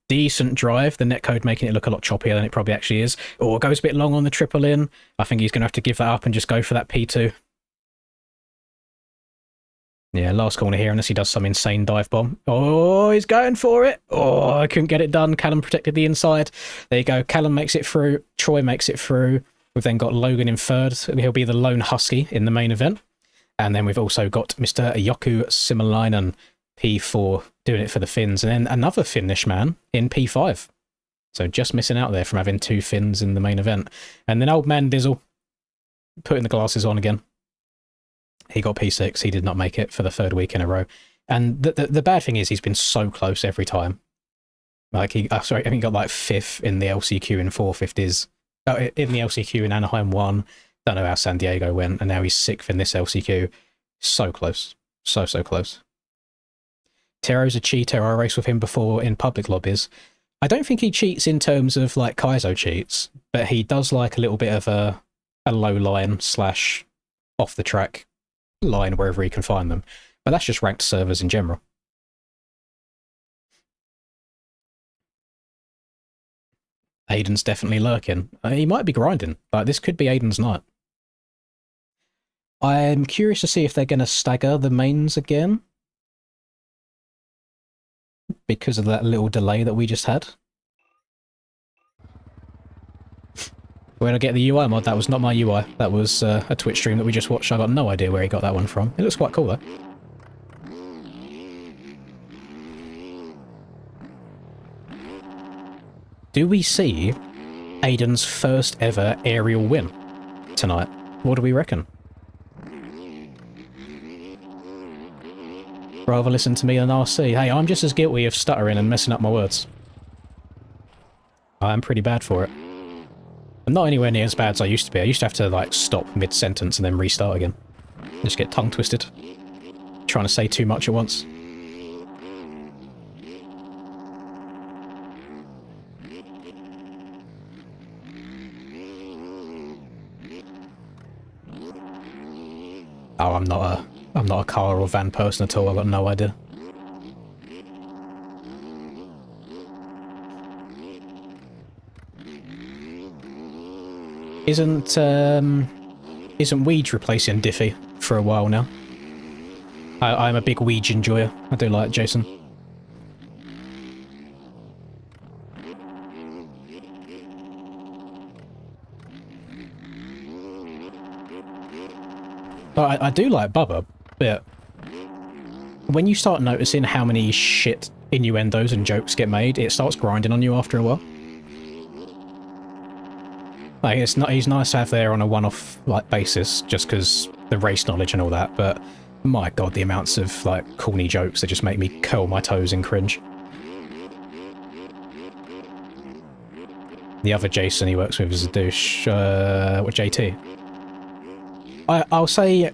Decent drive. The netcode making it look a lot choppier than it probably actually is. Or goes a bit long on the triple in. I think he's going to have to give that up and just go for that P2. Yeah, last corner here, unless he does some insane dive bomb. Oh, he's going for it. Oh, I couldn't get it done. Callum protected the inside. There you go. Callum makes it through. Troy makes it through. We've then got Logan in 3rd. He'll be the lone husky in the main event. And then we've also got Mr. Yoku Simalainen, P4, doing it for the Finns. And then another Finnish man in P5. So just missing out there from having 2 Finns in the main event. And then old man Dizzle, putting the glasses on again. He got P6. He did not make it for the 3rd week in a row. And the bad thing is he's been so close every time. Like, I think he got like 5th in the LCQ in 450s. In the LCQ in Anaheim 1. Don't know how San Diego went. And now he's 6th in this LCQ. So close. So close. Tero's a cheater. I raced with him before in public lobbies. I don't think he cheats in terms of like Kaizo cheats. But he does like a little bit of a low line / off the track line wherever he can find them. But that's just ranked servers in general. Aiden's definitely lurking. He might be grinding. Like, this could be Aiden's night. I'm curious to see if they're going to stagger the mains again. Because of that little delay that we just had. Where'd I get the UI mod? That was not my UI. That was a Twitch stream that we just watched. I got no idea where he got that one from. It looks quite cool, though. Do we see Aiden's first ever aerial win tonight? What do we reckon? Rather listen to me than RC. Hey, I'm just as guilty of stuttering and messing up my words. I'm pretty bad for it. I'm not anywhere near as bad as I used to be. I used to have to, like, stop mid-sentence and then restart again. Just get tongue-twisted. Trying to say too much at once. Oh, I'm not a car or van person at all. I've got no idea. Isn't Weege replacing Diffie for a while now? I'm a big Weege enjoyer. I do like Jason. But I do like Bubba, but when you start noticing how many shit innuendos and jokes get made, it starts grinding on you after a while. Like, it's not, he's nice to have there on a one-off like basis, just because the race knowledge and all that, but my god, the amounts of like corny jokes that just make me curl my toes and cringe. The other Jason he works with is a douche. What, JT? I'll say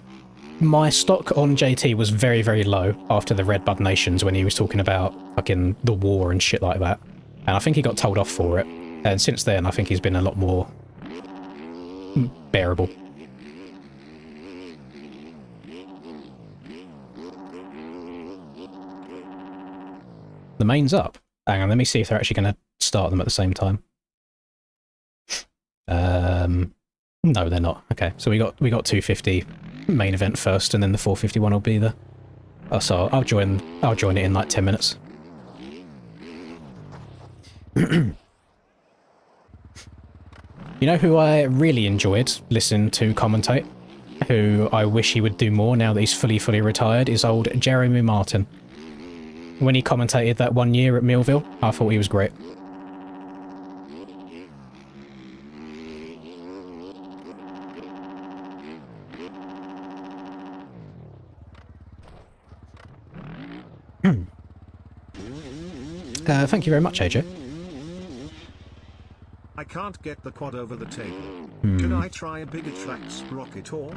my stock on JT was very, very low after the Red Bud Nations when he was talking about fucking the war and shit like that. And I think he got told off for it. And since then, I think he's been a lot more bearable. The main's up. Hang on, let me see if they're actually going to start them at the same time. No, they're not. Okay, so we got 250 main event first, and then the 451 will be the. Oh, so I'll join it in like 10 minutes. You know who I really enjoyed listening to commentate, who I wish he would do more now that he's fully retired, is old Jeremy Martin. When he commentated that 1 year at Millville, I thought he was great. Thank you very much, AJ. I can't get the quad over the table. Can I try a bigger track sprocket or?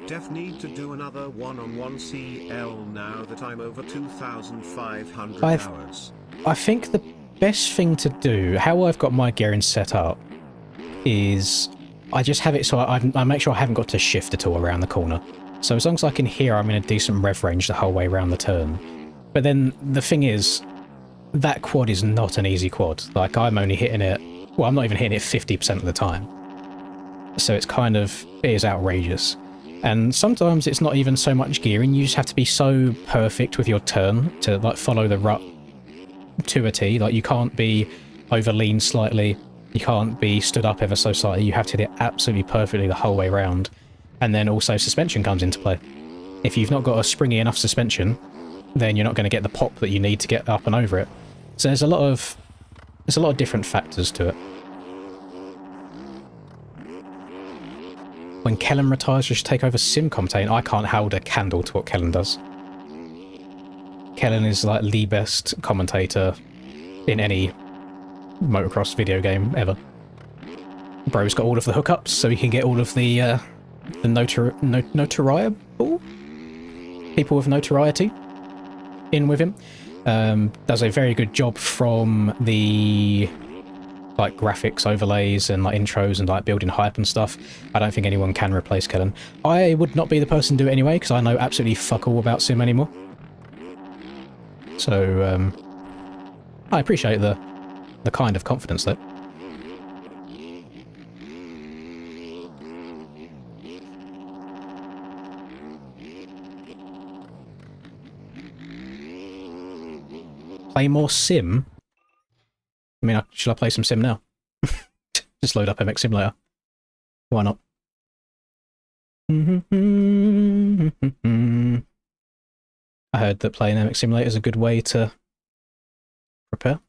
Def need to do another one-on-one CL now that I'm over 2,500 hours. I think the best thing to do, how I've got my gearing set up, is I just have it so I make sure I haven't got to shift at all around the corner. So as long as I can hear I'm in a decent rev range the whole way around the turn. But then the thing is, that quad is not an easy quad. Like, I'm only hitting it, well, I'm not even hitting it 50% of the time. So it's kind of, it is outrageous. And sometimes it's not even so much gearing, you just have to be so perfect with your turn to like follow the rut to a T. Like, you can't be over lean slightly, you can't be stood up ever so slightly, you have to hit it absolutely perfectly the whole way around. And then also suspension comes into play. If you've not got a springy enough suspension, then you're not going to get the pop that you need to get up and over it. So there's a lot of different factors to it. When Kellen retires, just take over sim commentating. I can't hold a candle to what Kellen does. Kellen is like the best commentator in any motocross video game ever. Bro's got all of the hookups, so he can get all of the notoriety people with notoriety in with him. Does a very good job from the like graphics overlays and like intros and like building hype and stuff. I don't think anyone can replace Kellen. I would not be the person to do it anyway, because I know absolutely fuck all about sim anymore. So I appreciate the kind of confidence though. Play more sim? I mean, should I play some sim now? Just load up MX Simulator. Why not? I heard that playing MX Simulator is a good way to prepare.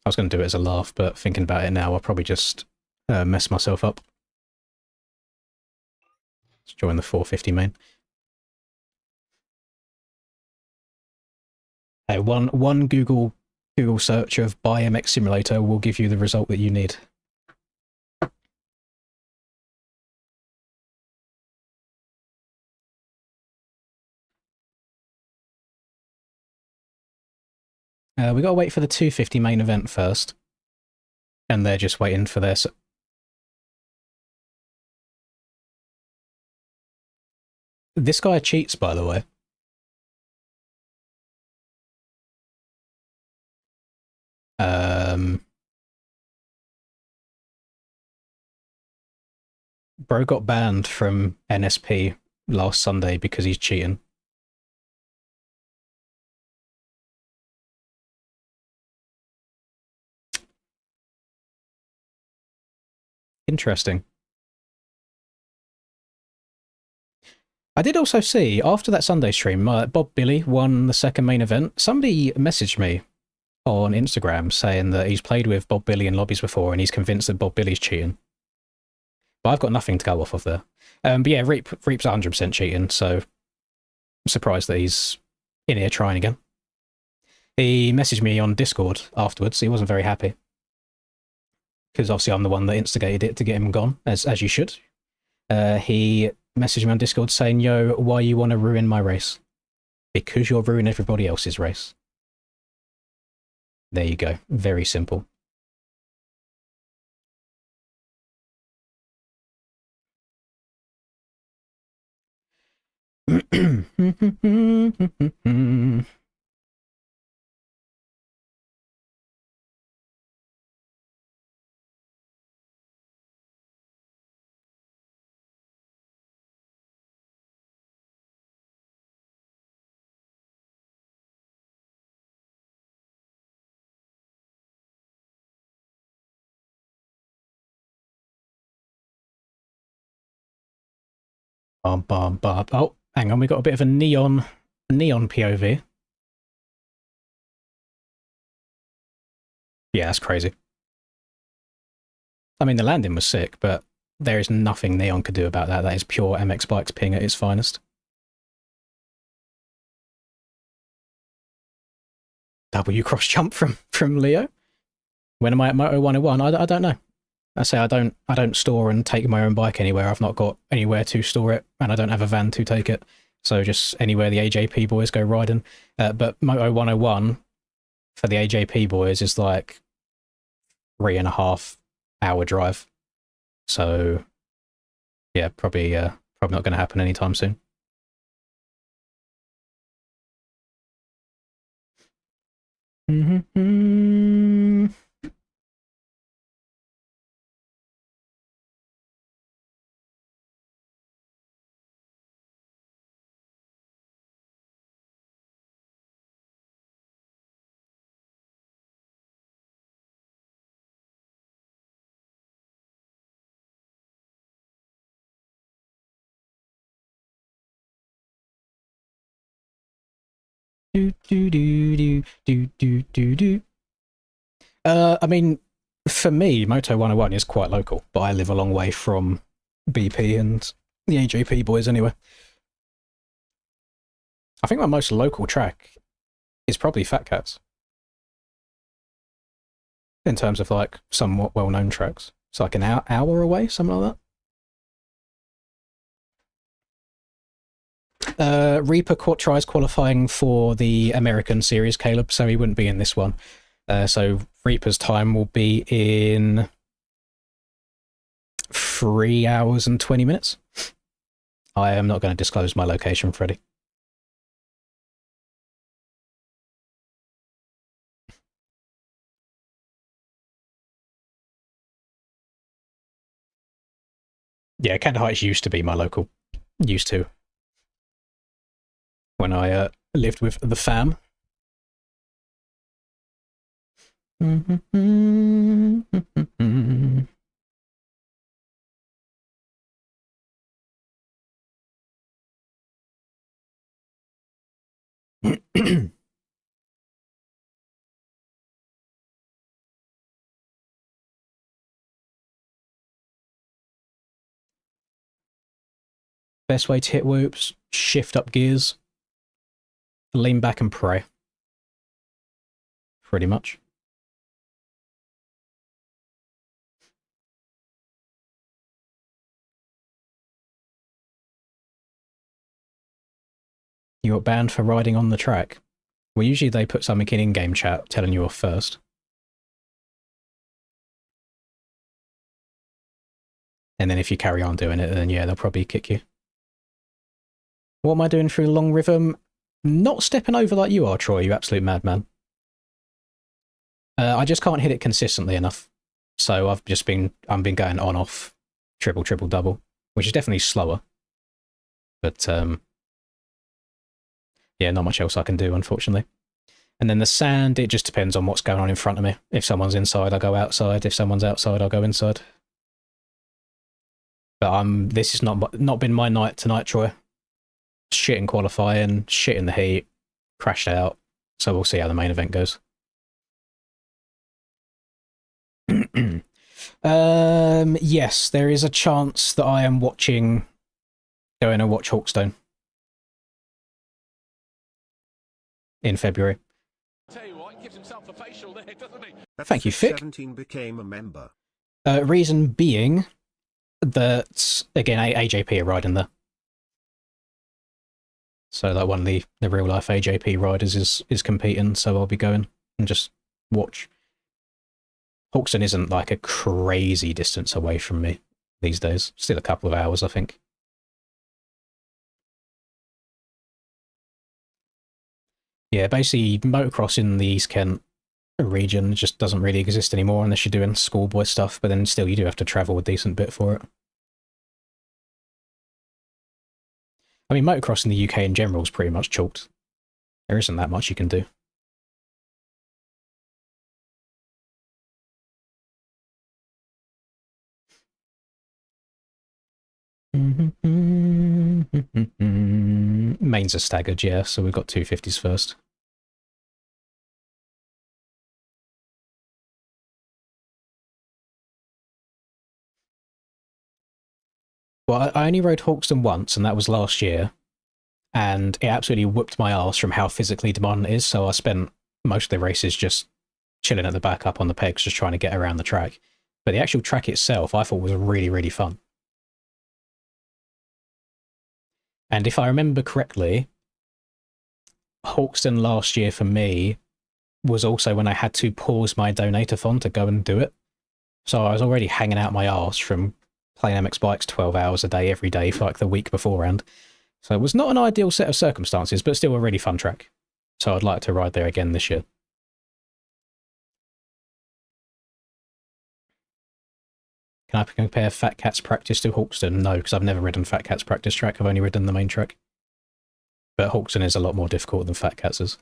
I was going to do it as a laugh, but thinking about it now, I'll probably just mess myself up. Let's join the 450 main. Hey, one Google search of buy MX Simulator will give you the result that you need. We gotta wait for the 250 main event first. And they're just waiting for their... This guy cheats, by the way. Bro got banned from NSP last Sunday because he's cheating. Interesting. I did also see, after that Sunday stream, Bob Billy won the second main event. Somebody messaged me on Instagram saying that he's played with Bob Billy in lobbies before and he's convinced that Bob Billy's cheating. But I've got nothing to go off of there. But yeah, Reap's 100% cheating, so I'm surprised that he's in here trying again. He messaged me on Discord afterwards. He wasn't very happy. Because obviously I'm the one that instigated it to get him gone, as you should. He messaged me on Discord saying, yo, why you want to ruin my race? Because you'll ruin everybody else's race. There you go. Very simple. Oh, hang on, we got a bit of a neon POV. Yeah, that's crazy. I mean, the landing was sick, but there is nothing Neon could do about that. That is pure MX Bikes ping at its finest. W cross jump from Leo. When am I at Moto 101? I don't know. I say I don't store and take my own bike anywhere. I've not got anywhere to store it, and I don't have a van to take it. So just anywhere the AJP boys go riding. But Moto 101 for the AJP boys is like 3.5 hour drive. So yeah, probably not going to happen anytime soon. I mean, for me, Moto 101 is quite local, but I live a long way from BP and the AJP boys anyway. I think my most local track is probably Fat Cats. In terms of like somewhat well-known tracks. It's like an hour away, something like that. Reaper tries qualifying for the American series, Caleb, so he wouldn't be in this one. So Reaper's time will be in 3 hours and 20 minutes. I am not going to disclose my location, Freddie. Yeah, Canada Heights used to be my local. Used to. When I lived with the fam. Best way to hit whoops, shift up gears, lean back and pray. Pretty much. You got banned for riding on the track. Well, usually they put something in in-game chat telling you off first. And then if you carry on doing it, then yeah, they'll probably kick you. What am I doing through Long Rhythm? Not stepping over like you are, Troy, you absolute madman. I just can't hit it consistently enough. So I've been going on off, triple, double, which is definitely slower. But yeah, not much else I can do, unfortunately. And then the sand, it just depends on what's going on in front of me. If someone's inside, I go outside. If someone's outside, I'll go inside. But this has not been my night tonight, Troy. Shit in qualifying, shit in the heat, crashed out. So we'll see how the main event goes. Yes, there is a chance that I am going to watch Hawkstone in February. Tell you what, gives himself a facial there, doesn't he? Thank you, Fick. 17 became a member. Reason being that, again, AJP are riding there. So like one of the real life AJP riders is competing, so I'll be going and just watch. Hawkstone isn't like a crazy distance away from me these days. Still a couple of hours, I think. Yeah, basically motocross in the East Kent region just doesn't really exist anymore unless you're doing schoolboy stuff, but then still you do have to travel a decent bit for it. I mean, motocross in the UK in general is pretty much chalked. There isn't that much you can do. Mains are staggered, yeah, so we've got 250s first. Well, I only rode Hawkstone once, and that was last year, and it absolutely whooped my arse from how physically demanding it is, so I spent most of the races just chilling at the back up on the pegs, just trying to get around the track. But the actual track itself, I thought was really, really fun. And if I remember correctly, Hawkstone last year for me was also when I had to pause my donator-thon to go and do it. So I was already hanging out my arse from playing MX bikes 12 hours a day every day for like the week beforehand. So it was not an ideal set of circumstances, but still a really fun track. So I'd like to ride there again this year. Can I compare Fat Cat's practice to Hawkstone? No, because I've never ridden Fat Cat's practice track. I've only ridden the main track. But Hawkstone is a lot more difficult than Fat Cat's is.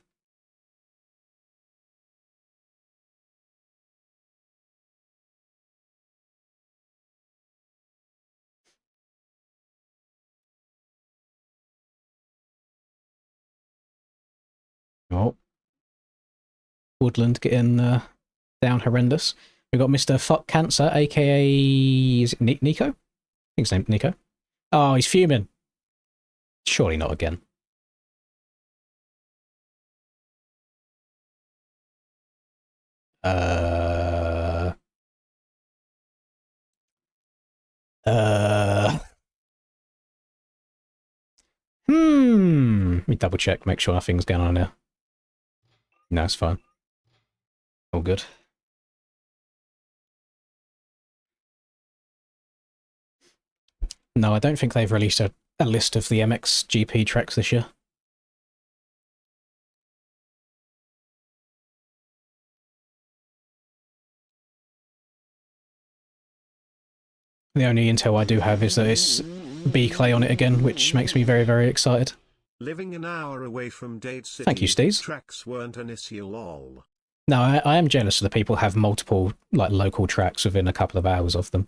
Oh. Woodland getting down horrendous. We've got Mr. Fuck Cancer, aka is it Nico? I think his name's Nico. Oh, he's fuming. Surely not again. Let me double check, make sure nothing's going on there. No, it's fine. All good. No, I don't think they've released a list of the MX GP tracks this year. The only intel I do have is that it's B-Clay on it again, which makes me very, very excited. Living an hour away from Dade City. Thank you, Steez. Tracks weren't an issue, lol. No, I am jealous of the people who have multiple like local tracks within a couple of hours of them.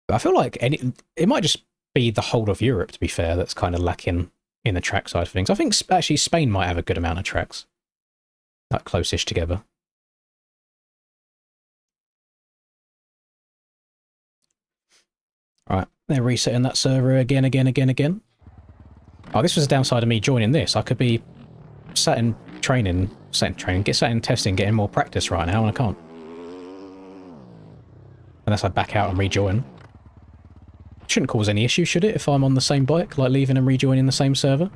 But I feel like it might just be the whole of Europe, to be fair, that's kind of lacking in the track side of things. I think actually Spain might have a good amount of tracks, like close-ish together. Right, they're resetting that server again. Oh, this was a downside of me joining this. I could be sat in testing, getting more practice right now, and I can't. Unless I back out and rejoin. Shouldn't cause any issue, should it, if I'm on the same bike, like leaving and rejoining the same server?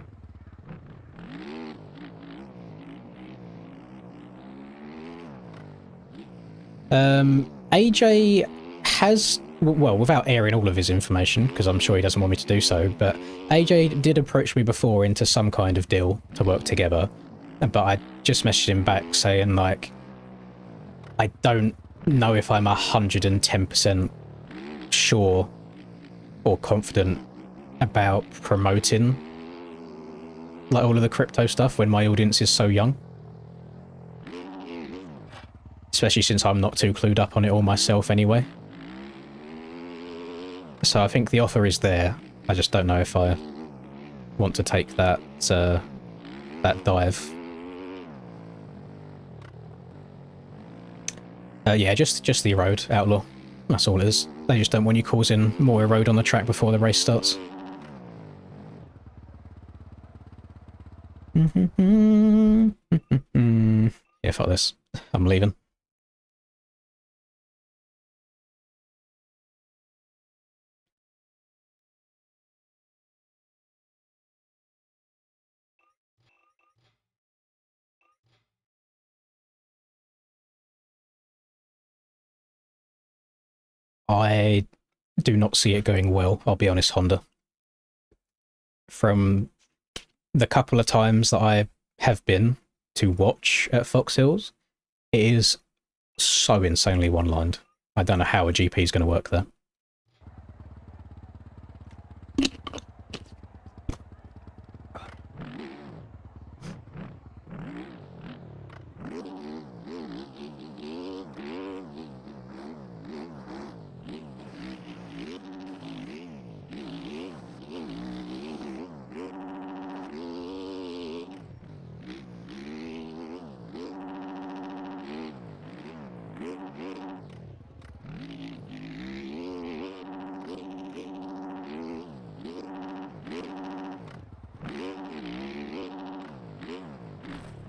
AJ has, well, without airing all of his information, because I'm sure he doesn't want me to do so, but AJ did approach me before into some kind of deal to work together, but I just messaged him back saying, like, I don't know if I'm 110% sure or confident about promoting like all of the crypto stuff when my audience is so young. Especially since I'm not too clued up on it all myself anyway. So I think the offer is there. I just don't know if I want to take that that dive. Yeah, just the erode, Outlaw. That's all it is. They just don't want you causing more erode on the track before the race starts. Yeah, fuck this. I'm leaving. I do not see it going well, I'll be honest, Honda. From the couple of times that I have been to watch at Fox Hills, it is so insanely one-lined. I don't know how a GP is going to work there.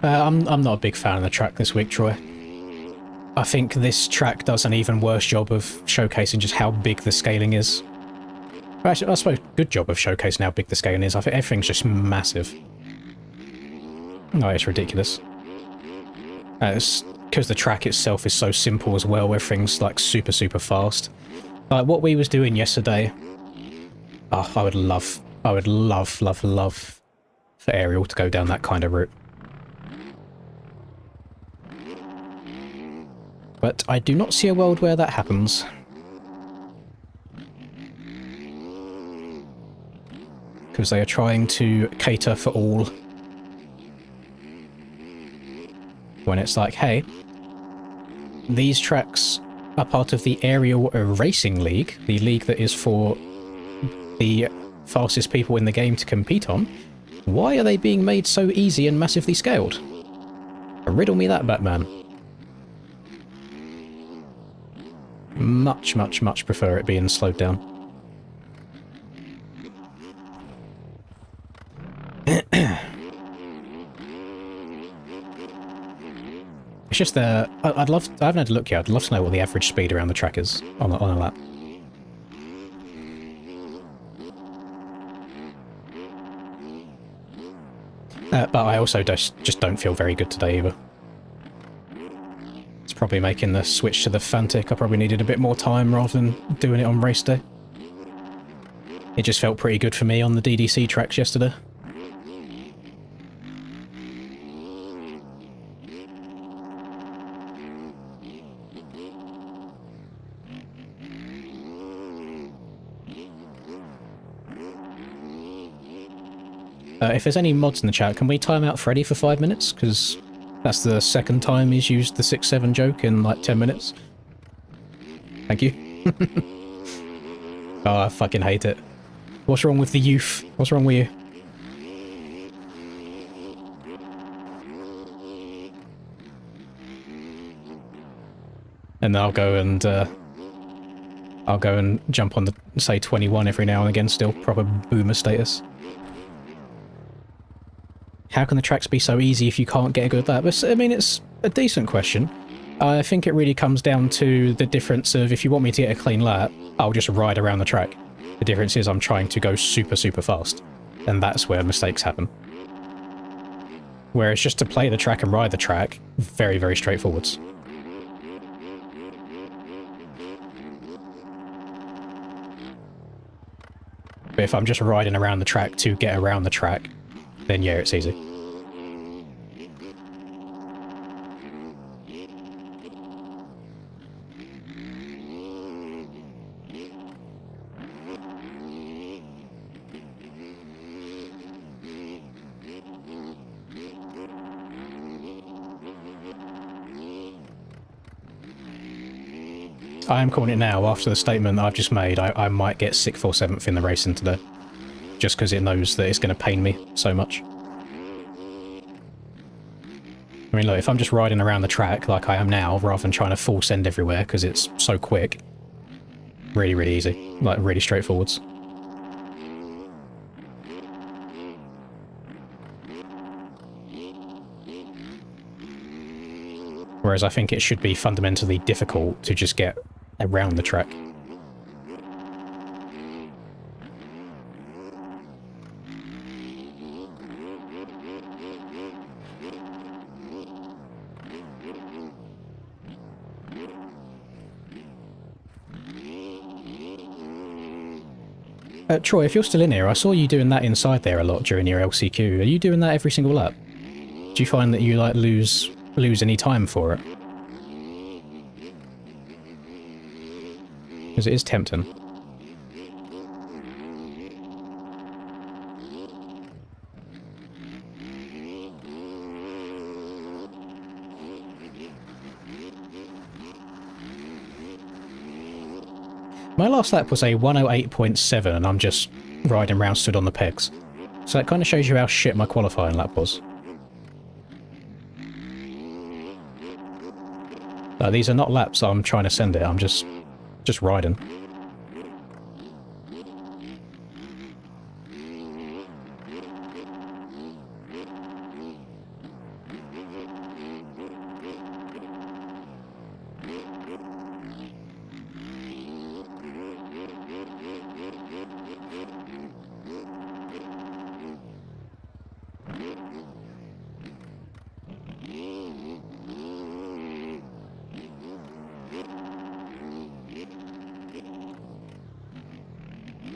I'm not a big fan of the track this week, Troy. I think this track does an even worse job of showcasing just how big the scaling is. Actually, I suppose good job of showcasing how big the scaling is. I think everything's just massive. Oh, it's ridiculous. It's because the track itself is so simple as well. Everything's like super, super fast. Like what we was doing yesterday. Oh, I would love, love for Ariel to go down that kind of route. But I do not see a world where that happens. Because they are trying to cater for all. When it's like, hey, these tracks are part of the Aerial Racing League, the league that is for the fastest people in the game to compete on. Why are they being made so easy and massively scaled? Riddle me that, Batman. Much, much, much prefer it being slowed down. It's just I haven't had a look yet. I'd love to know what the average speed around the track is on a lap. But I also just don't feel very good today either. It's probably making the switch to the Fantic. I probably needed a bit more time rather than doing it on race day. It just felt pretty good for me on the DDC tracks yesterday. If there's any mods in the chat, can we time out Freddy for 5 minutes? Because that's the second time he's used the 6-7 joke in like 10 minutes. Thank you. Oh, I fucking hate it. What's wrong with the youth? What's wrong with you? And then I'll go and jump on the, say, 21 every now and again still. Proper boomer status. How can the tracks be so easy if you can't get a good lap? I mean, it's a decent question. I think it really comes down to the difference of if you want me to get a clean lap, I'll just ride around the track. The difference is I'm trying to go super, super fast. And that's where mistakes happen. Whereas just to play the track and ride the track, very, very straightforwards. But if I'm just riding around the track to get around the track, then yeah, it's easy. I am calling it now. After the statement I've just made, I might get 6th or 7th in the racing today. Just because it knows that it's going to pain me so much. I mean, look, if I'm just riding around the track like I am now, rather than trying to full send everywhere because it's so quick, really, really easy. Like, really straightforwards. Whereas I think it should be fundamentally difficult to just get around the track. Troy, if you're still in here, I saw you doing that inside there a lot during your LCQ. Are you doing that every single lap? Do you find that you like lose any time for it? Because it is tempting. My last lap was a 108.7 and I'm just riding around stood on the pegs. So that kind of shows you how shit my qualifying lap was. These are not laps I'm trying to send it, I'm just riding.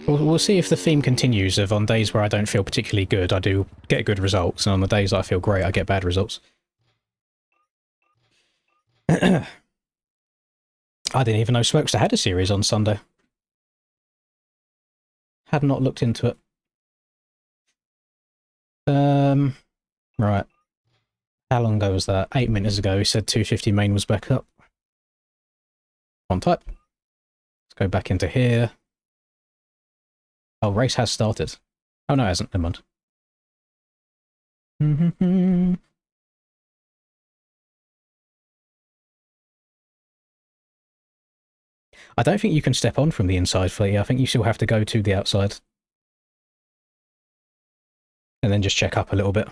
We'll see if the theme continues of on days where I don't feel particularly good, I do get good results, and on the days that I feel great, I get bad results. I didn't even know Smokester had a series on Sunday. Had not looked into it. Right. How long ago was that? 8 minutes ago, he said 250 main was back up. On type. Let's go back into here. Oh, race has started. Oh, no, it hasn't. Never mind. I don't think you can step on from the inside, Fleet. I think you still have to go to the outside. And then just check up a little bit.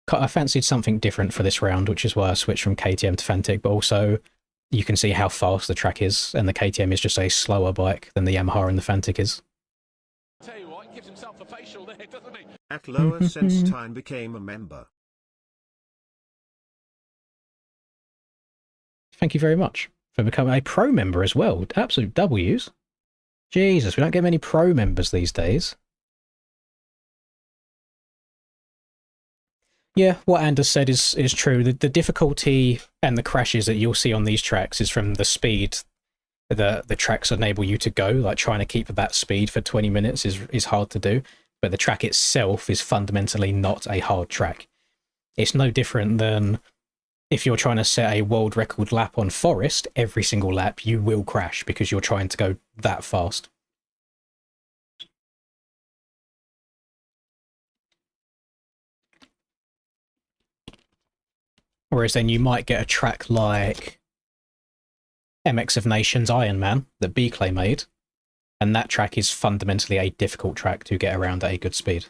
I fancied something different for this round, which is why I switched from KTM to Fantic, but also you can see how fast the track is, and the KTM is just a slower bike than the Yamaha and the Fantic is. Tell you what, he gives himself a facial there, doesn't he? At lower sense time became a member. Thank you very much for becoming a pro member as well. Absolute W's. Jesus, we don't get many pro members these days. Yeah, what Anders said is true. The difficulty and the crashes that you'll see on these tracks is from the speed the tracks enable you to go. Like, trying to keep that speed for 20 minutes is hard to do. But the track itself is fundamentally not a hard track. It's no different than if you're trying to set a world record lap on Forest. Every single lap you will crash because you're trying to go that fast. Whereas then you might get a track like MX of Nations Ironman that B-Clay made, and that track is fundamentally a difficult track to get around at a good speed.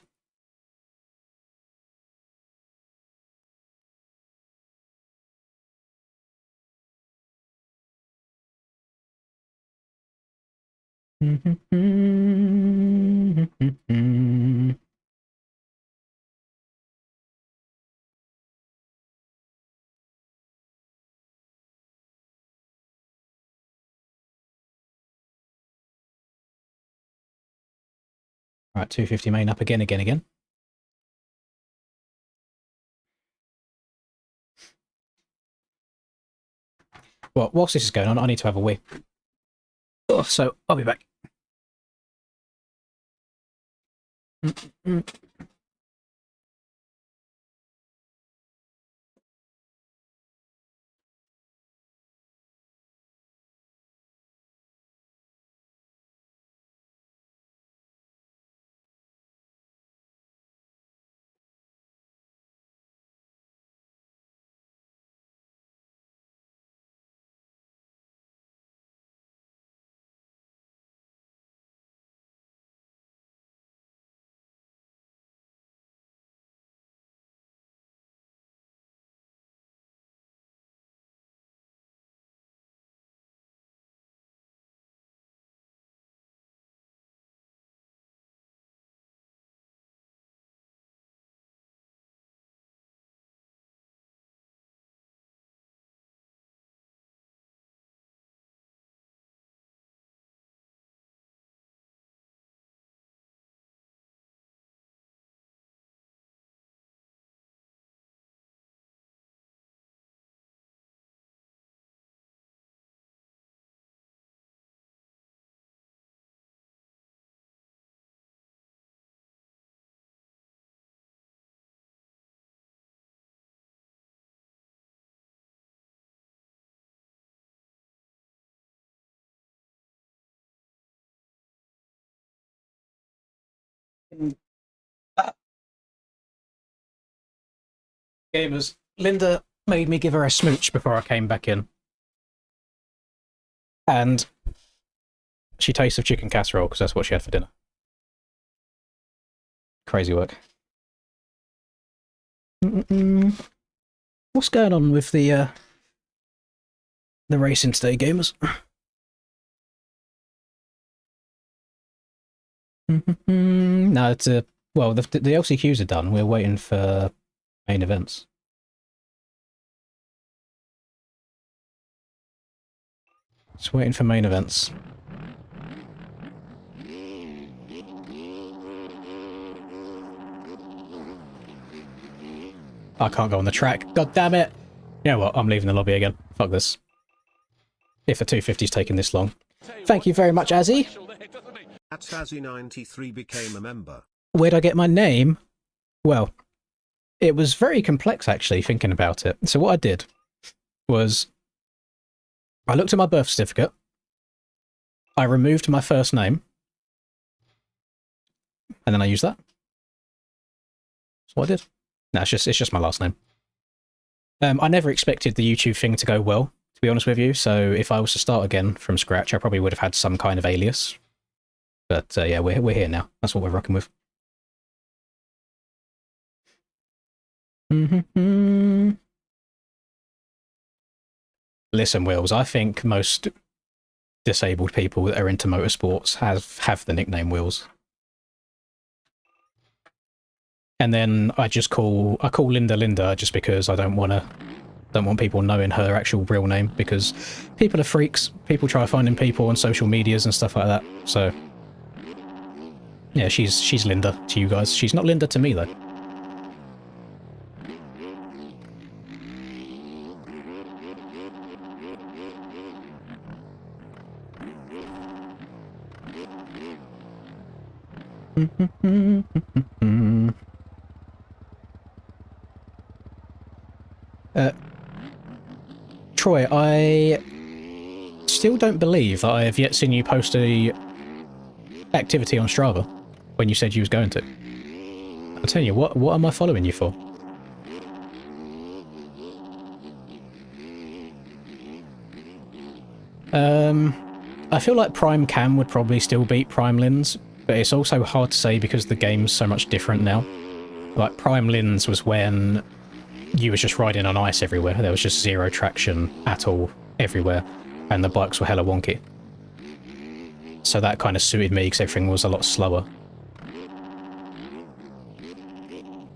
Right, 250 main up again. Well, whilst this is going on, I need to have a wee. Oh, so I'll be back. Gamers, Linda made me give her a smooch before I came back in. And she tasted chicken casserole because that's what she had for dinner. Crazy work. What's going on with the racing today, gamers? No, it's well, the LCQs are done. We're waiting for main events. Just waiting for main events. I can't go on the track. God damn it! You know what? I'm leaving the lobby again. Fuck this. If a 250's taking this long. Thank you very much, Azzy. That's Azzy93 became a member. Where'd I get my name? Well, it was very complex, actually, thinking about it. So what I did was I looked at my birth certificate. I removed my first name. And then I used that. That's what I did. No, it's just my last name. I never expected the YouTube thing to go well, to be honest with you. So if I was to start again from scratch, I probably would have had some kind of alias. But yeah, we're here now. That's what we're rocking with. Listen, Wills, I think most disabled people that are into motorsports have the nickname Wills. And then I call Linda Linda just because I don't want people knowing her actual real name, because people are freaks. People try finding people on social medias and stuff like that. So yeah, she's Linda to you guys. She's not Linda to me though. Troy, I still don't believe that I have yet seen you post a activity on Strava when you said you was going to. I'll tell you, what am I following you for? I feel like Prime Cam would probably still beat Prime Lins, but it's also hard to say because the game's so much different now. Like, Prime Lins was when you was just riding on ice everywhere. There was just zero traction at all everywhere, and the bikes were hella wonky. So that kind of suited me because everything was a lot slower.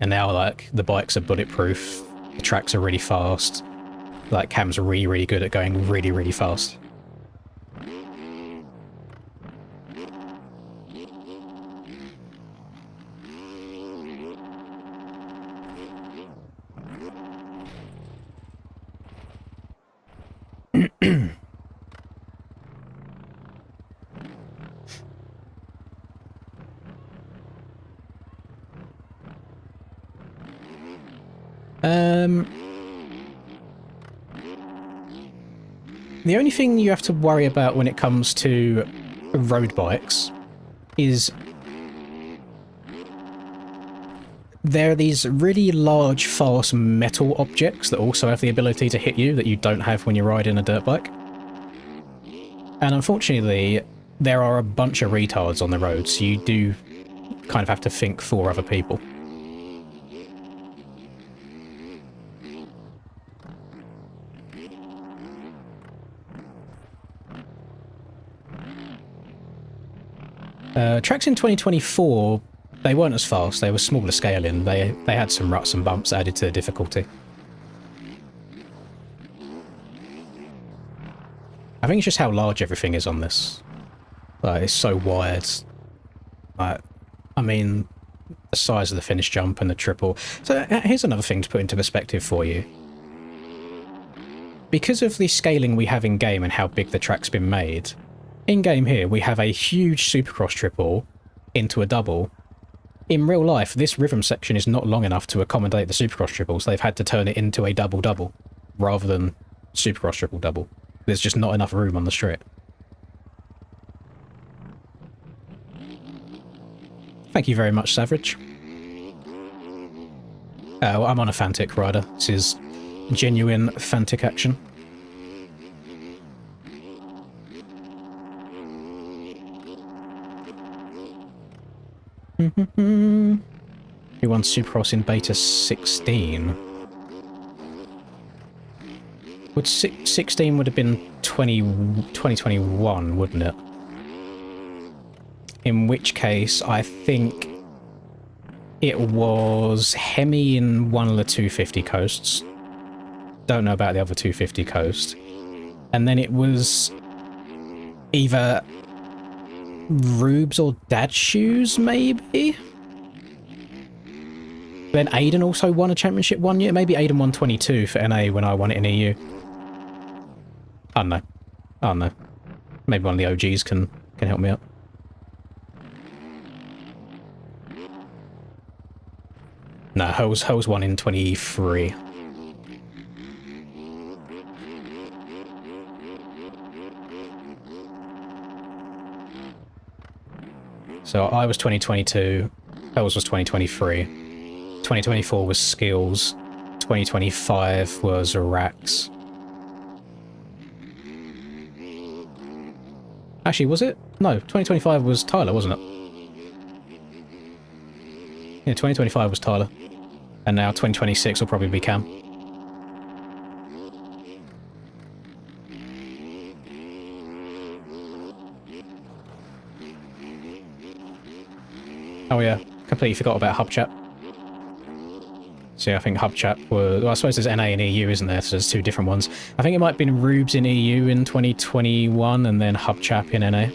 And now, like, the bikes are bulletproof, the tracks are really fast, like, Cam's really, really good at going really, really fast. The only thing you have to worry about when it comes to road bikes is there are these really large, fast metal objects that also have the ability to hit you that you don't have when you're riding a dirt bike. And unfortunately, there are a bunch of retards on the road, so you do kind of have to think for other people. Tracks in 2024, they weren't as fast, they were smaller scaling, they had some ruts and bumps added to the difficulty. I think it's just how large everything is on this. Like, it's so wide. Like, I mean, the size of the finish jump and the triple. So here's another thing to put into perspective for you. Because of the scaling we have in-game and how big the track's been made, in-game here we have a huge Supercross triple into a double. In real life, this rhythm section is not long enough to accommodate the Supercross triples. They've had to turn it into a double-double rather than Supercross triple-double. There's just not enough room on the straight. Thank you very much, Savage. Well, I'm on a Fantic rider. This is genuine Fantic action. Who won Supercross in Beta 16? Would 16 would have been 2021, wouldn't it? In which case, I think it was Hemi in one of the 250 coasts. Don't know about the other 250 coast. And then it was either Rubes or Dad Shoes, maybe? Then Aiden also won a championship one year. Maybe Aiden won 22 for NA when I won it in EU. I don't know. I don't know. Maybe one of the OGs can help me out. No, Hose won in 23. So I was 2022, Hose was 2023, 2024 was Skills, 2025 was Rax. Actually, was it? No, 2025 was Tyler, wasn't it? Yeah, 2025 was Tyler. And now 2026 will probably be Cam. Oh yeah, completely forgot about Hub Chat. So yeah, I think Hub Chat was... Well, I suppose there's NA and EU, isn't there? So there's two different ones. I think it might have been Rubes in EU in 2021 and then Hub Chat in NA.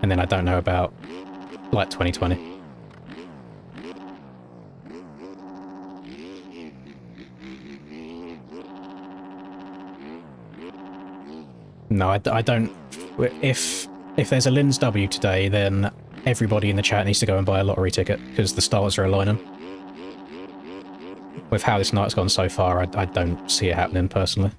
And then I don't know about, like, 2020. No, I don't... If there's a Linz W today, then everybody in the chat needs to go and buy a lottery ticket, because the stars are aligning. With how this night's gone so far, I don't see it happening, personally.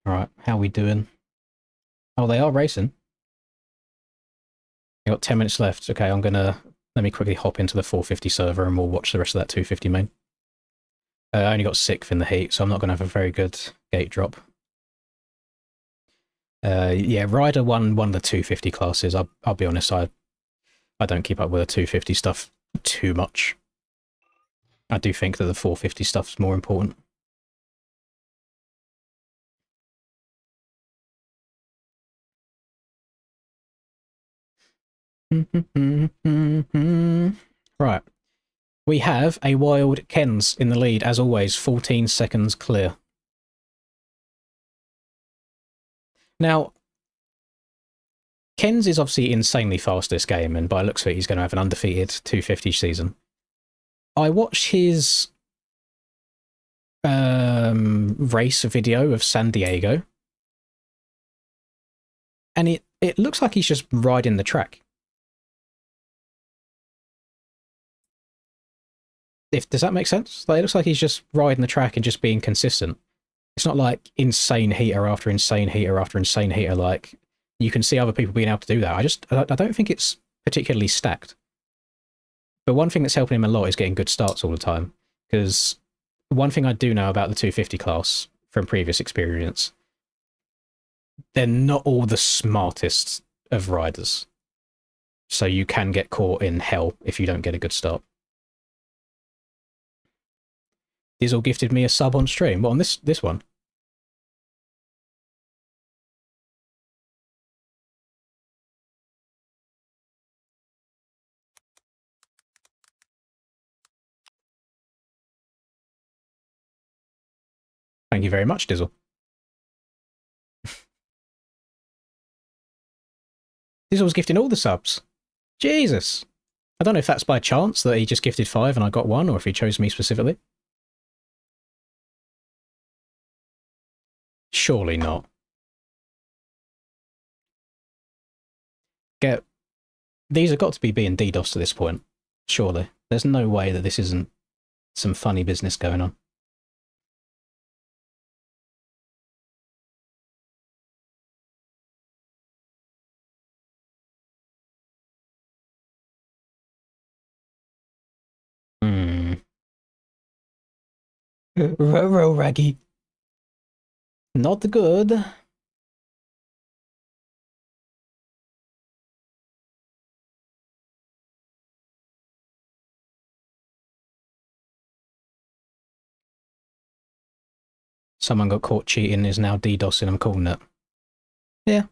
Alright, how we doing? Oh, they are racing. I've got 10 minutes left. Okay, let me quickly hop into the 450 server and we'll watch the rest of that 250 main. I only got 6th in the heat, so I'm not going to have a very good gate drop. Yeah, Ryder won one of the 250 classes. I'll be honest, I don't keep up with the 250 stuff too much. I do think that the 450 stuff's more important. Right. We have a wild Kens in the lead, as always, 14 seconds clear. Now, Kens is obviously insanely fast this game, and by the looks of it, he's going to have an undefeated 250 season. I watched his race video of San Diego, and it looks like he's just riding the track. Does that make sense? Like, it looks like he's just riding the track and just being consistent. It's not like insane heater after insane heater after insane heater. Like, you can see other people being able to do that. I don't think it's particularly stacked. But one thing that's helping him a lot is getting good starts all the time. Because one thing I do know about the 250 class from previous experience, they're not all the smartest of riders. So you can get caught in hell if you don't get a good start. Dizzle gifted me a sub on stream. What, on this one? Thank you very much, Dizzle. Dizzle's gifting all the subs. Jesus. I don't know if that's by chance that he just gifted 5 and I got 1, or if he chose me specifically. Surely not. These have got to be being DDoS to this point. Surely. There's no way that this isn't some funny business going on. Row Raggy. Not good. Someone got caught cheating and is now DDoSing. I'm calling it. Yeah.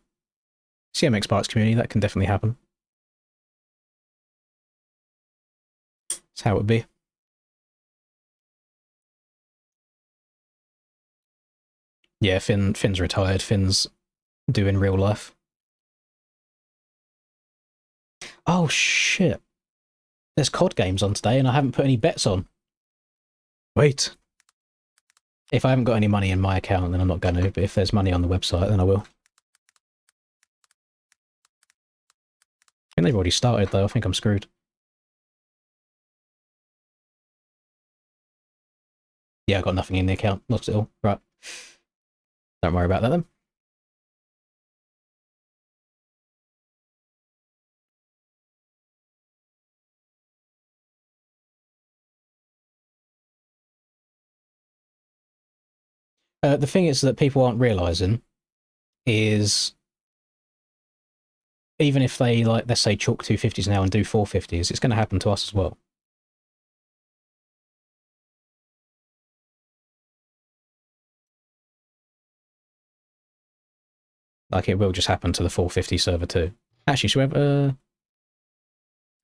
CMX Parts community, that can definitely happen. That's how it would be. Yeah, Finn's retired. Finn's doing real life. Oh, shit. There's COD games on today and I haven't put any bets on. Wait. If I haven't got any money in my account, then I'm not going to. But if there's money on the website, then I will. I think they've already started, though. I think I'm screwed. Yeah, I got nothing in the account. Lost it all. Right. Don't worry about that then. The thing is that people aren't realising is even if they, like, let's say, chalk 250s now and do 450s, it's going to happen to us as well. Like, it will just happen to the 450 server too. Actually, should we have...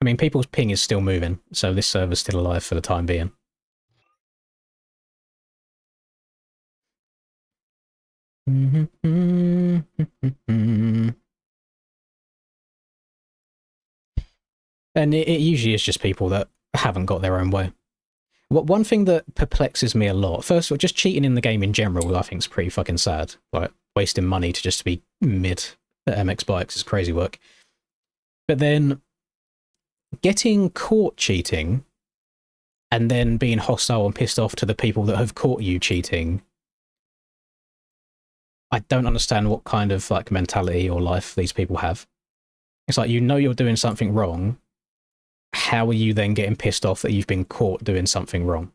I mean, people's ping is still moving, so this server's still alive for the time being. And it usually is just people that haven't got their own way. One thing that perplexes me a lot, first of all, just cheating in the game in general, I think is pretty fucking sad. Like, wasting money to just be mid at MX bikes is crazy work. But then getting caught cheating and then being hostile and pissed off to the people that have caught you cheating, I don't understand what kind of, like, mentality or life these people have. It's like, you know you're doing something wrong. How are you then getting pissed off that you've been caught doing something wrong?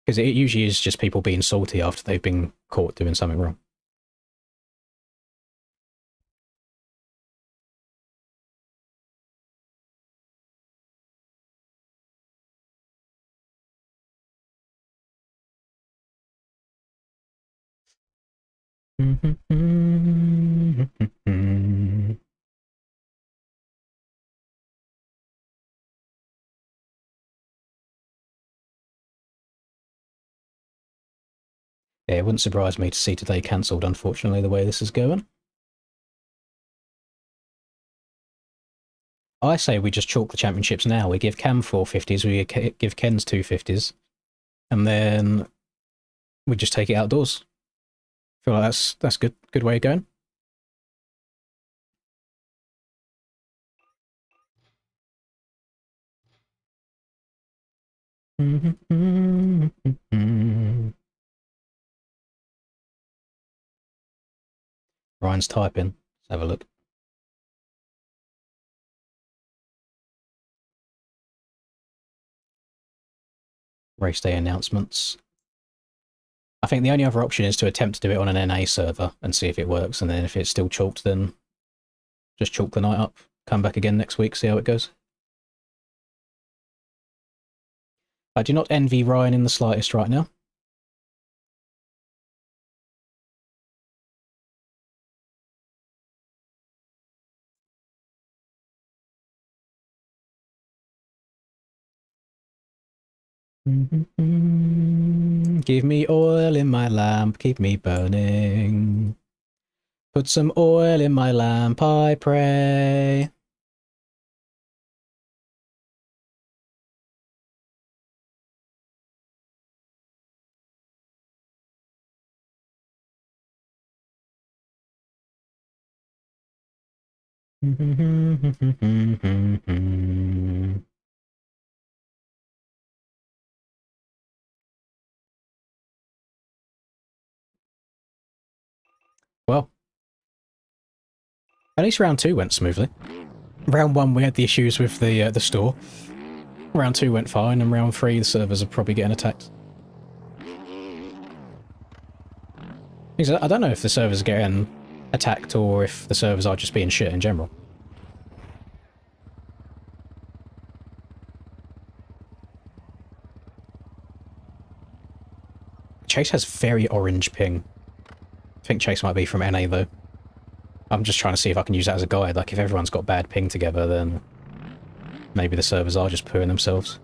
Because it usually is just people being salty after they've been caught doing something wrong. Yeah, it wouldn't surprise me to see today cancelled, unfortunately, the way this is going. I say we just chalk the championships now. We give Cam 450s, we give Ken's 250s, and then we just take it outdoors. Feel like that's good way of going. Ryan's typing. Let's have a look. Race day announcements. I think the only other option is to attempt to do it on an NA server and see if it works, and then if it's still chalked, then just chalk the night up, come back again next week, see how it goes. I do not envy Ryan in the slightest right now. Give me oil in my lamp, keep me burning. Put some oil in my lamp, I pray. Well, at least round 2 went smoothly. Round 1 we had the issues with the store. Round 2 went fine, and round 3 the servers are probably getting attacked. I don't know if the servers are getting attacked or if the servers are just being shit in general. Chase has very orange ping. I think Chase might be from NA though. I'm just trying to see if I can use that as a guide. Like, if everyone's got bad ping together, then maybe the servers are just pooing themselves.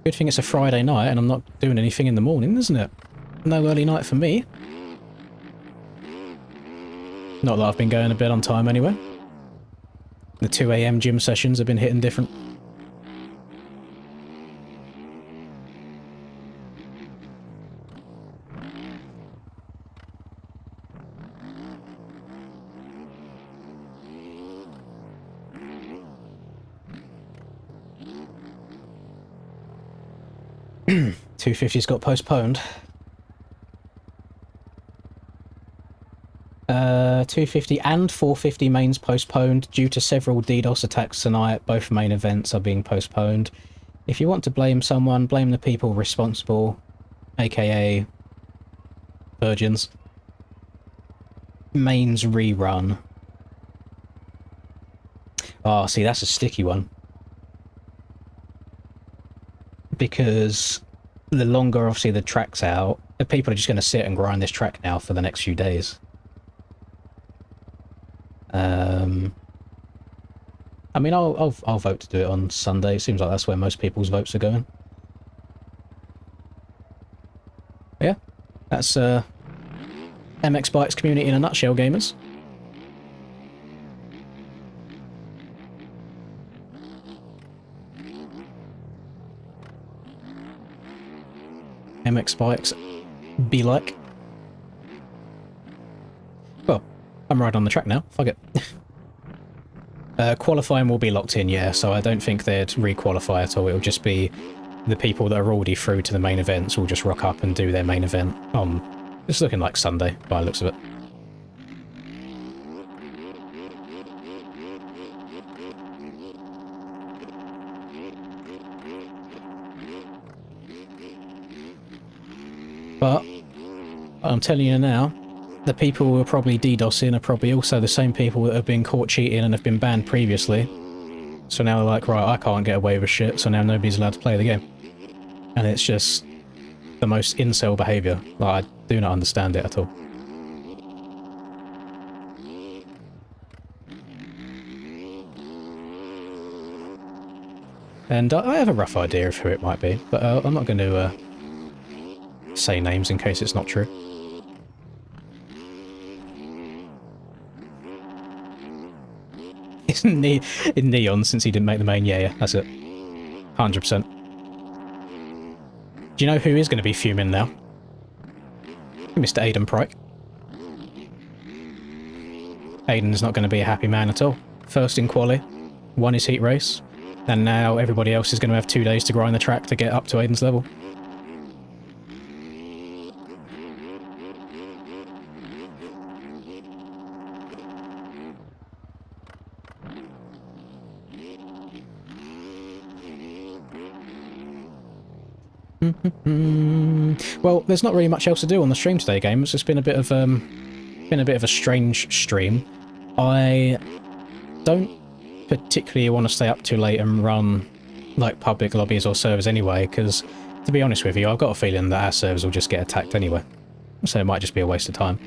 Good thing it's a Friday night and I'm not doing anything in the morning, isn't it? No early night for me. Not that I've been going to bed on time anyway. The 2 AM gym sessions have been hitting different. $250's got postponed. 250 and 450 mains postponed due to several DDoS attacks tonight. Both main events are being postponed. If you want to blame someone, blame the people responsible, aka virgins. Mains rerun. Oh, see, that's a sticky one. Because the longer, obviously, the track's out, people are just going to sit and grind this track now for the next few days. I mean, I'll vote to do it on Sunday. It seems like that's where most people's votes are going. Yeah, that's MX Bikes community in a nutshell, gamers. MX Bikes be like. Well, I'm right on the track now. Fuck it. Qualifying will be locked in, yeah, so I don't think they'd re-qualify at all. It'll just be the people that are already through to the main events will just rock up and do their main event on... It's looking like Sunday, by the looks of it. But, I'm telling you now, the people who are probably DDoSing are probably also the same people that have been caught cheating and have been banned previously. So now they're like, right, I can't get away with shit, so now nobody's allowed to play the game. And it's just the most incel behaviour. Like, I do not understand it at all. And I have a rough idea of who it might be, but I'm not going to say names in case it's not true. It's in Neon since he didn't make the main. Yeah, that's it. 100%. Do you know who is going to be fuming now? Mr. Aidan Pryke. Aidan's not going to be a happy man at all. First in quali, won his heat race, and now everybody else is going to have 2 days to grind the track to get up to Aidan's level. Well, there's not really much else to do on the stream today, gamers. It's been a bit of a strange stream. I don't particularly want to stay up too late and run like public lobbies or servers anyway, because to be honest with you, I've got a feeling that our servers will just get attacked anyway, so it might just be a waste of time.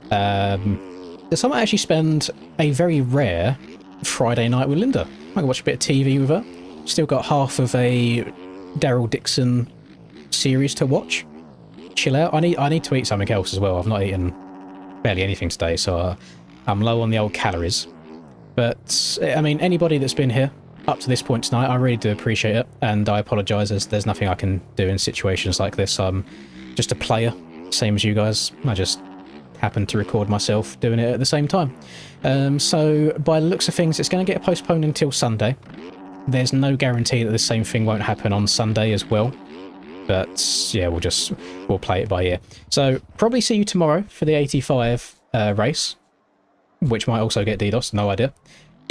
So I might actually spend a very rare Friday night with Linda. I can watch a bit of TV with her. Still got half of a Daryl Dixon series to watch. Chill out. I need to eat something else as well. I've not eaten barely anything today, so I'm low on the old calories. But I mean, anybody that's been here up to this point tonight, I really do appreciate it, and I apologise as there's nothing I can do in situations like this. I'm just a player, same as you guys. I just happen to record myself doing it at the same time. So by the looks of things, it's going to get postponed until Sunday. There's no guarantee that the same thing won't happen on Sunday as well. But yeah, we'll play it by ear. So probably see you tomorrow for the 85 race, which might also get DDoS, no idea.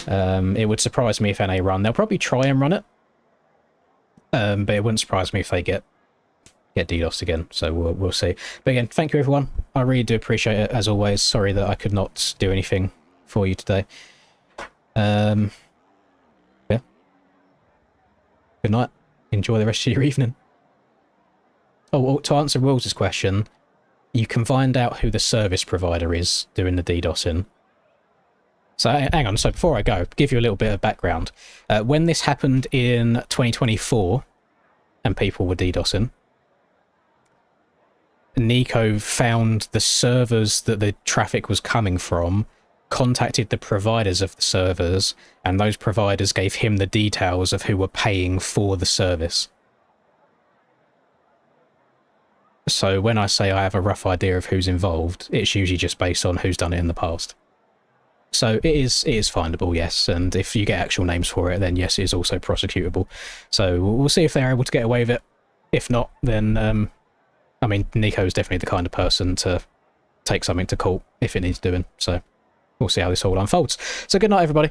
It would surprise me if NA run. They'll probably try and run it, but it wouldn't surprise me if they get DDoS again. So we'll see. But again, thank you everyone. I really do appreciate it as always. Sorry that I could not do anything for you today. Yeah. Good night. Enjoy the rest of your evening. Oh, to answer Will's question, you can find out who the service provider is doing the DDoSing. So hang on, so before I go, give you a little bit of background. When this happened in 2024, and people were DDoSing, Nico found the servers that the traffic was coming from, contacted the providers of the servers, and those providers gave him the details of who were paying for the service. So when I say I have a rough idea of who's involved, it's usually just based on who's done it in the past. So it is findable, yes, and if you get actual names for it, then yes, it is also prosecutable. So we'll see if they're able to get away with it. If not, then, I mean, Nico's definitely the kind of person to take something to court if it needs doing, so we'll see how this all unfolds. So good night, everybody.